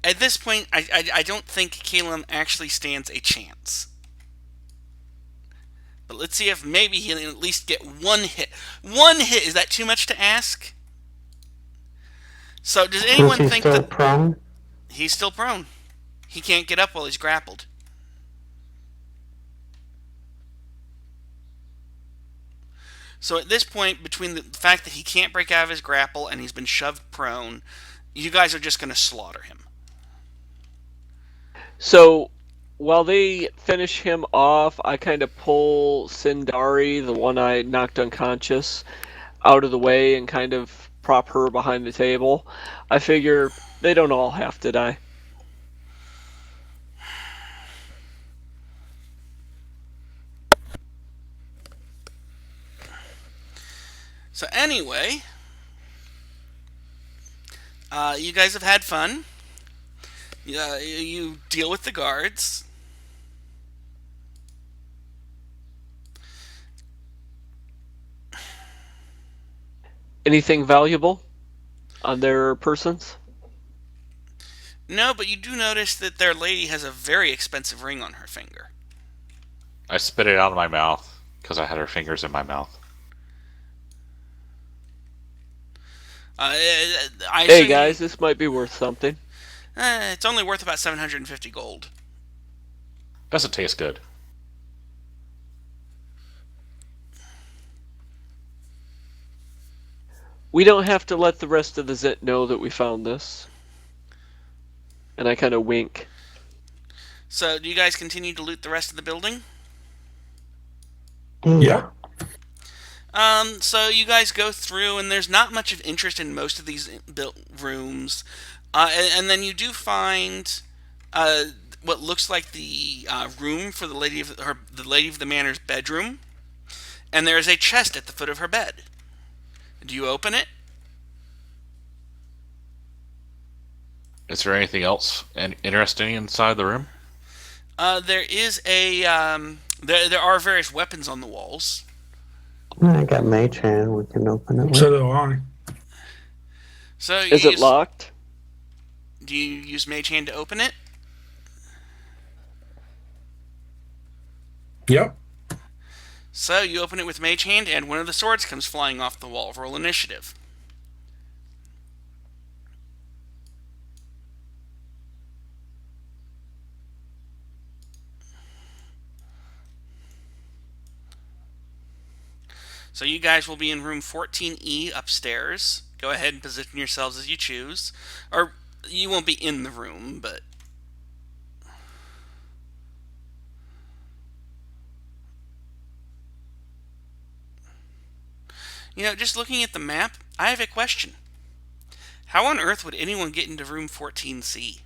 At this point, I don't think Caleb actually stands a chance. But let's see if maybe he'll at least get one hit. One hit, is that too much to ask? So does anyone Is he think still that prone? he's still prone? He can't get up while he's grappled. So at this point, between the fact that he can't break out of his grapple and he's been shoved prone, you guys are just going to slaughter him. So while they finish him off, I kind of pull Sindari, the one I knocked unconscious, out of the way and kind of prop her behind the table. I figure they don't all have to die. So anyway, you guys have had fun. You deal with the guards. Anything valuable on their persons? No, but you do notice that their lady has a very expensive ring on her finger. I spit it out of my mouth because I had her fingers in my mouth. Hey guys, this might be worth something. It's only worth about 750 gold. Doesn't taste good. We don't have to let the rest of the Zit know that we found this. And I kind of wink. So, do you guys continue to loot the rest of the building? Yeah. So you guys go through, and there's not much of interest in most of these built rooms. And then you do find what looks like the room for the lady of the manor's bedroom, and there is a chest at the foot of her bed. Do you open it? Is there anything else interesting inside the room? There is a there are various weapons on the walls. I got Mage Hand. We can open it with. So do I. So Is it locked? Do you use Mage Hand to open it? Yep. So you open it with Mage Hand, and one of the swords comes flying off the wall. Roll initiative. So you guys will be in room 14E upstairs, Go ahead and position yourselves as you choose. Or you won't be in the room, but... just looking at the map, I have a question. How on earth would anyone get into room 14C?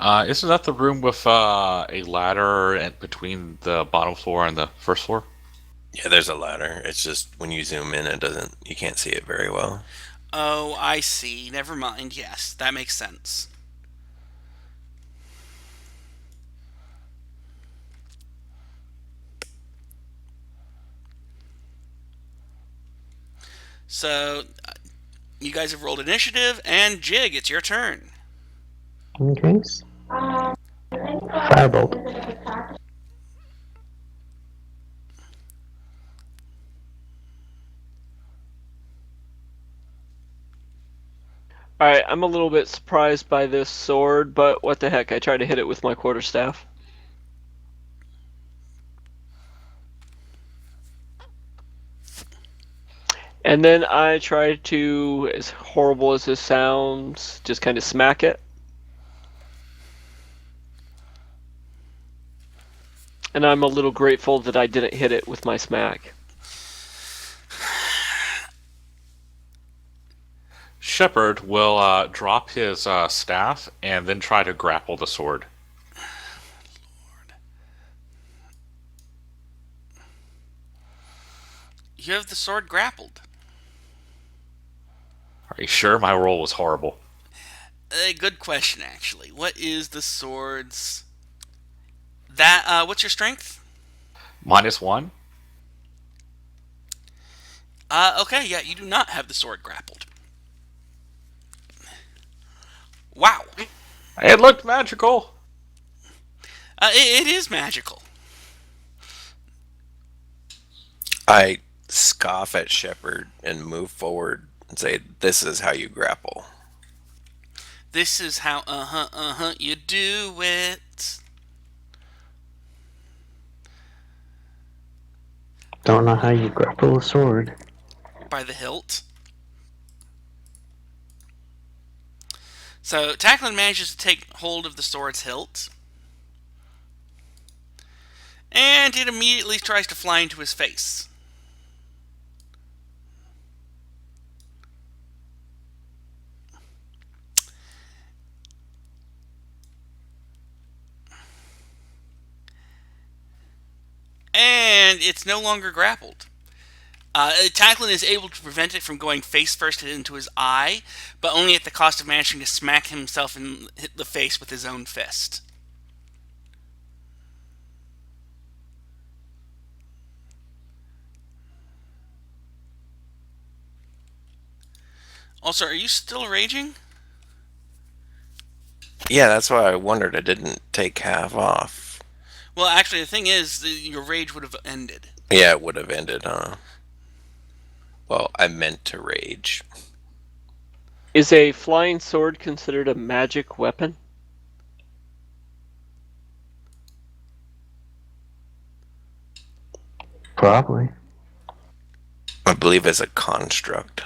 Isn't that the room with a ladder between the bottom floor and the first floor? Yeah, there's a ladder. It's just when you zoom in, you can't see it very well. Oh, I see. Never mind. Yes, that makes sense. So, you guys have rolled initiative, and Jig, it's your turn. Okay. Firebolt. Alright, I'm a little bit surprised by this sword, but what the heck, I tried to hit it with my quarterstaff. And then I try to, as horrible as this sounds, just kind of smack it. And I'm a little grateful that I didn't hit it with my smack. Shepard will drop his staff and then try to grapple the sword. Lord. You have the sword grappled. Are you sure? My roll was horrible. A good question, actually. What is the sword's... what's your strength? -1? Okay, yeah, you do not have the sword grappled. Wow. It looked magical. It is magical. I scoff at Shepard and move forward and say, "This is how you grapple." This is how, you do it. Don't know how you grapple a sword. By the hilt. So, Tacklin manages to take hold of the sword's hilt. And it immediately tries to fly into his face. And it's no longer grappled. Tacklin is able to prevent it from going face first into his eye, but only at the cost of managing to smack himself in the face with his own fist. Also, are you still raging? Yeah, that's why I wondered. I didn't take half off. Well, actually, the thing is, your rage would have ended. Yeah, it would have ended, huh? Well, I meant to rage. Is a flying sword considered a magic weapon? Probably. I believe it's a construct.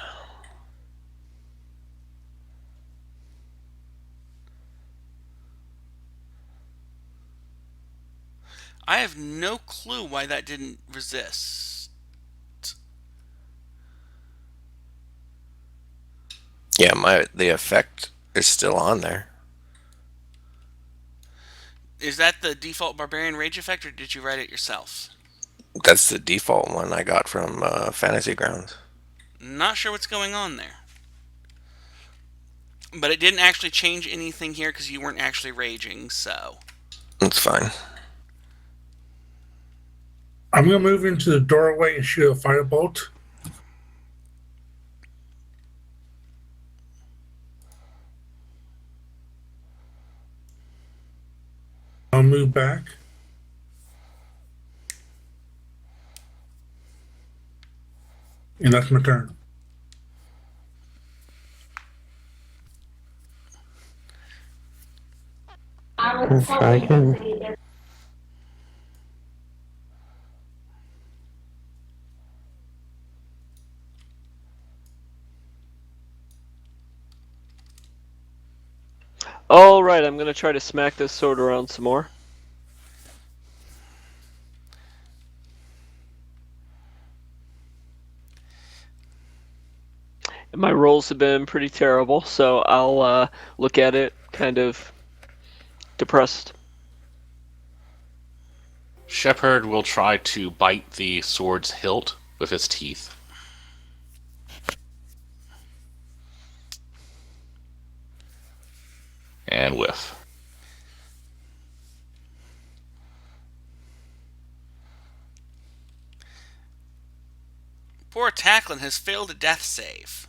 I have no clue why that didn't resist. Yeah, the effect is still on there. Is that the default Barbarian Rage effect, or did you write it yourself? That's the default one I got from Fantasy Grounds. Not sure what's going on there. But it didn't actually change anything here because you weren't actually raging, so... That's fine. I'm gonna move into the doorway and shoot a firebolt. I'll move back. And that's my turn. Let's try again. All right, I'm gonna try to smack this sword around some more. And my rolls have been pretty terrible, so I'll look at it kind of depressed. Shepherd will try to bite the sword's hilt with his teeth. And whiff. Poor Tacklin has failed a death save.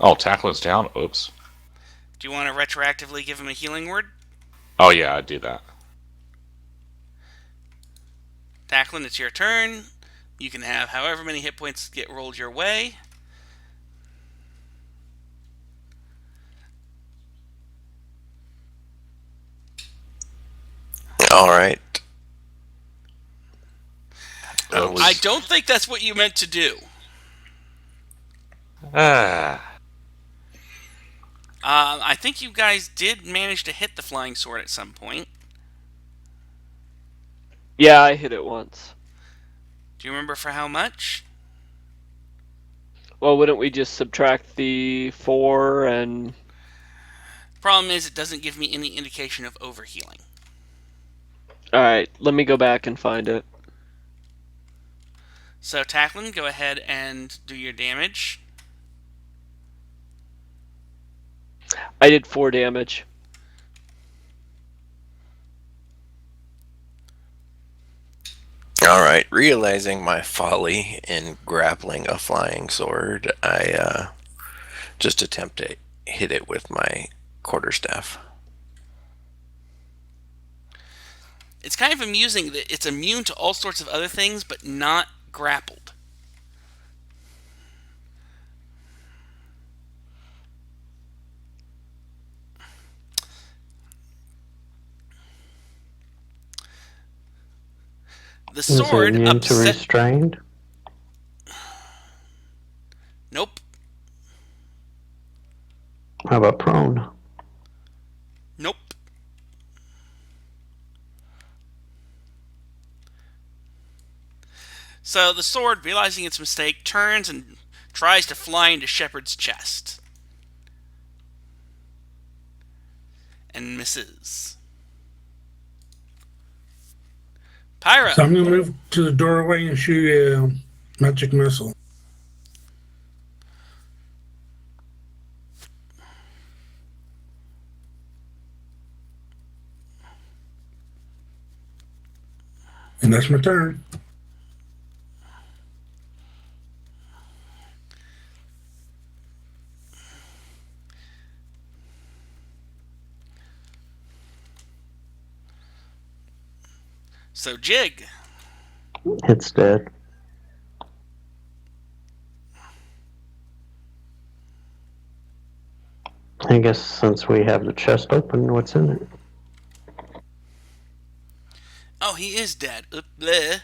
Oh, Tacklin's down. Oops. Do you want to retroactively give him a healing word? Oh, yeah, I'd do that. Tacklin, it's your turn. You can have however many hit points get rolled your way. All right. Oops. I don't think that's what you meant to do. I think you guys did manage to hit the flying sword at some point. Yeah, I hit it once. Do you remember for how much? Well, wouldn't we just subtract the 4 and... Problem is, it doesn't give me any indication of overhealing. Alright, let me go back and find it. So, Tacklin, go ahead and do your damage. I did 4 damage. All right. Realizing my folly in grappling a flying sword, I just attempt to hit it with my quarterstaff. It's kind of amusing that it's immune to all sorts of other things, but not grappled. The Is it sword immune to upset. restrained? Nope. How about prone? Nope. So the sword, realizing its mistake, turns and tries to fly into Shepard's chest. And misses. Pyra. So I'm gonna move to the doorway and shoot a magic missile. And that's my turn. So Jig. It's dead. I guess since we have the chest open, what's in it? Oh, he is dead. Bleh.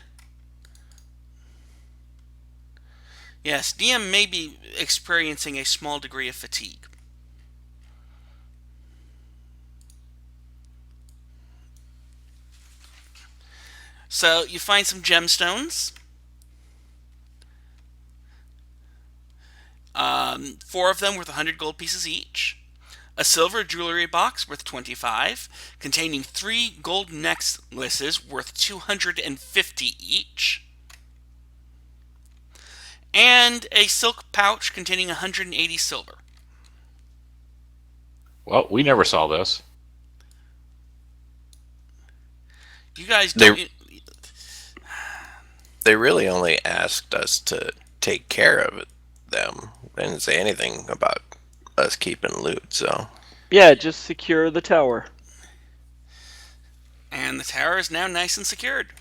Yes, DM may be experiencing a small degree of fatigue. So you find some gemstones. 4 of them worth 100 gold pieces each. A silver jewelry box worth 25, containing 3 gold necklaces worth 250 each. And a silk pouch containing 180 silver. Well, we never saw this. You guys don't... They really only asked us to take care of them. They didn't say anything about us keeping loot, so... Yeah, just secure the tower. And the tower is now nice and secured.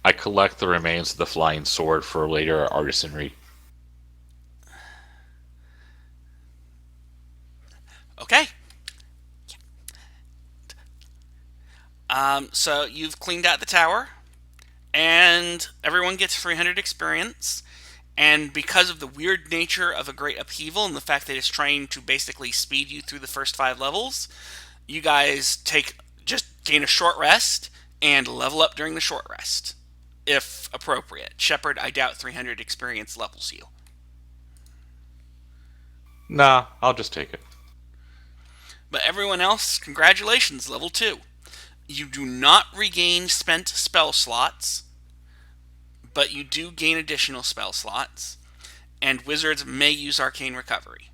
I collect the remains of the flying sword for later artisanry. Okay. So you've cleaned out the tower, and everyone gets 300 experience, And because of the weird nature of a Great Upheaval and the fact that it's trying to basically speed you through the first 5 levels, you guys just gain a short rest and level up during the short rest, if appropriate. Shepard, I doubt 300 experience levels you. Nah, I'll just take it. But everyone else, congratulations, level 2. You do not regain spent spell slots, but you do gain additional spell slots, and wizards may use Arcane Recovery.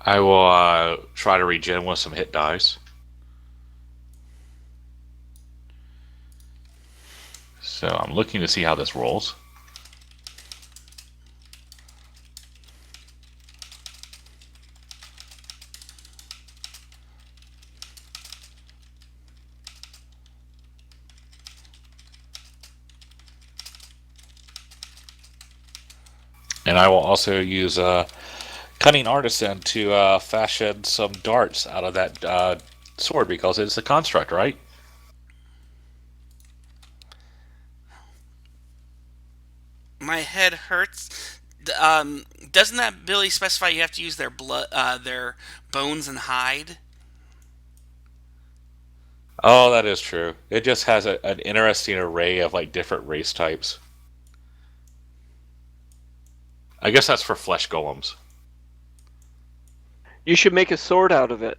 I will try to regen with some hit dice. So I'm looking to see how this rolls. And I will also use Cunning Artisan to fashion some darts out of that sword because it's a construct, right? My head hurts. Doesn't that ability specify you have to use their blood, their bones and hide? Oh, that is true. It just has an interesting array of like different race types. I guess that's for flesh golems. You should make a sword out of it.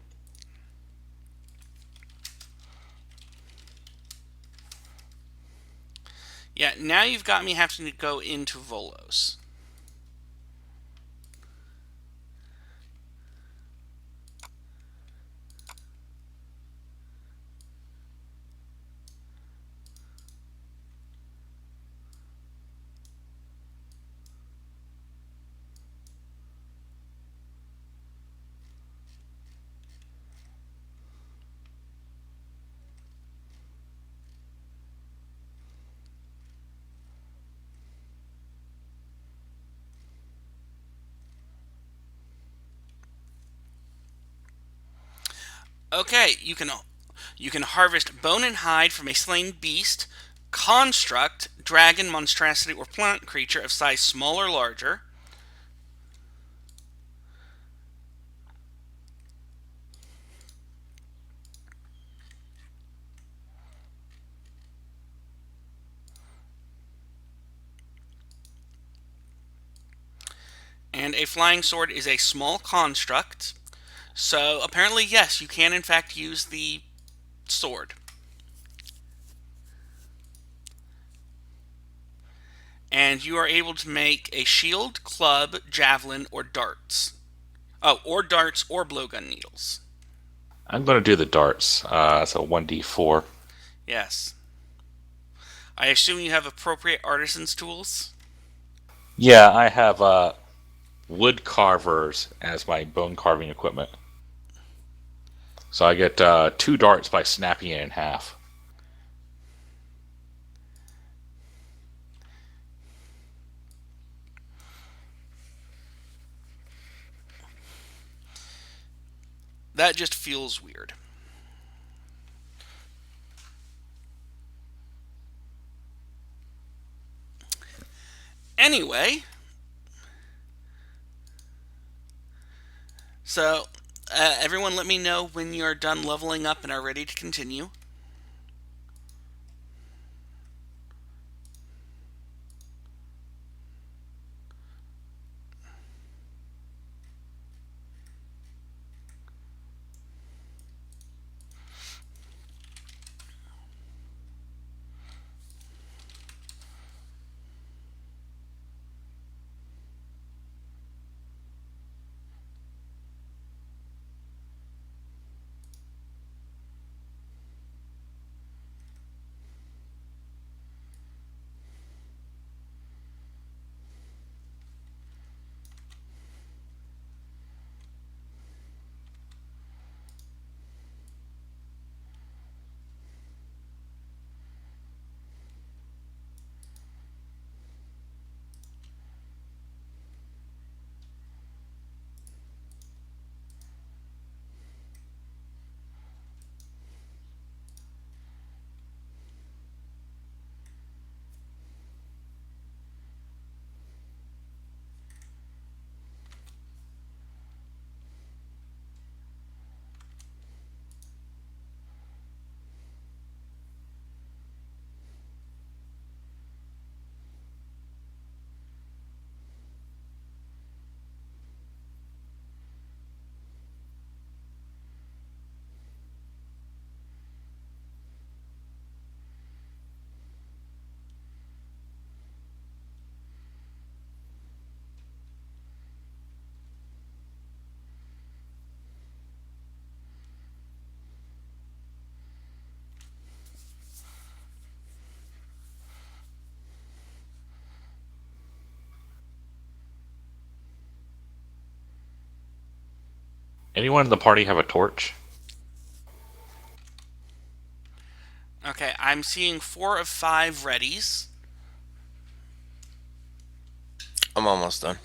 Yeah, now you've got me having to go into Volos. Okay, you can harvest bone and hide from a slain beast, construct, dragon, monstrosity, or plant creature of size small or larger. And a flying sword is a small construct. So apparently, yes, you can in fact use the sword. And you are able to make a shield, club, javelin, or darts. Oh, or darts or blowgun needles. I'm going to do the darts. That's a 1d4. Yes. I assume you have appropriate artisan's tools? Yeah, I have wood carvers as my bone carving equipment. So I get 2 darts by snapping it in half. That just feels weird. Anyway, so everyone let me know when you're done leveling up and are ready to continue. Anyone in the party have a torch? Okay, I'm seeing 4 of 5 readies. I'm almost done.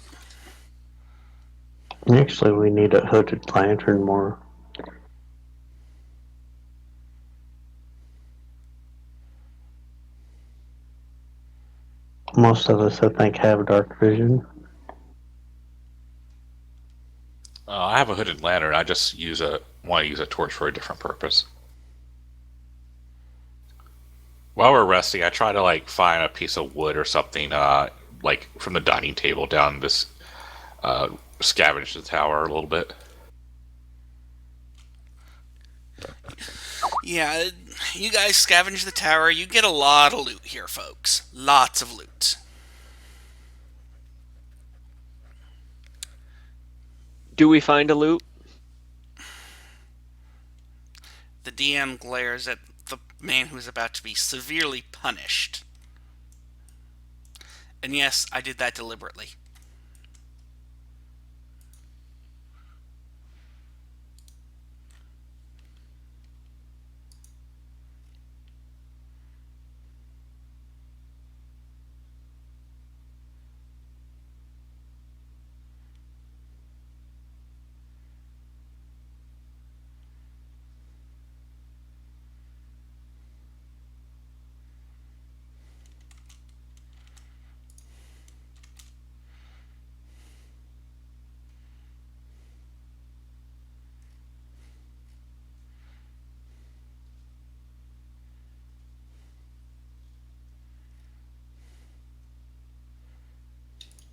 Actually, we need a hooded lantern more. Most of us, I think, have dark vision. I have a hooded lantern. I just want to use a torch for a different purpose. While we're resting, I try to find a piece of wood or something, from the dining table down this scavenge the tower a little bit. Yeah, you guys scavenge the tower. You get a lot of loot here, folks. Lots of loot. Do we find a loot? The DM glares at the man who is about to be severely punished. And yes, I did that deliberately.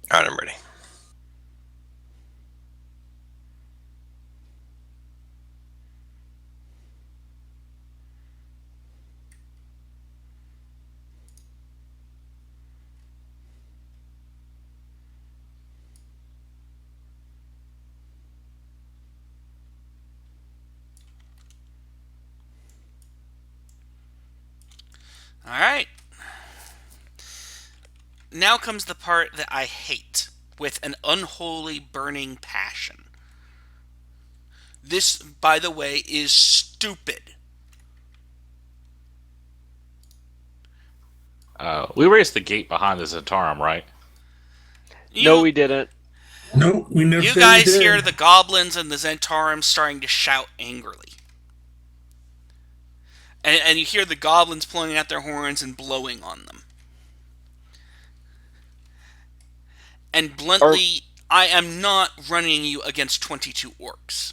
All right, I'm ready. Alright. Now comes the part that I hate with an unholy burning passion. This, by the way, is stupid. We raised the gate behind the Zentarum, right? No, we didn't. Nope, we never You said guys we did. hear the goblins and the Zentarum starting to shout angrily. And you hear the goblins pulling out their horns and blowing on them. And bluntly, I am not running you against 22 orcs.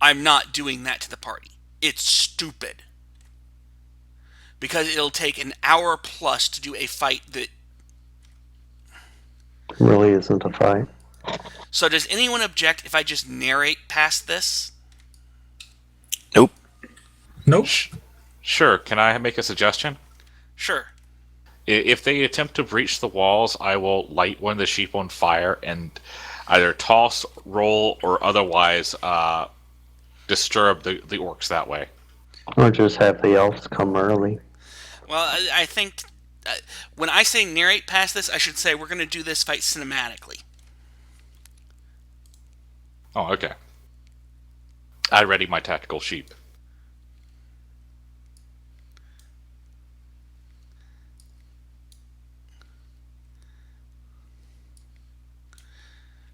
I'm not doing that to the party. It's stupid. Because it'll take an hour plus to do a fight that... Really isn't a fight. So does anyone object if I just narrate past this? Nope. Nope. Sure. Can I make a suggestion? Sure. If they attempt to breach the walls, I will light one of the sheep on fire and either toss, roll, or otherwise disturb the orcs that way. Or just have the elves come early. Well, I think when I say narrate past this, I should say we're going to do this fight cinematically. Oh, okay. I ready my tactical sheep.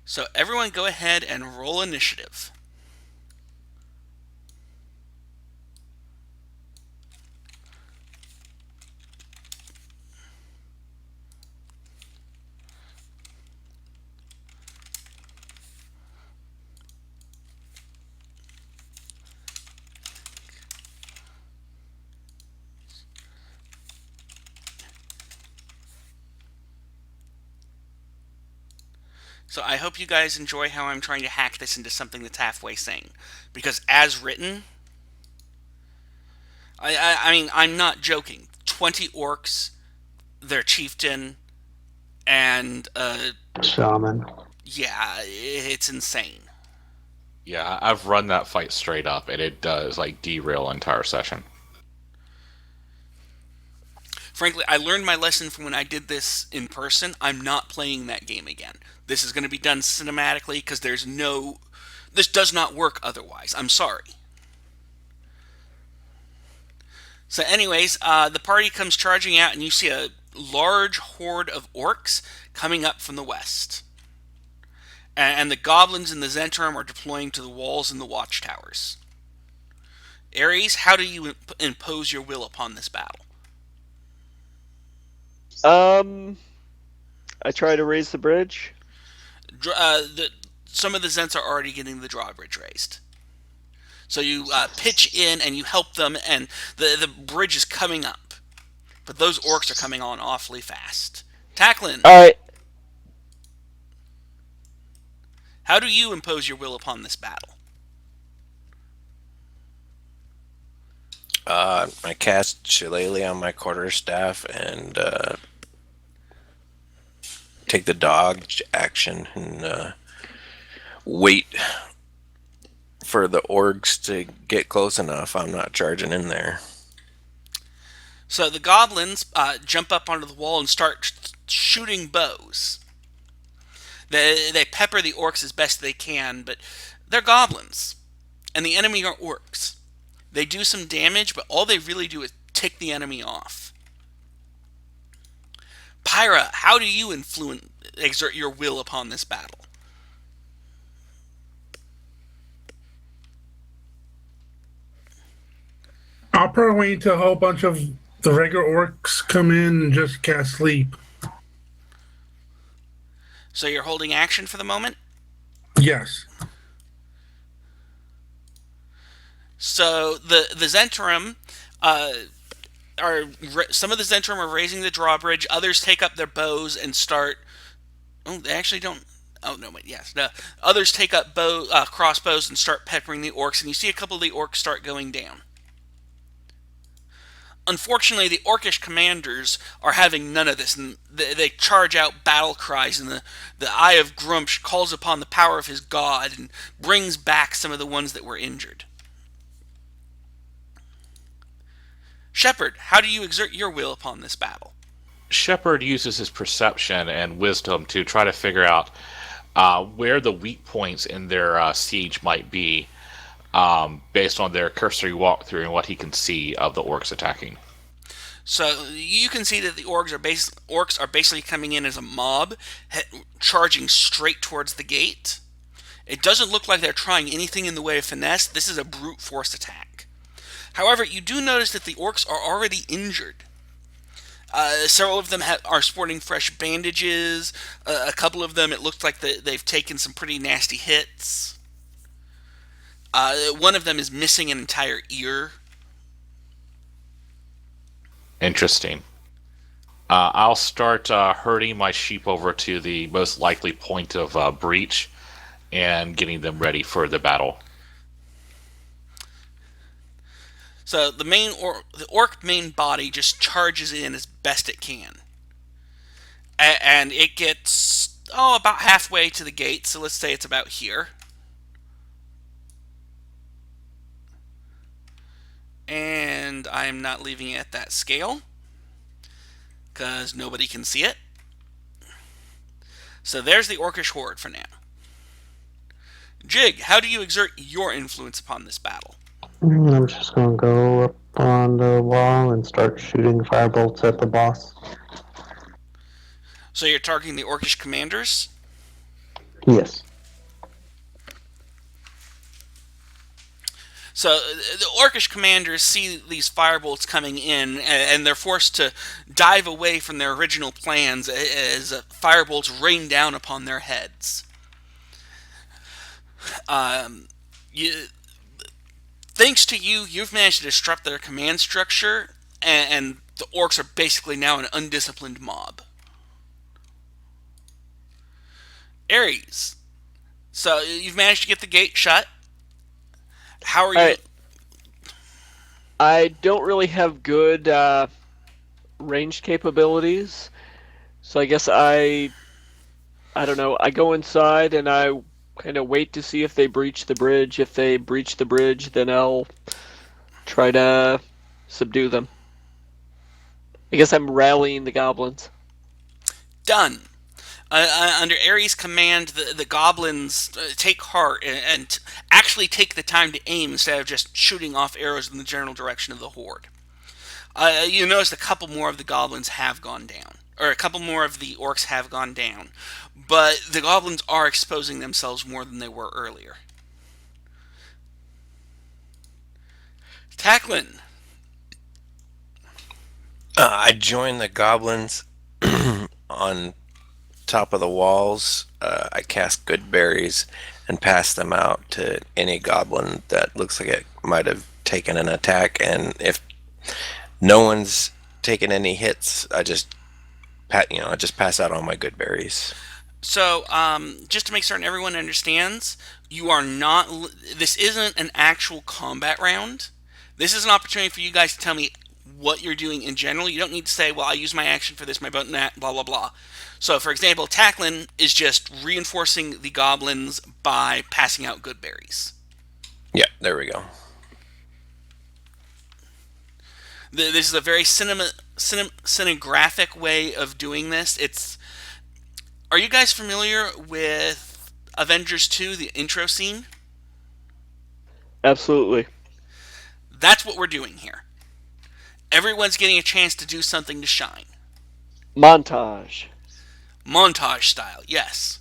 So everyone go ahead and roll initiative. So I hope you guys enjoy how I'm trying to hack this into something that's halfway sane. Because as written, I mean, I'm not joking. 20 orcs, their chieftain, and, Shaman. yeah, it's insane. Yeah, I've run that fight straight up, and it does derail an entire session. Frankly, I learned my lesson from when I did this in person. I'm not playing that game again. This is going to be done cinematically because this does not work otherwise. I'm sorry. So anyways, the party comes charging out and you see a large horde of orcs coming up from the west. And the goblins in the Zentrum are deploying to the walls and the watchtowers. Ares, how do you impose your will upon this battle? I try to raise the bridge. Some of the Zents are already getting the drawbridge raised. So you pitch in and you help them, and the bridge is coming up. But those orcs are coming on awfully fast. Tacklin, Alright. how do you impose your will upon this battle? I cast Shillelagh on my quarterstaff and take the dodge action and wait for the orgs to get close enough. I'm not charging in there. So the goblins jump up onto the wall and start shooting bows. They pepper the orcs as best they can, but they're goblins. And the enemy are orcs. They do some damage, but all they really do is tick the enemy off. Pyra, how do you exert your will upon this battle? I'll probably wait until a whole bunch of the regular orcs come in and just cast sleep. So you're holding action for the moment? Yes. So the Zentrum some of the Zentrum are raising the drawbridge. Others take up their bows and start. Oh, they actually don't. Oh no, wait. Yes, no. Others take up crossbows and start peppering the orcs, and you see a couple of the orcs start going down. Unfortunately, the orcish commanders are having none of this, and they charge out battle cries, and the Eye of Grumsh calls upon the power of his god and brings back some of the ones that were injured. Shepard, how do you exert your will upon this battle? Shepard uses his perception and wisdom to try to figure out where the weak points in their siege might be, based on their cursory walkthrough and what he can see of the orcs attacking. So you can see that the orcs are basically coming in as a mob, charging straight towards the gate. It doesn't look like they're trying anything in the way of finesse. This is a brute force attack. However, you do notice that the orcs are already injured. Several of them are sporting fresh bandages. A couple of them, it looks like they've taken some pretty nasty hits. One of them is missing an entire ear. Interesting. I'll start herding my sheep over to the most likely point of breach and getting them ready for the battle. So the orc main body just charges in as best it can. And it gets, about halfway to the gate, so let's say it's about here. And I'm not leaving it at that scale, because nobody can see it. So there's the orcish horde for now. Jig, how do you exert your influence upon this battle? I'm just gonna go up on the wall and start shooting firebolts at the boss. So you're targeting the orcish commanders? Yes. So the orcish commanders see these firebolts coming in, and they're forced to dive away from their original plans as firebolts rain down upon their heads. Thanks to you, you've managed to disrupt their command structure, and the orcs are basically now an undisciplined mob. Ares, so you've managed to get the gate shut. How are you? I don't really have good range capabilities, so I guess I don't know. I go inside and I kind of wait to see if they breach the bridge. If they breach the bridge, then I'll try to subdue them. I guess I'm rallying the goblins. Done. Under Ares' command, the goblins take heart and actually take the time to aim instead of just shooting off arrows in the general direction of the horde. You notice a couple more of the goblins have gone down, or a couple more of the orcs have gone down, but the goblins are exposing themselves more than they were earlier. Tacklin. I joined the goblins on top of the walls. I cast good berries and pass them out to any goblin that looks like it might have taken an attack. And if no one's taken any hits, I just pass out all my good berries. So, just to make certain everyone understands, you are not. This isn't an actual combat round. This is an opportunity for you guys to tell me what you're doing in general. You don't need to say, well, I use my action for this, my button, that, blah, blah, blah. So, for example, Tacklin is just reinforcing the goblins by passing out good berries. Yeah, there we go. This is a very cinegraphic way of doing this. Are you guys familiar with Avengers 2, the intro scene? Absolutely. That's what we're doing here. Everyone's getting a chance to do something to shine. Montage. Montage style, yes.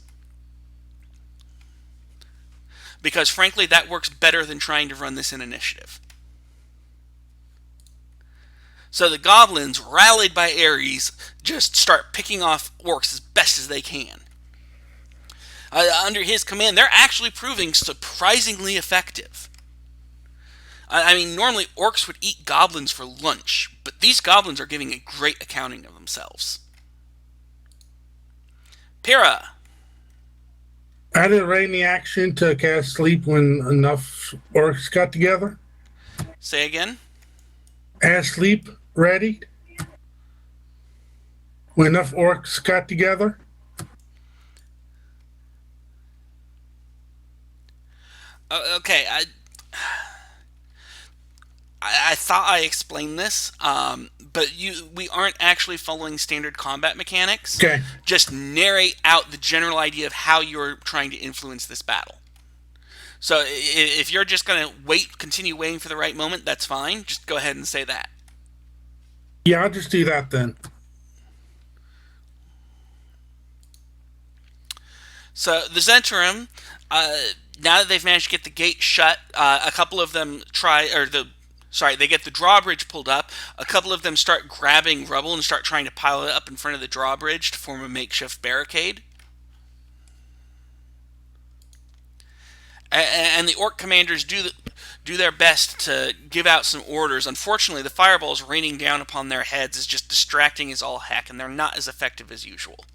Because frankly, that works better than trying to run this in initiative. So the goblins, rallied by Ares, just start picking off orcs as best as they can. Under his command, they're actually proving surprisingly effective. I mean, normally orcs would eat goblins for lunch, but these goblins are giving a great accounting of themselves. Pyrrha. I did rainy action to cast sleep when enough orcs got together. Say again? Add sleep ready when enough orcs got together. Okay, I thought I explained this, but we aren't actually following standard combat mechanics. Okay. Just narrate out the general idea of how you're trying to influence this battle. So if you're just going to continue waiting for the right moment, that's fine. Just go ahead and say that. Yeah, I'll just do that then. So the Zhentarim, now that they've managed to get the gate shut, a couple of them they get the drawbridge pulled up. A couple of them start grabbing rubble and start trying to pile it up in front of the drawbridge to form a makeshift barricade. And the orc commanders do their best to give out some orders. Unfortunately, the fireballs raining down upon their heads is just distracting as all heck, and they're not as effective as usual.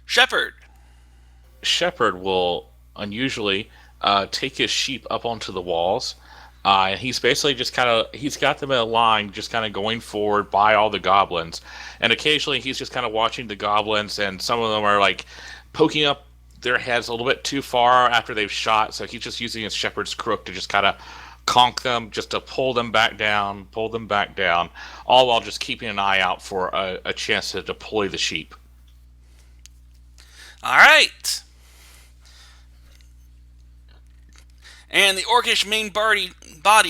Shepherd. Shepherd will unusually take his sheep up onto the walls. And he's basically he's got them in a line, just kind of going forward by all the goblins. And occasionally he's just kind of watching the goblins, and some of them are like poking up their heads a little bit too far after they've shot. So he's just using his shepherd's crook to just kind of conk them, just to pull them back down, all while just keeping an eye out for a chance to deploy the sheep. All right. And the orcish main body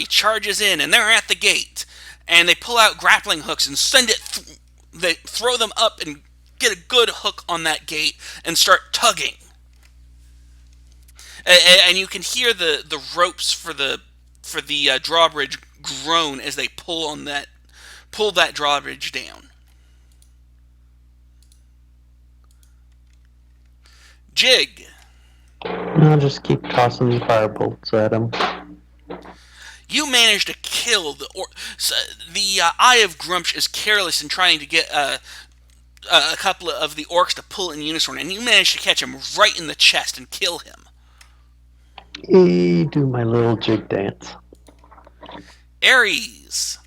charges in, and they're at the gate. And they pull out grappling hooks and send it. They throw them up and get a good hook on that gate and start tugging. And you can hear the ropes for the drawbridge groan as they pull that drawbridge down. Jig. I'll just keep tossing firebolts at him. You manage to kill the Eye of Grumpsh is careless in trying to get a couple of the orcs to pull in unison, and you manage to catch him right in the chest and kill him. Do my little jig dance. Ares.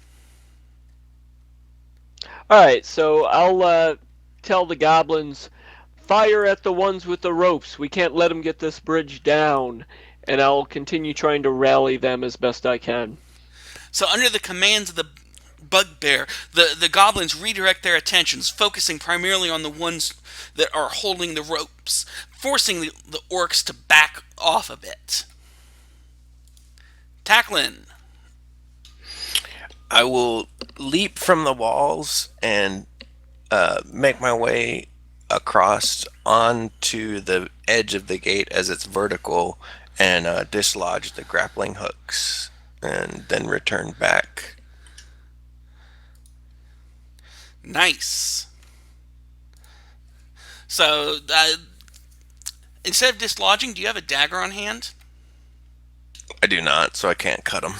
Alright, so I'll tell the goblins, fire at the ones with the ropes. We can't let them get this bridge down. And I'll continue trying to rally them as best I can. So under the commands of bugbear, the goblins redirect their attentions, focusing primarily on the ones that are holding the ropes, forcing the orcs to back off a bit. Tacklin. I will leap from the walls and make my way across onto the edge of the gate as it's vertical and dislodge the grappling hooks and then return back. Nice. So, instead of dislodging, do you have a dagger on hand? I do not, so I can't cut them.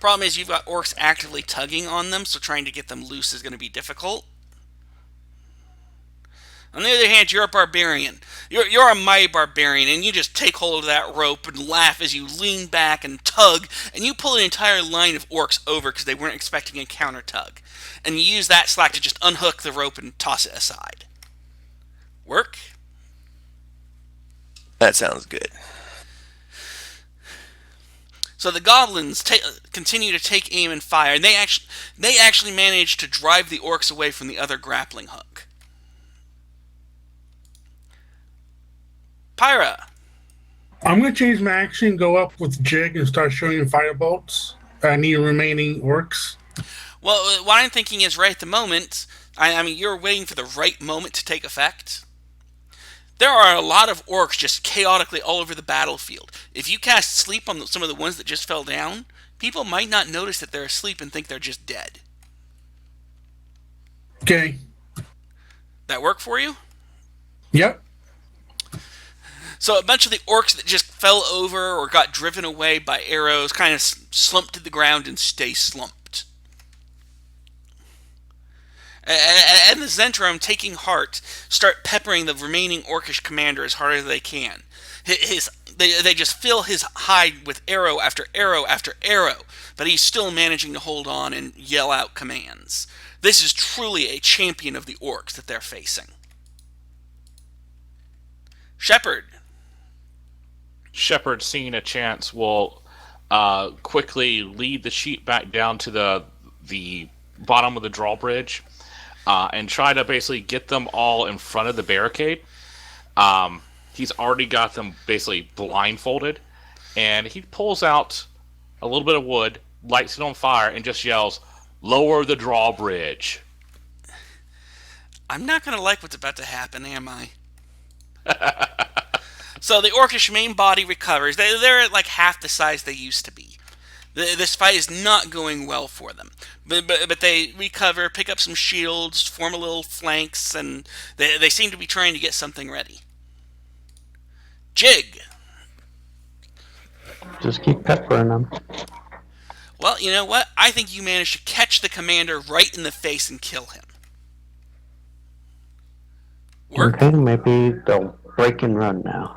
Problem is, you've got orcs actively tugging on them, so trying to get them loose is going to be difficult. On the other hand, you're a barbarian. You're a mighty barbarian, and you just take hold of that rope and laugh as you lean back and tug, and you pull an entire line of orcs over because they weren't expecting a counter tug. And you use that slack to just unhook the rope and toss it aside. Work? That sounds good. So the goblins continue to take aim and fire, and they actually manage to drive the orcs away from the other grappling hook. Pyra. I'm going to change my action, go up with Jig, and start shooting firebolts at any remaining orcs. Well, what I'm thinking is right at the moment, I mean, you're waiting for the right moment to take effect. There are a lot of orcs just chaotically all over the battlefield. If you cast sleep on some of the ones that just fell down, people might not notice that they're asleep and think they're just dead. Okay. That work for you? Yep. So a bunch of the orcs that just fell over or got driven away by arrows kind of slump to the ground and stay slumped. And the Zentrum, taking heart, start peppering the remaining orcish commander as hard as they can. They just fill his hide with arrow after arrow after arrow, but he's still managing to hold on and yell out commands. This is truly a champion of the orcs that they're facing. Shepard. Shepard, seeing a chance, will quickly lead the sheep back down to the bottom of the drawbridge and try to basically get them all in front of the barricade. He's already got them basically blindfolded, and he pulls out a little bit of wood, lights it on fire, and just yells, "Lower the drawbridge." I'm not going to like what's about to happen, am I? So the orcish main body recovers. They're at like half the size they used to be. This fight is not going well for them. But they recover, pick up some shields, form a little flanks, and they seem to be trying to get something ready. Jig. Just keep peppering them. Well, you know what? I think you managed to catch the commander right in the face and kill him. Work? Okay, maybe they'll break and run now.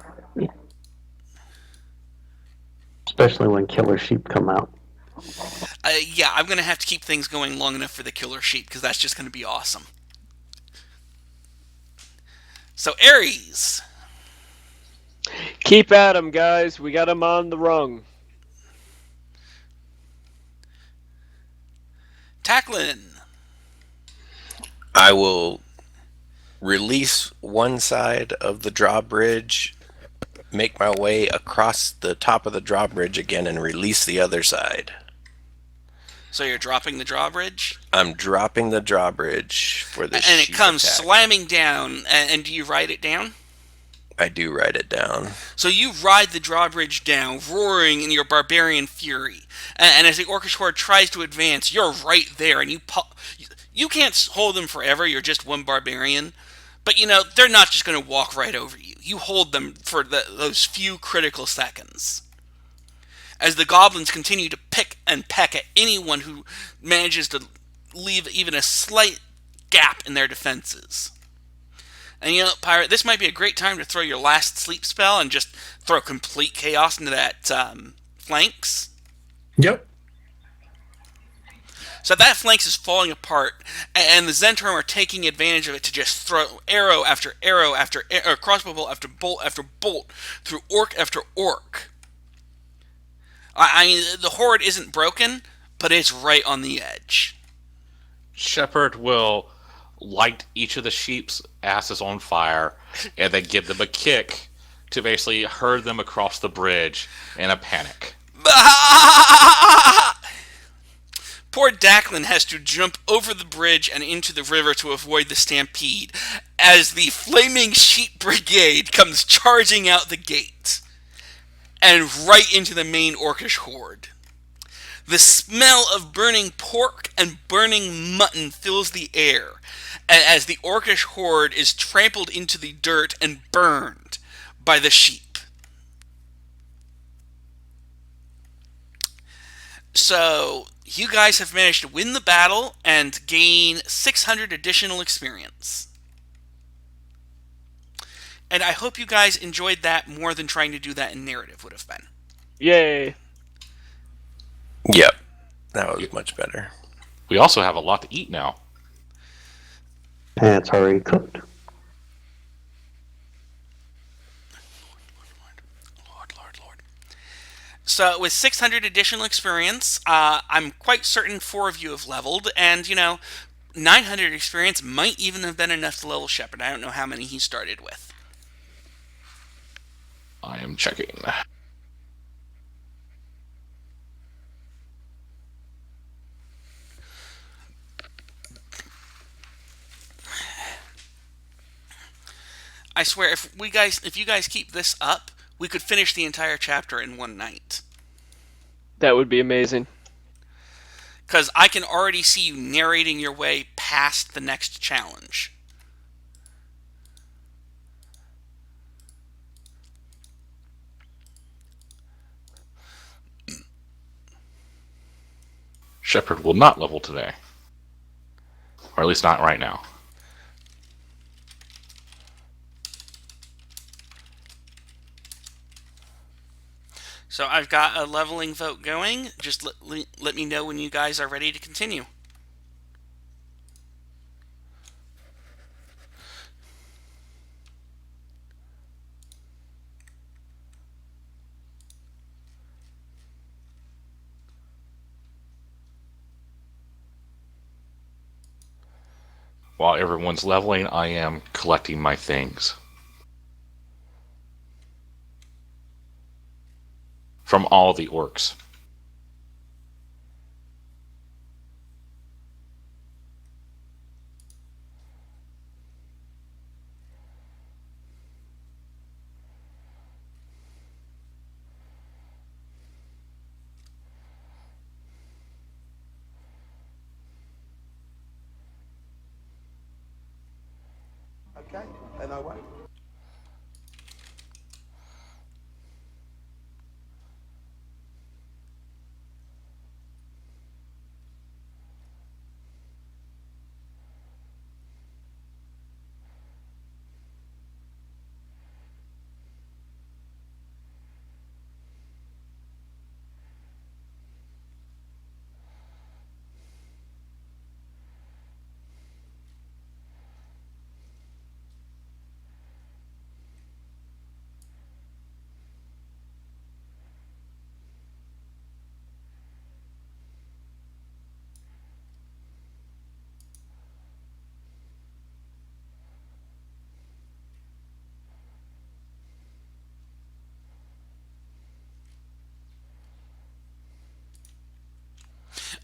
Especially when killer sheep come out. Yeah, I'm going to have to keep things going long enough for the killer sheep, because that's just going to be awesome. So, Ares. Keep at 'em, guys. We got 'em on the rung. Tacklin. I will release one side of the drawbridge, make my way across the top of the drawbridge again, and release the other side. So you're dropping the drawbridge? I'm dropping the drawbridge for the And it sheep comes attack. slamming down. And do you ride it down? I do write it down. So you ride the drawbridge down, roaring in your barbarian fury. And as the orcish horde tries to advance, you're right there, and you can't hold them forever. You're just one barbarian. But, you know, they're not just going to walk right over you. You hold them for those few critical seconds. As the goblins continue to pick and peck at anyone who manages to leave even a slight gap in their defenses. And, you know, Pirate, this might be a great time to throw your last sleep spell and just throw complete chaos into that flanks. Yep. So that flanks is falling apart, and the Zentrum are taking advantage of it to just throw arrow after arrow after crossbow bolt after bolt through orc after orc. I mean, the horde isn't broken, but it's right on the edge. Shepard will light each of the sheep's asses on fire and then give them a kick to basically herd them across the bridge in a panic. Poor Declan has to jump over the bridge and into the river to avoid the stampede as the Flaming Sheep Brigade comes charging out the gate and right into the main Orcish horde. The smell of burning pork and burning mutton fills the air as the Orcish horde is trampled into the dirt and burned by the sheep. So, you guys have managed to win the battle and gain 600 additional experience. And I hope you guys enjoyed that more than trying to do that in narrative would have been. Yay! Yep, that was much better. We also have a lot to eat now. And it's already cooked. Lord. So with 600 additional experience, I'm quite certain 4 of you have leveled, and 900 experience might even have been enough to level Shepard. I don't know how many he started with. I am checking. I swear, if you guys keep this up, we could finish the entire chapter in one night. That would be amazing. Because I can already see you narrating your way past the next challenge. Shepard will not level today. Or at least not right now. So I've got a leveling vote going. Just let me know when you guys are ready to continue. While everyone's leveling, I am collecting my things. From all the orcs. Okay, then I won't.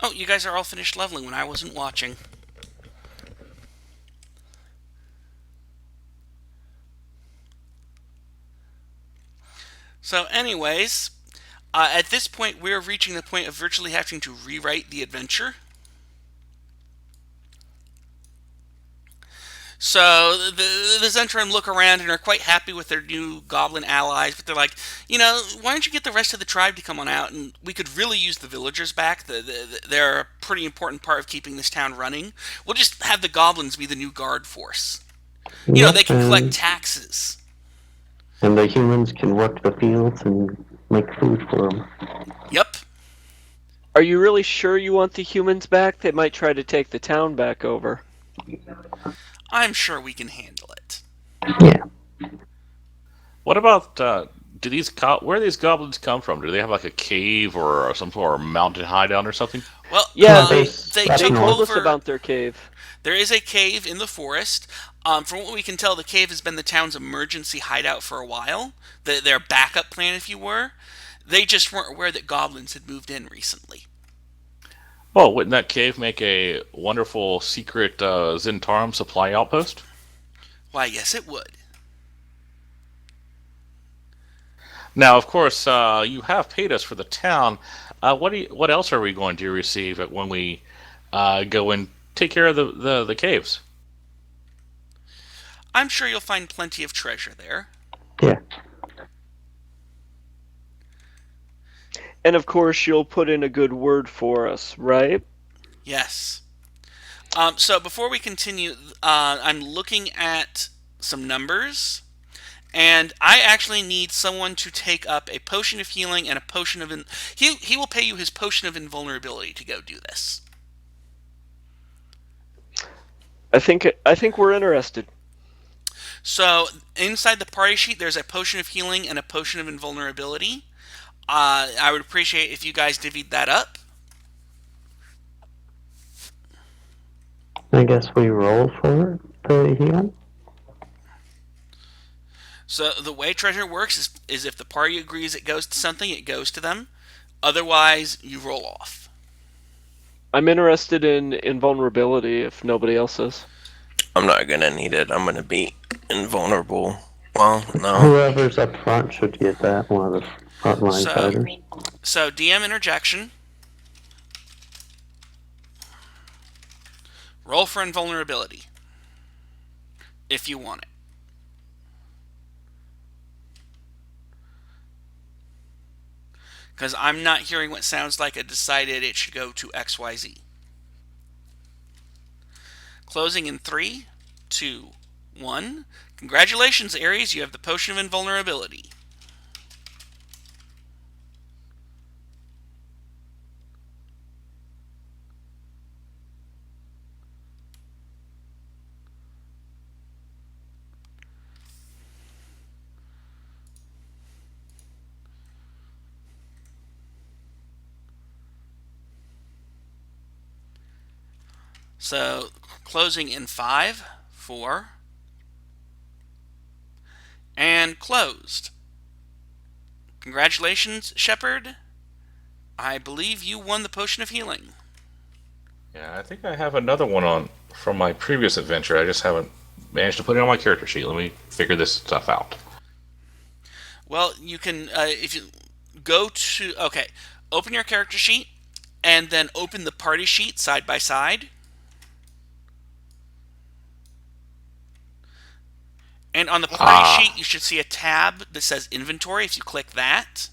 Oh, you guys are all finished leveling when I wasn't watching. So anyways, at this point we're reaching the point of virtually having to rewrite the adventure. So the Zentrum look around and are quite happy with their new goblin allies, but they're like, why don't you get the rest of the tribe to come on out, and we could really use the villagers back. They're a pretty important part of keeping this town running. We'll just have the goblins be the new guard force. They can collect taxes. And the humans can work the fields and make food for them. Yep. Are you really sure you want the humans back? They might try to take the town back over. I'm sure we can handle it. Yeah. What about where do these goblins come from? Do they have like a cave or some sort of mountain hideout or something? Well, Yeah, they they They took told us over. about their cave. There is a cave in the forest. From what we can tell, the cave has been the town's emergency hideout for a while. Their backup plan, if you were. They just weren't aware that goblins had moved in recently. Well, wouldn't that cave make a wonderful secret Zentarum supply outpost? Why, yes, it would. Now, of course, you have paid us for the town. What else are we going to receive when we go and take care of the caves? I'm sure you'll find plenty of treasure there. Yeah. And of course, you'll put in a good word for us, right? Yes. So before we continue, I'm looking at some numbers, and I actually need someone to take up a potion of healing and a potion of he will pay you his potion of invulnerability to go do this. I think we're interested. So inside the party sheet, there's a potion of healing and a potion of invulnerability. I would appreciate if you guys divvied that up. I guess we roll for the healing. So the way treasure works is if the party agrees it goes to something, it goes to them. Otherwise, you roll off. I'm interested in invulnerability if nobody else is. I'm not gonna need it. I'm gonna be invulnerable. Well, no. Whoever's up front should get that, one of the frontline fighters. So DM interjection. Roll for invulnerability. If you want it. Because I'm not hearing what sounds like a decided it should go to XYZ. Closing in 3, 2, 1. Congratulations, Ares. You have the potion of invulnerability. So, closing in 5, 4, and closed. Congratulations, Shepard. I believe you won the potion of healing. Yeah, I think I have another one on from my previous adventure. I just haven't managed to put it on my character sheet. Let me figure this stuff out. Well, you can, if you go to, okay, open your character sheet, and then open the party sheet side by side. And on the party sheet, you should see a tab that says inventory. If you click that,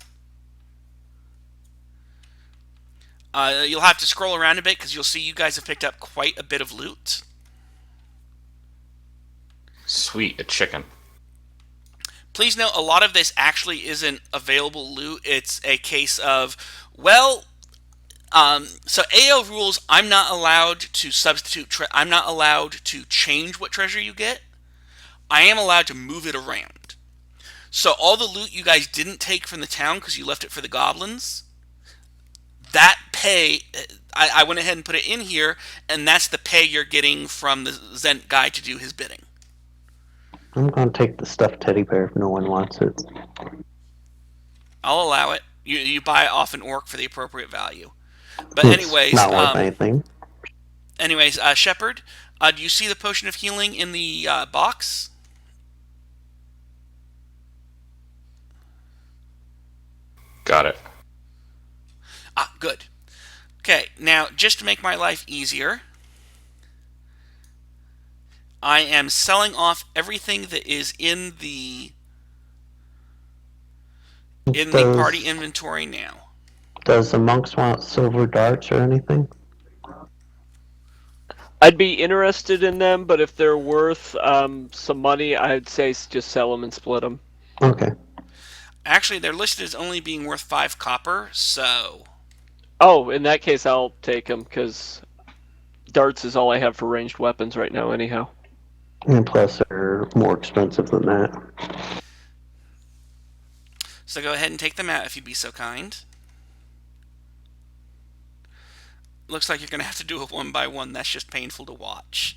you'll have to scroll around a bit because you'll see you guys have picked up quite a bit of loot. Sweet, a chicken. Please note, a lot of this actually isn't available loot. It's a case of, well, so AO rules, I'm not allowed to substitute, I'm not allowed to change what treasure you get. I am allowed to move it around. So all the loot you guys didn't take from the town because you left it for the goblins, that pay, I went ahead and put it in here, and that's the pay you're getting from the Zent guy to do his bidding. I'm gonna take the stuffed teddy bear if no one wants it. I'll allow it. You buy it off an orc for the appropriate value. But It's anyways, not worth anything. Shepard, do you see the potion of healing in the box? Got it. Ah, good. Okay, now just to make my life easier, I am selling off everything that is in the party inventory now. Does the monks want silver darts or anything? I'd be interested in them, but if they're worth some money, I'd say just sell them and split them. Okay. Actually, they're listed as only being worth 5 copper, so... Oh, in that case, I'll take them, because darts is all I have for ranged weapons right now, anyhow. And plus, they're more expensive than that. So go ahead and take them out if you'd be so kind. Looks like you're going to have to do it one by one. That's just painful to watch.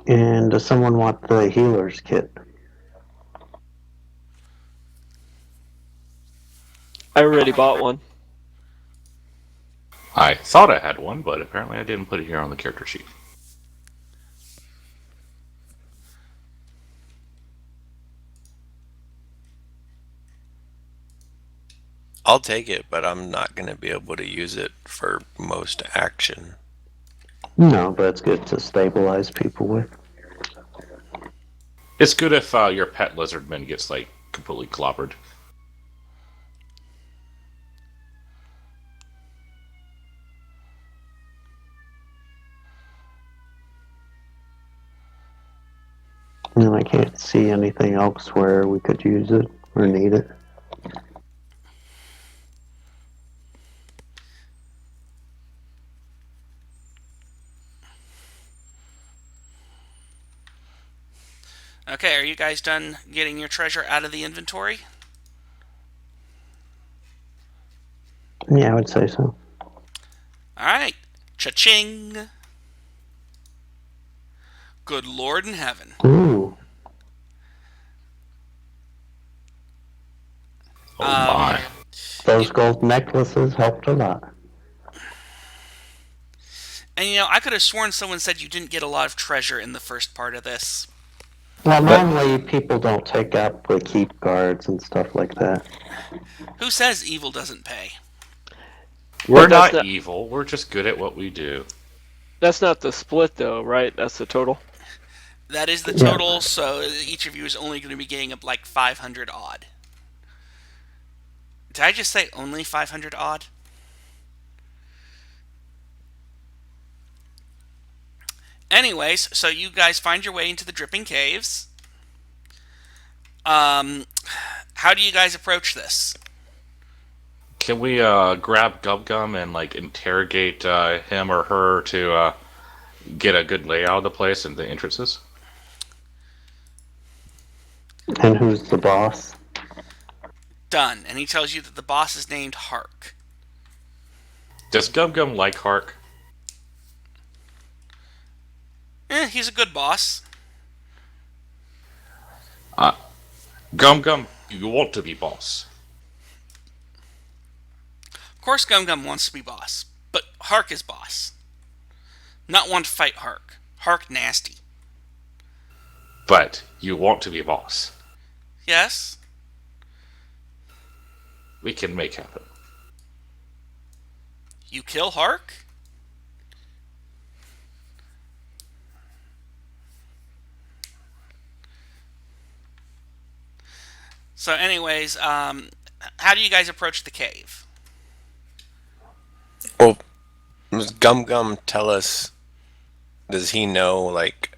And does someone want the healer's kit? I already bought one. I thought I had one, but apparently I didn't put it here on the character sheet. I'll take it, but I'm not going to be able to use it for most action. No, but it's good to stabilize people with. It's good if your pet lizardman gets like completely clobbered. And I can't see anything else where we could use it or need it. Okay, are you guys done getting your treasure out of the inventory? Yeah, I would say so. Alright. Cha-ching! Good Lord in heaven. Ooh. Oh my. Those gold necklaces helped a lot. And you know, I could have sworn someone said you didn't get a lot of treasure in the first part of this. Well, normally people don't take up the keep guards and stuff like that. Who says evil doesn't pay? We're that's not evil. We're just good at what we do. That's not the split, though, right? That's the total. That is the Yeah. total, so each of you is only going to be getting up like 500 odd. Did I just say only 500 odd? Anyways, so you guys find your way into the Dripping Caves. How do you guys approach this? Can we grab Gum Gum and like interrogate him or her to get a good layout of the place and the entrances? And who's the boss? Done. And he tells you that the boss is named Hark. Does Gum Gum like Hark? He's a good boss. Gum Gum, you want to be boss. Of course Gum Gum wants to be boss, but Hark is boss. Not one to fight Hark. Hark nasty. But you want to be boss. Yes? We can make happen. You kill Hark? So anyways, how do you guys approach the cave? Well, does Gum Gum tell us, does he know, like,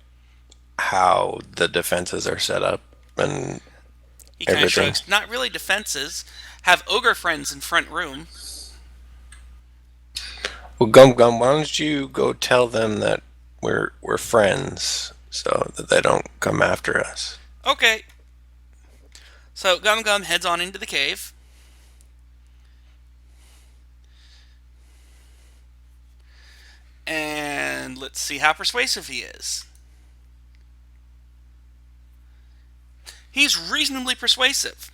how the defenses are set up and He kind of everything? shrugs. Not really defenses. Have ogre friends in front room. Well, Gum Gum, why don't you go tell them that we're friends so that they don't come after us? Okay. So Gum Gum heads on into the cave. And let's see how persuasive he is. He's reasonably persuasive.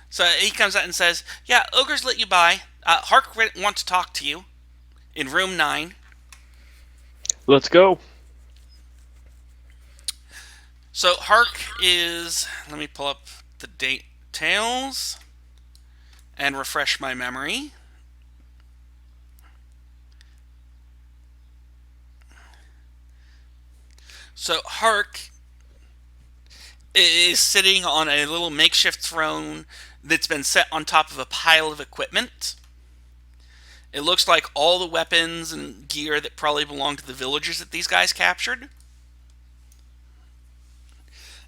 So he comes out and says, yeah, ogres let you by. Hark wants to talk to you in room 9. Let's go. So Hark is, let me pull up the details and refresh my memory. So Hark is sitting on a little makeshift throne that's been set on top of a pile of equipment. It looks like all the weapons and gear that probably belong to the villagers that these guys captured.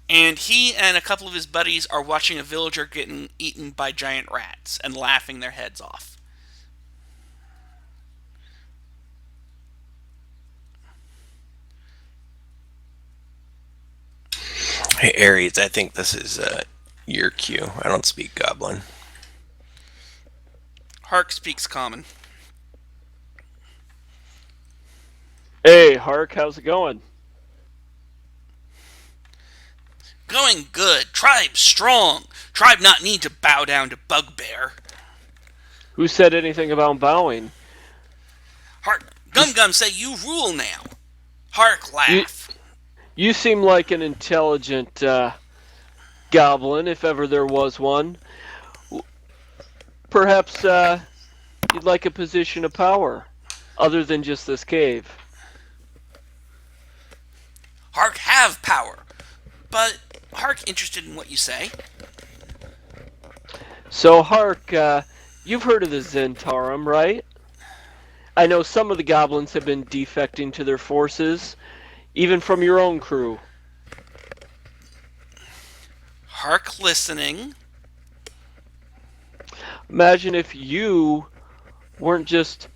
And he and a couple of his buddies are watching a villager getting eaten by giant rats and laughing their heads off. Hey, Aries, I think this is your cue. I don't speak Goblin. Hark speaks common. Hey, Hark, how's it going? Going good. Tribe strong. Tribe not need to bow down to Bugbear. Who said anything about bowing? Hark, Gum Gum say you rule now. Hark laugh. You seem like an intelligent goblin, if ever there was one. Perhaps you'd like a position of power, other than just this cave. Hark have power. But Hark interested in what you say. So, Hark, you've heard of the Zentarum, right? I know some of the goblins have been defecting to their forces, even from your own crew. Hark listening. Imagine if you weren't just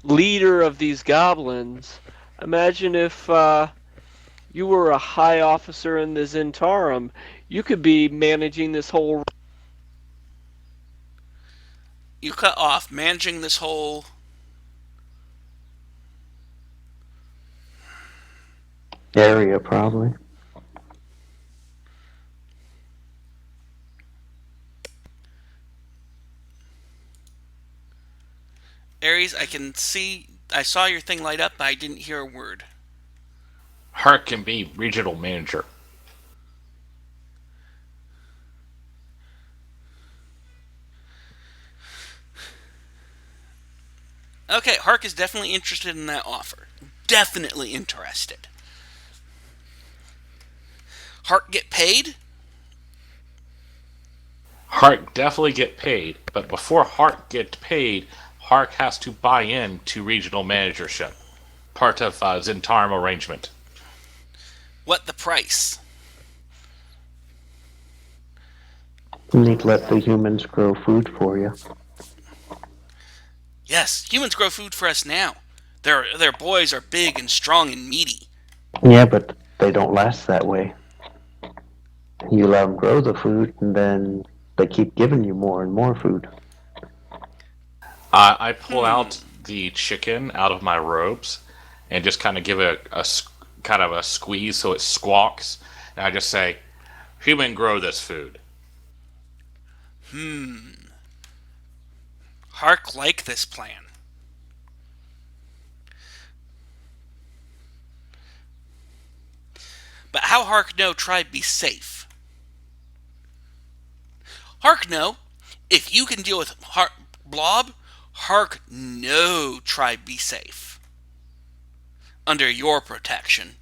leader of these goblins. Imagine if you were a high officer in the Zentarum. You could be managing this whole... You cut off managing this whole... area, probably. Aries, I can see... I saw your thing light up, but I didn't hear a word. Hark can be regional manager. Okay, Hark is definitely interested in that offer. Definitely interested. Hark get paid? Hark definitely get paid, but before Hark gets paid, Hark has to buy in to regional managership. Part of Zentarum arrangement. What the price? You need to let the humans grow food for you. Yes, humans grow food for us now. Their boys are big and strong and meaty. Yeah, but they don't last that way. You let them grow the food, and then they keep giving you more and more food. I pull out the chicken out of my robes and just kind of give it kind of a squeeze so it squawks. And I just say, human grow this food. Hark like this plan. But how Hark know tribe be safe? Hark know, if you can deal with Blob, Hark know tribe be safe. Under your protection.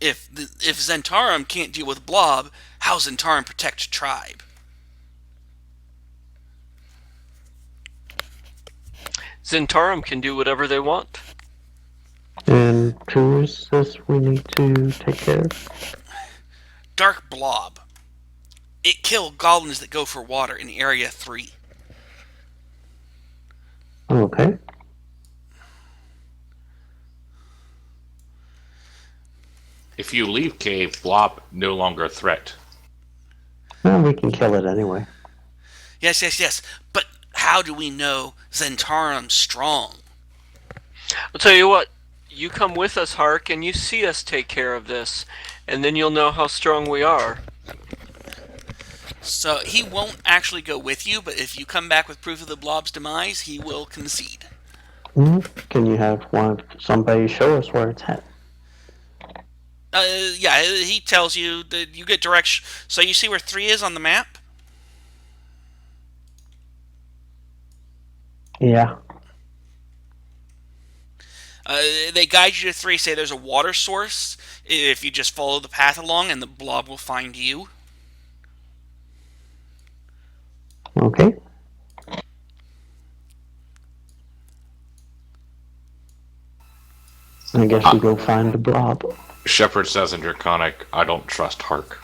If Zentarum can't deal with Blob, how Zentarum protect tribe? Zentarum can do whatever they want. And who is this we need to take care of? Dark Blob. It kill goblins that go for water in Area 3. Okay. If you leave cave, Blob no longer a threat. Well, we can kill it anyway. Yes. But how do we know Zentarum strong? I'll tell you what, you come with us, Hark, and you see us take care of this, and then you'll know how strong we are. So he won't actually go with you, but if you come back with proof of the Blob's demise, he will concede. Can you have somebody show us where it's at? Yeah, he tells you that you get direction. So you see where 3 is on the map? Yeah. They guide you to 3, say there's a water source. If you just follow the path along, and the Blob will find you. Okay. I guess we go find the Blob. Shepard says in Draconic, I don't trust Hark.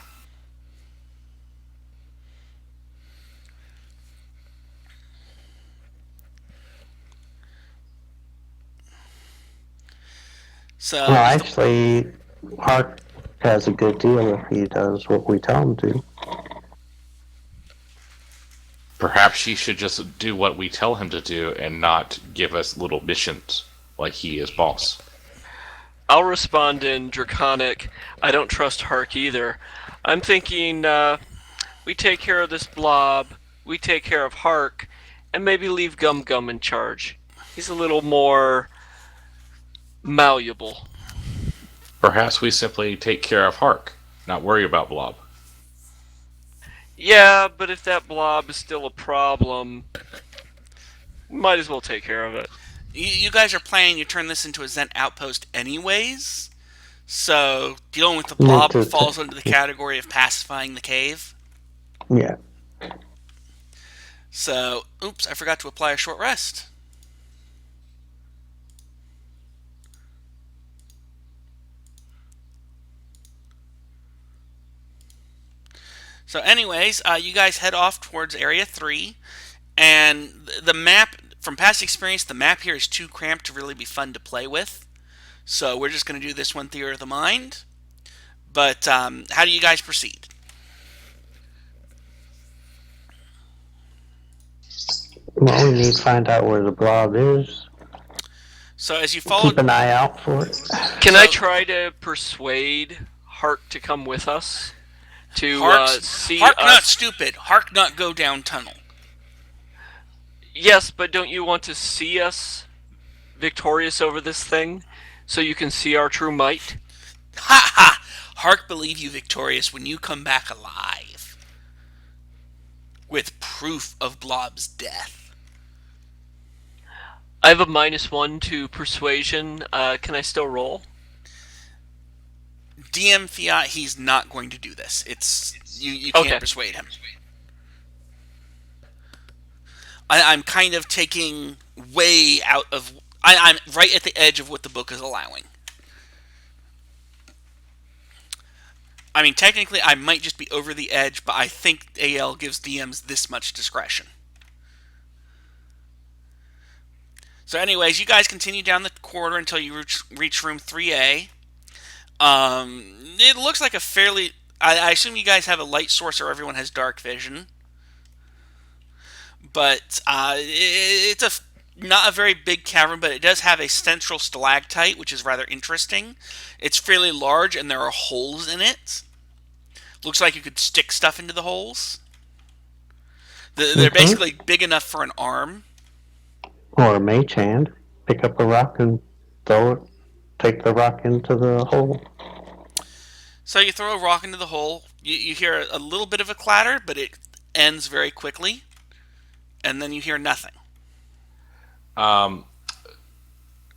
So Well, actually, Hark has a good deal if he does what we tell him to. Perhaps he should just do what we tell him to do and not give us little missions like he is boss. I'll respond in Draconic. I don't trust Hark either. I'm thinking we take care of this blob, we take care of Hark, and maybe leave Gum Gum in charge. He's a little more malleable. Perhaps we simply take care of Hark, not worry about Blob. Yeah, but if that blob is still a problem, we might as well take care of it. You guys are planning to turn this into a Zent outpost anyways, so dealing with the blob falls under the category of pacifying the cave. Yeah. So, oops, I forgot to apply a short rest. So anyways, you guys head off towards Area 3, and the map, from past experience, the map here is too cramped to really be fun to play with. So we're just going to do this one theater of the mind. But how do you guys proceed? Well, we need to find out where the blob is. So as you follow... Keep an eye out for it. Can I try to persuade Hark to come with us? To see Hark us? not stupid. Hark not go down tunnel. Yes, but don't you want to see us victorious over this thing? So you can see our true might? Ha ha! Hark believe you victorious when you come back alive. With proof of Blob's death. I have a -1 to persuasion. Can I still roll? DM Fiat, he's not going to do this. It's you can't persuade him. I'm kind of taking way out of... I'm right at the edge of what the book is allowing. I mean, technically, I might just be over the edge, but I think AL gives DMs this much discretion. So anyways, you guys continue down the corridor until you reach room 3A. It looks like a fairly... I assume you guys have a light source or everyone has dark vision. But it's not a very big cavern, but it does have a central stalactite, which is rather interesting. It's fairly large, and there are holes in it. Looks like you could stick stuff into the holes. They're basically big enough for an arm. Or a mage hand. Pick up a rock and throw it. Take the rock into the hole. So you throw a rock into the hole. You hear a little bit of a clatter, but it ends very quickly. And then you hear nothing.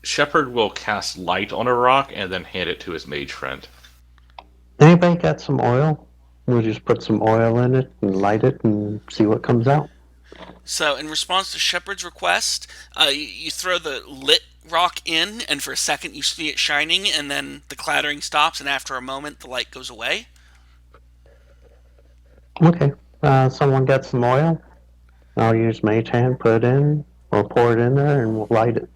Shepard will cast light on a rock and then hand it to his mage friend. Anybody got some oil? We'll just put some oil in it and light it and see what comes out. So in response to Shepard's request, you throw the lit rock in, and for a second you see it shining, and then the clattering stops, and after a moment the light goes away. Okay. Someone got some oil? I'll use mage hand, put it in, or pour it in there, and we'll light it.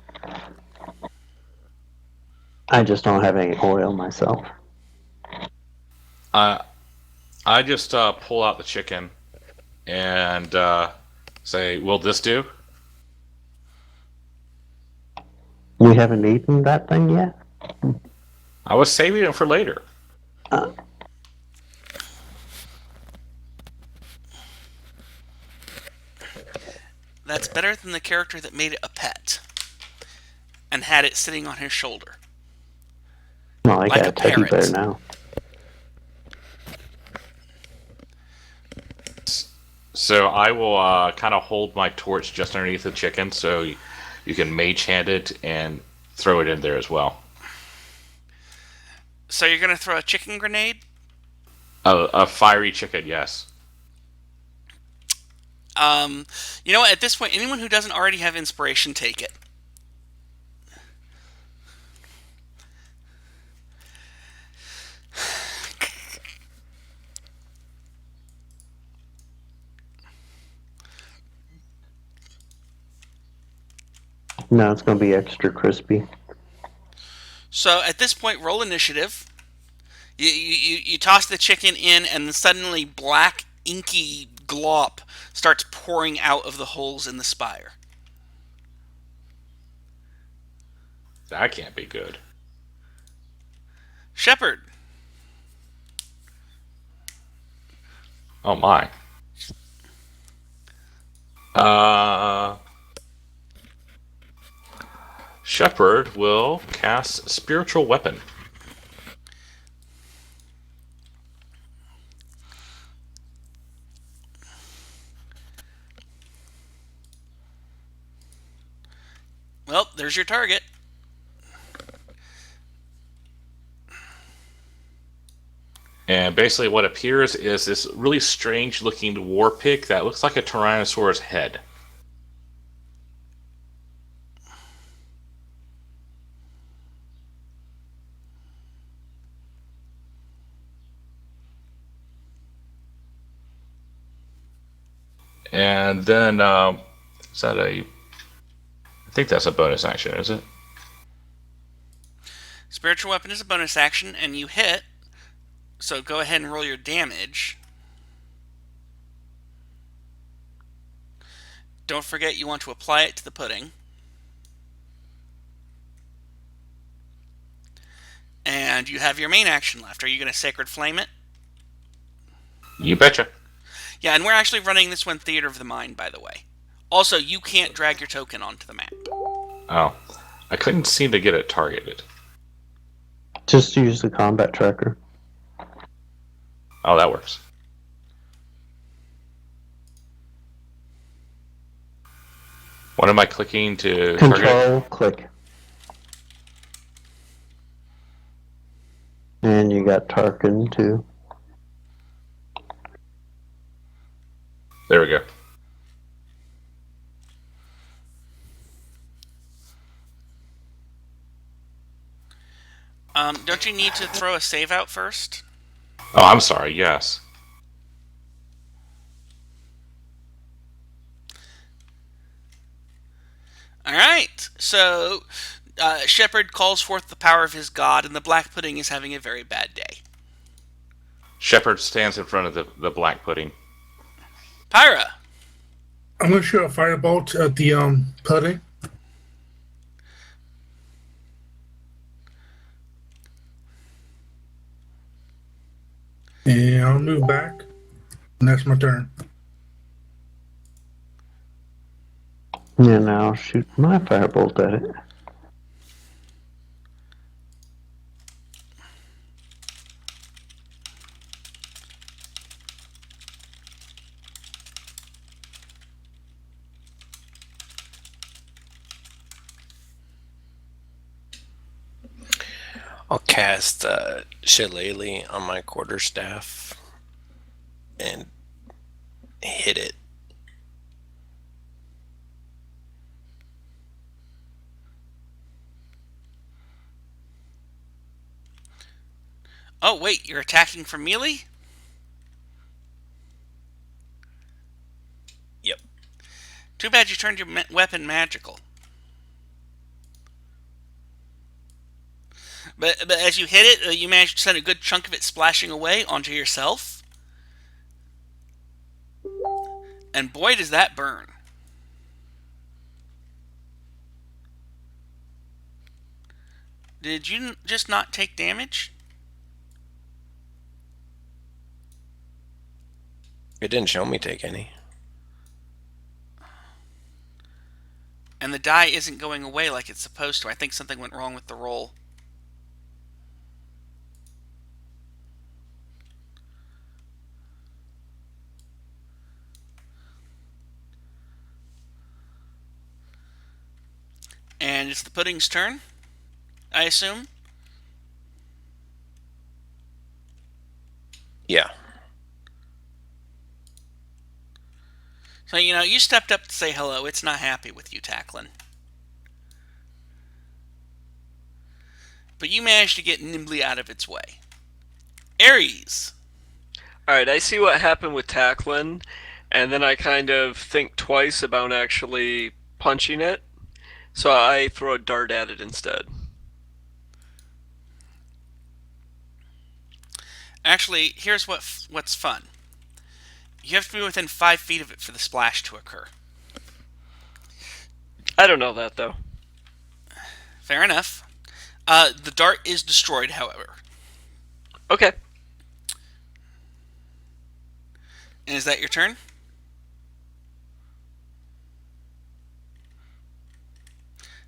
I just don't have any oil myself. I just pull out the chicken and say, "Will this do?" We haven't eaten that thing yet? I was saving it for later. That's better than the character that made it a pet and had it sitting on his shoulder. Well, I Like got a a teddy parrot. bear now. So I will kind of hold my torch just underneath the chicken, so you can mage hand it and throw it in there as well. So you're going to throw a chicken grenade? A fiery chicken, yes. You know what? At this point, anyone who doesn't already have inspiration, take it. No, it's going to be extra crispy. So at this point, roll initiative. You toss the chicken in, and then suddenly black, inky glop starts pouring out of the holes in the spire. That can't be good. Shepard. Oh my. Shepard will cast Spiritual Weapon. Well, there's your target. And basically what appears is this really strange looking war pick that looks like a Tyrannosaurus head. And then, is that a... I think that's a bonus action, is it? Spiritual Weapon is a bonus action, and you hit. So go ahead and roll your damage. Don't forget you want to apply it to the pudding. And you have your main action left. Are you going to Sacred Flame it? You betcha. Yeah, and we're actually running this one Theater of the Mind, by the way. Also, you can't drag your token onto the map. Oh. I couldn't seem to get it targeted. Just use the combat tracker. Oh, that works. What am I clicking to target? Control, click. And you got Tarkin too. There we go. Don't you need to throw a save out first? Oh, I'm sorry, yes. Alright, so Shepard calls forth the power of his god, and the black pudding is having a very bad day. Shepard stands in front of the black pudding. Pyra! I'm gonna shoot a firebolt at the pudding. And I'll move back. And that's my turn. Yeah, now I'll shoot my firebolt at it. I'll cast Shillelagh on my quarterstaff and hit it. Oh, wait, you're attacking from melee? Yep. Too bad you turned your weapon magical. But as you hit it, you managed to send a good chunk of it splashing away onto yourself. And boy, does that burn. Did you just not take damage? It didn't show me take any. And the die isn't going away like it's supposed to. I think something went wrong with the roll. And it's the pudding's turn, I assume? Yeah. So, you stepped up to say hello. It's not happy with you, Tacklin. But you managed to get nimbly out of its way. Ares! Alright, I see what happened with Tacklin, and then I kind of think twice about actually punching it. So I throw a dart at it instead. Actually, here's what's fun. You have to be within 5 feet of it for the splash to occur. I don't know that though. Fair enough. The dart is destroyed, however. Okay. And is that your turn?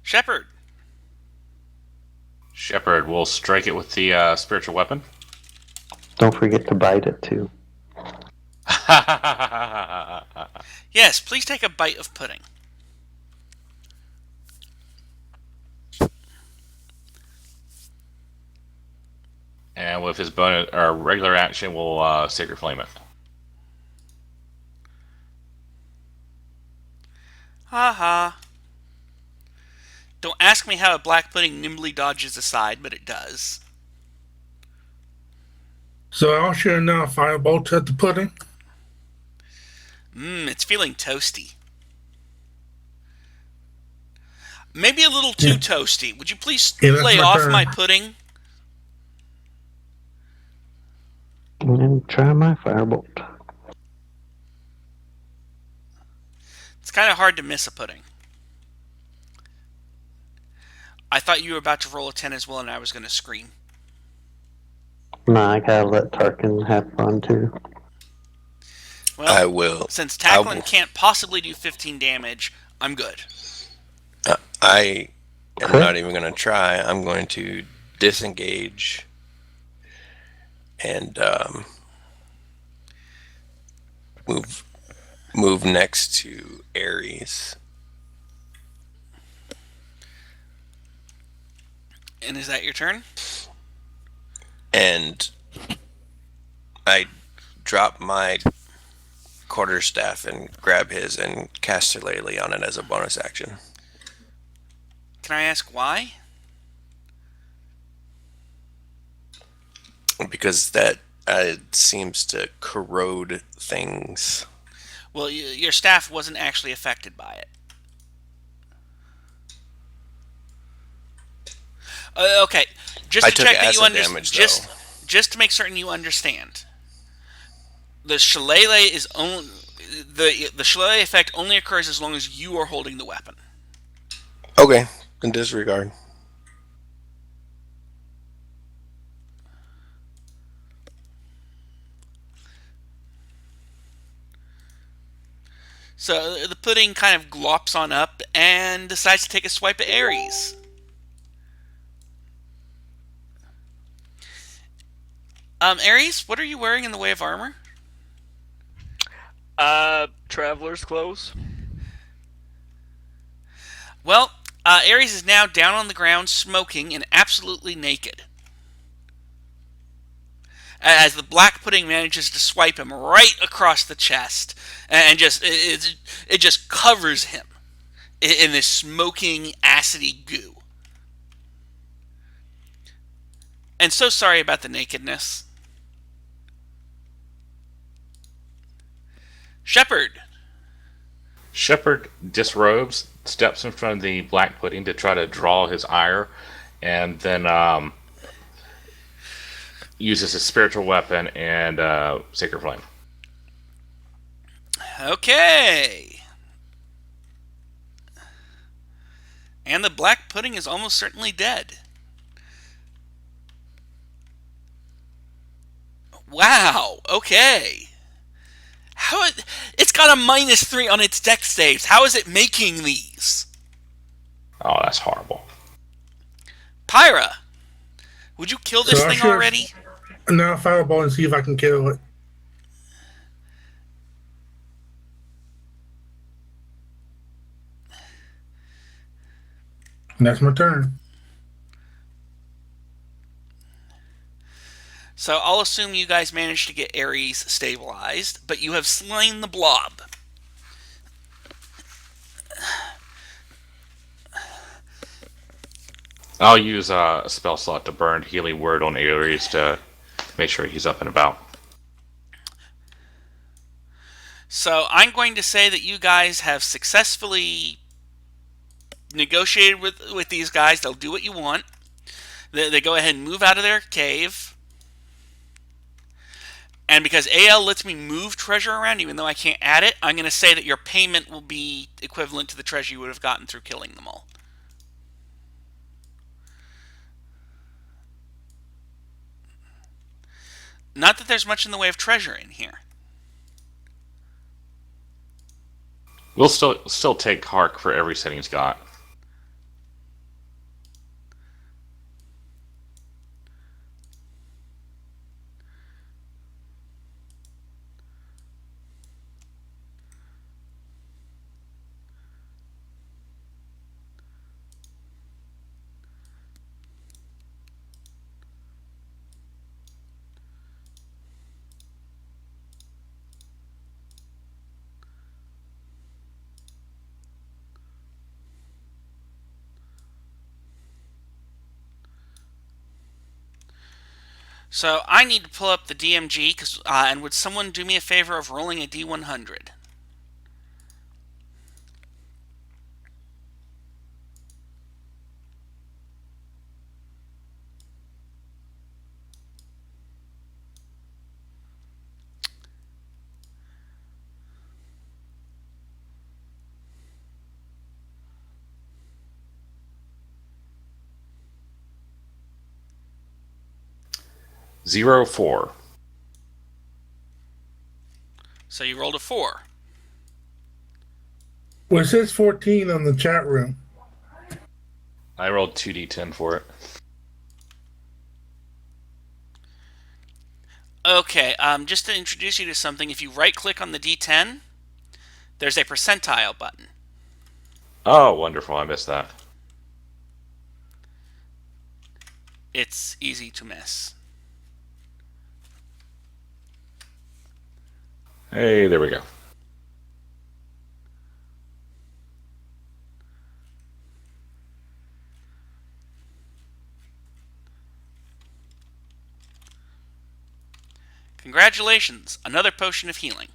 Shepard. Shepard will strike it with the spiritual weapon. Don't forget to bite it too. Yes, please take a bite of pudding. And with his bonus or regular action, we'll Sacred Flame it. Ha. Don't ask me how a black pudding nimbly dodges aside, but it does. So I'll share now firebolt at the pudding. It's feeling toasty. Maybe a little too toasty. Would you please Yeah, that's lay my off turn. my pudding? And try my firebolt. It's kind of hard to miss a pudding. I thought you were about to roll a 10 as well, and I was going to scream. Nah, I gotta let Tarkin have fun too. Well, I will. since Tackling can't possibly do 15 damage, I'm good. I am Okay. not even going to try. I'm going to disengage and move next to Ares. And is that your turn? And I drop my quarterstaff and grab his and cast Shillelagh on it as a bonus action. Can I ask why? Because that seems to corrode things. Well, your staff wasn't actually affected by it. Okay, just I to took check that you acid understand, damage, just to make certain you understand, the shillelagh is only the shillelagh effect only occurs as long as you are holding the weapon. Okay, then disregard. So the pudding kind of glops on up and decides to take a swipe at Ares. Ares, what are you wearing in the way of armor? Traveler's clothes. Well, Ares is now down on the ground, smoking and absolutely naked. As the black pudding manages to swipe him right across the chest, and it just covers him in this smoking, acidy goo. And so sorry about the nakedness. Shepard. Shepard disrobes, steps in front of the black pudding to try to draw his ire, and then uses his spiritual weapon and Sacred Flame. Okay. And the black pudding is almost certainly dead. Wow. Okay. It's got a -3 on its dex saves. How is it making these? Oh, that's horrible. Pyra, would you kill this So I thing should- already? Now fireball and see if I can kill it. And that's my turn. So I'll assume you guys managed to get Ares stabilized, but you have slain the blob. I'll use a spell slot to burn Healing Word on Ares to make sure he's up and about. So I'm going to say that you guys have successfully negotiated with these guys. They'll do what you want. They go ahead and move out of their cave. And because AL lets me move treasure around even though I can't add it, I'm going to say that your payment will be equivalent to the treasure you would have gotten through killing them all. Not that there's much in the way of treasure in here. We'll still take Hark for every setting he's got. So I need to pull up the DMG, and would someone do me a favor of rolling a D100? Zero 4. So you rolled a 4. Well, it says 14 on the chat room. I rolled 2d10 for it. Okay, just to introduce you to something, if you right-click on the D10, there's a percentile button. Oh, wonderful. I missed that. It's easy to miss. Hey, there we go. Congratulations, another potion of healing.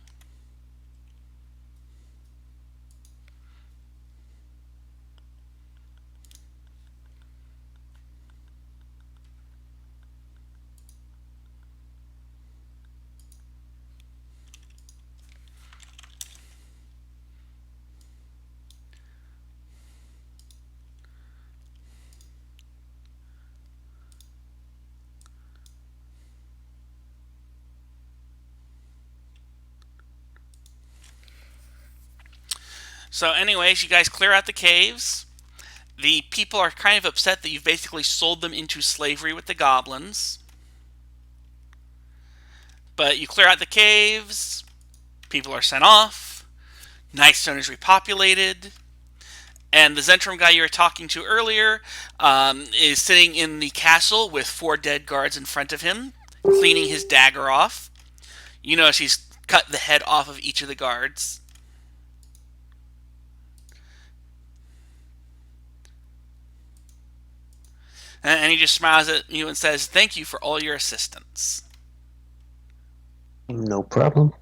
So anyways, you guys clear out the caves. The people are kind of upset that you've basically sold them into slavery with the goblins. But you clear out the caves. People are sent off. Nightstone is repopulated. And the Zentrum guy you were talking to earlier is sitting in the castle with 4 dead guards in front of him, cleaning his dagger off. You notice he's cut the head off of each of the guards. And he just smiles at you and says, "Thank you for all your assistance." No problem.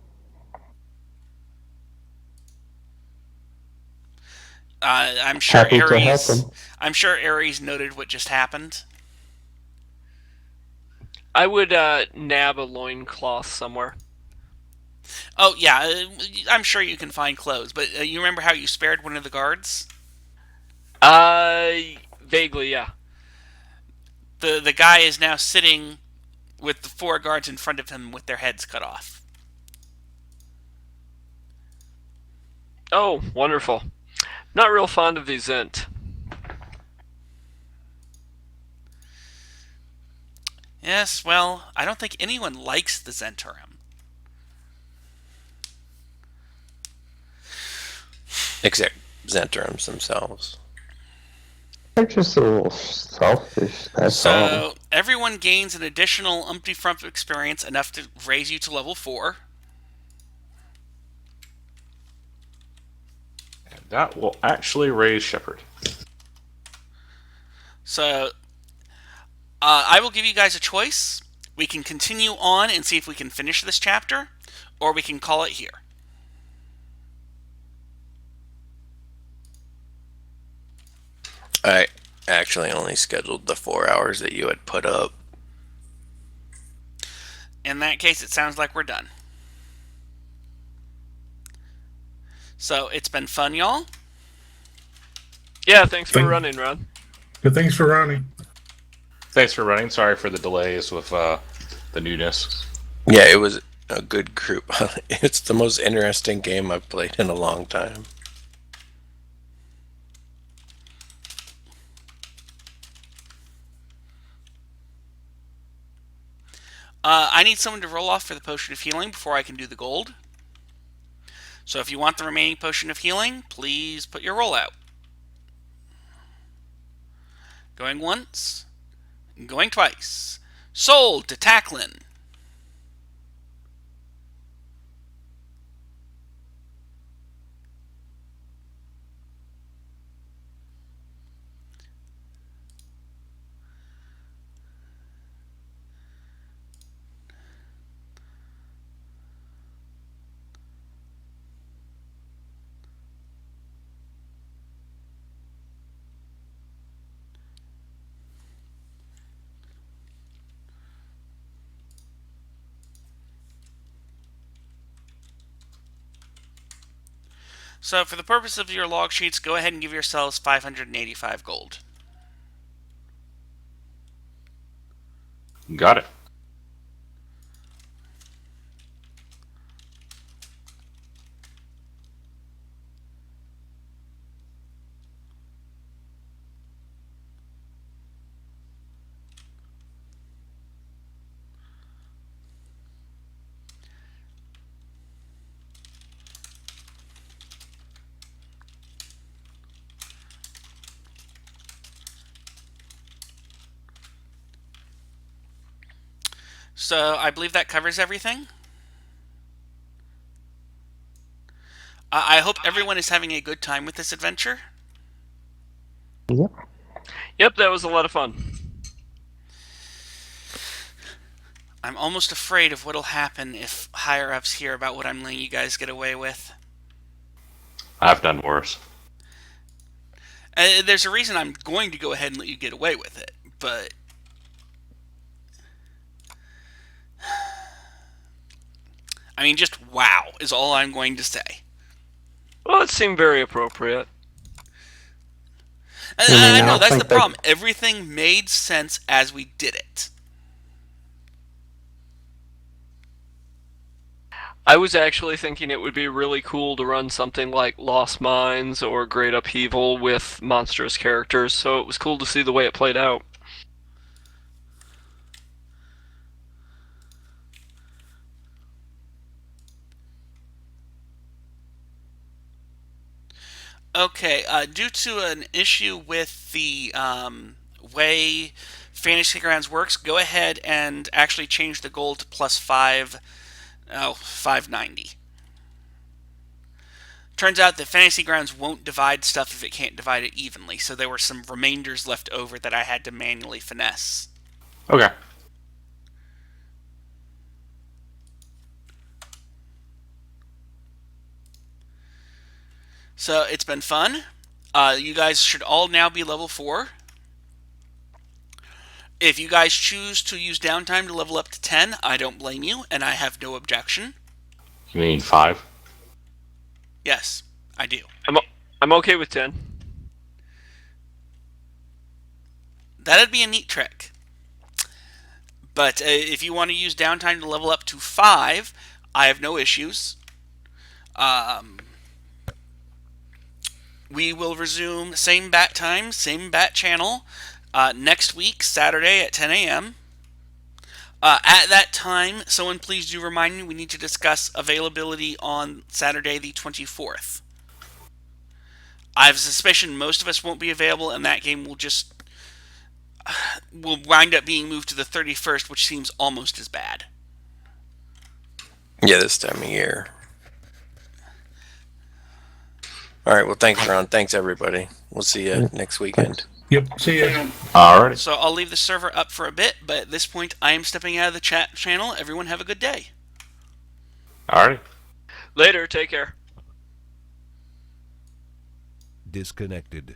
I'm sure Happy to help Ares. him. I'm sure Ares noted what just happened. I would nab a loincloth somewhere. Oh yeah, I'm sure you can find clothes. But you remember how you spared one of the guards? Vaguely, yeah. The guy is now sitting with the 4 guards in front of him with their heads cut off. Oh, wonderful. Not real fond of these Zent. Yes, well, I don't think anyone likes the Zentarum. Except Zentrums themselves. They're just a little selfish, that's all. So everyone gains an additional Umpty Frump experience, enough to raise you to level 4. And that will actually raise Shepard. So I will give you guys a choice. We can continue on and see if we can finish this chapter, or we can call it here. I actually only scheduled the 4 hours that you had put up. In that case, it sounds like we're done. So, it's been fun, y'all. Yeah, thanks for Thank- running, Ron. Good, thanks for running. Thanks for running. Sorry for the delays with the newness. Yeah, it was a good group. It's the most interesting game I've played in a long time. I need someone to roll off for the potion of healing before I can do the gold. So if you want the remaining potion of healing, please put your roll out. Going once. Going twice. Sold to Tacklin. So for the purpose of your log sheets, go ahead and give yourselves 585 gold. Got it. So I believe that covers everything. I hope everyone is having a good time with this adventure. Yep. Yep, that was a lot of fun. I'm almost afraid of what'll happen if higher-ups hear about what I'm letting you guys get away with. I've done worse. There's a reason I'm going to go ahead and let you get away with it, but... I mean, just wow is all I'm going to say. Well, it seemed very appropriate. I know, I that's the think that- problem. Everything made sense as we did it. I was actually thinking it would be really cool to run something like Lost Mines or Great Upheaval with monstrous characters, so it was cool to see the way it played out. Okay, due to an issue with the way Fantasy Grounds works, go ahead and actually change the gold to plus 590. Turns out that Fantasy Grounds won't divide stuff if it can't divide it evenly, so there were some remainders left over that I had to manually finesse. Okay. So it's been fun. You guys should all now be level 4. If you guys choose to use downtime to level up to 10, I don't blame you, and I have no objection. You mean 5? Yes, I do. I'm okay with 10. That'd be a neat trick. But if you want to use downtime to level up to 5, I have no issues. We will resume same bat time, same bat channel next week, Saturday at 10 a.m. At that time, someone please do remind me we need to discuss availability on Saturday the 24th. I have a suspicion most of us won't be available, and that game will wind up being moved to the 31st, which seems almost as bad. Yeah, this time of year. All right. Well, thanks, Ron. Thanks, everybody. We'll see you next weekend. Yep. See ya. Alrighty. So I'll leave the server up for a bit, but at this point I am stepping out of the chat channel. Everyone have a good day. Alrighty. Later, take care. Disconnected.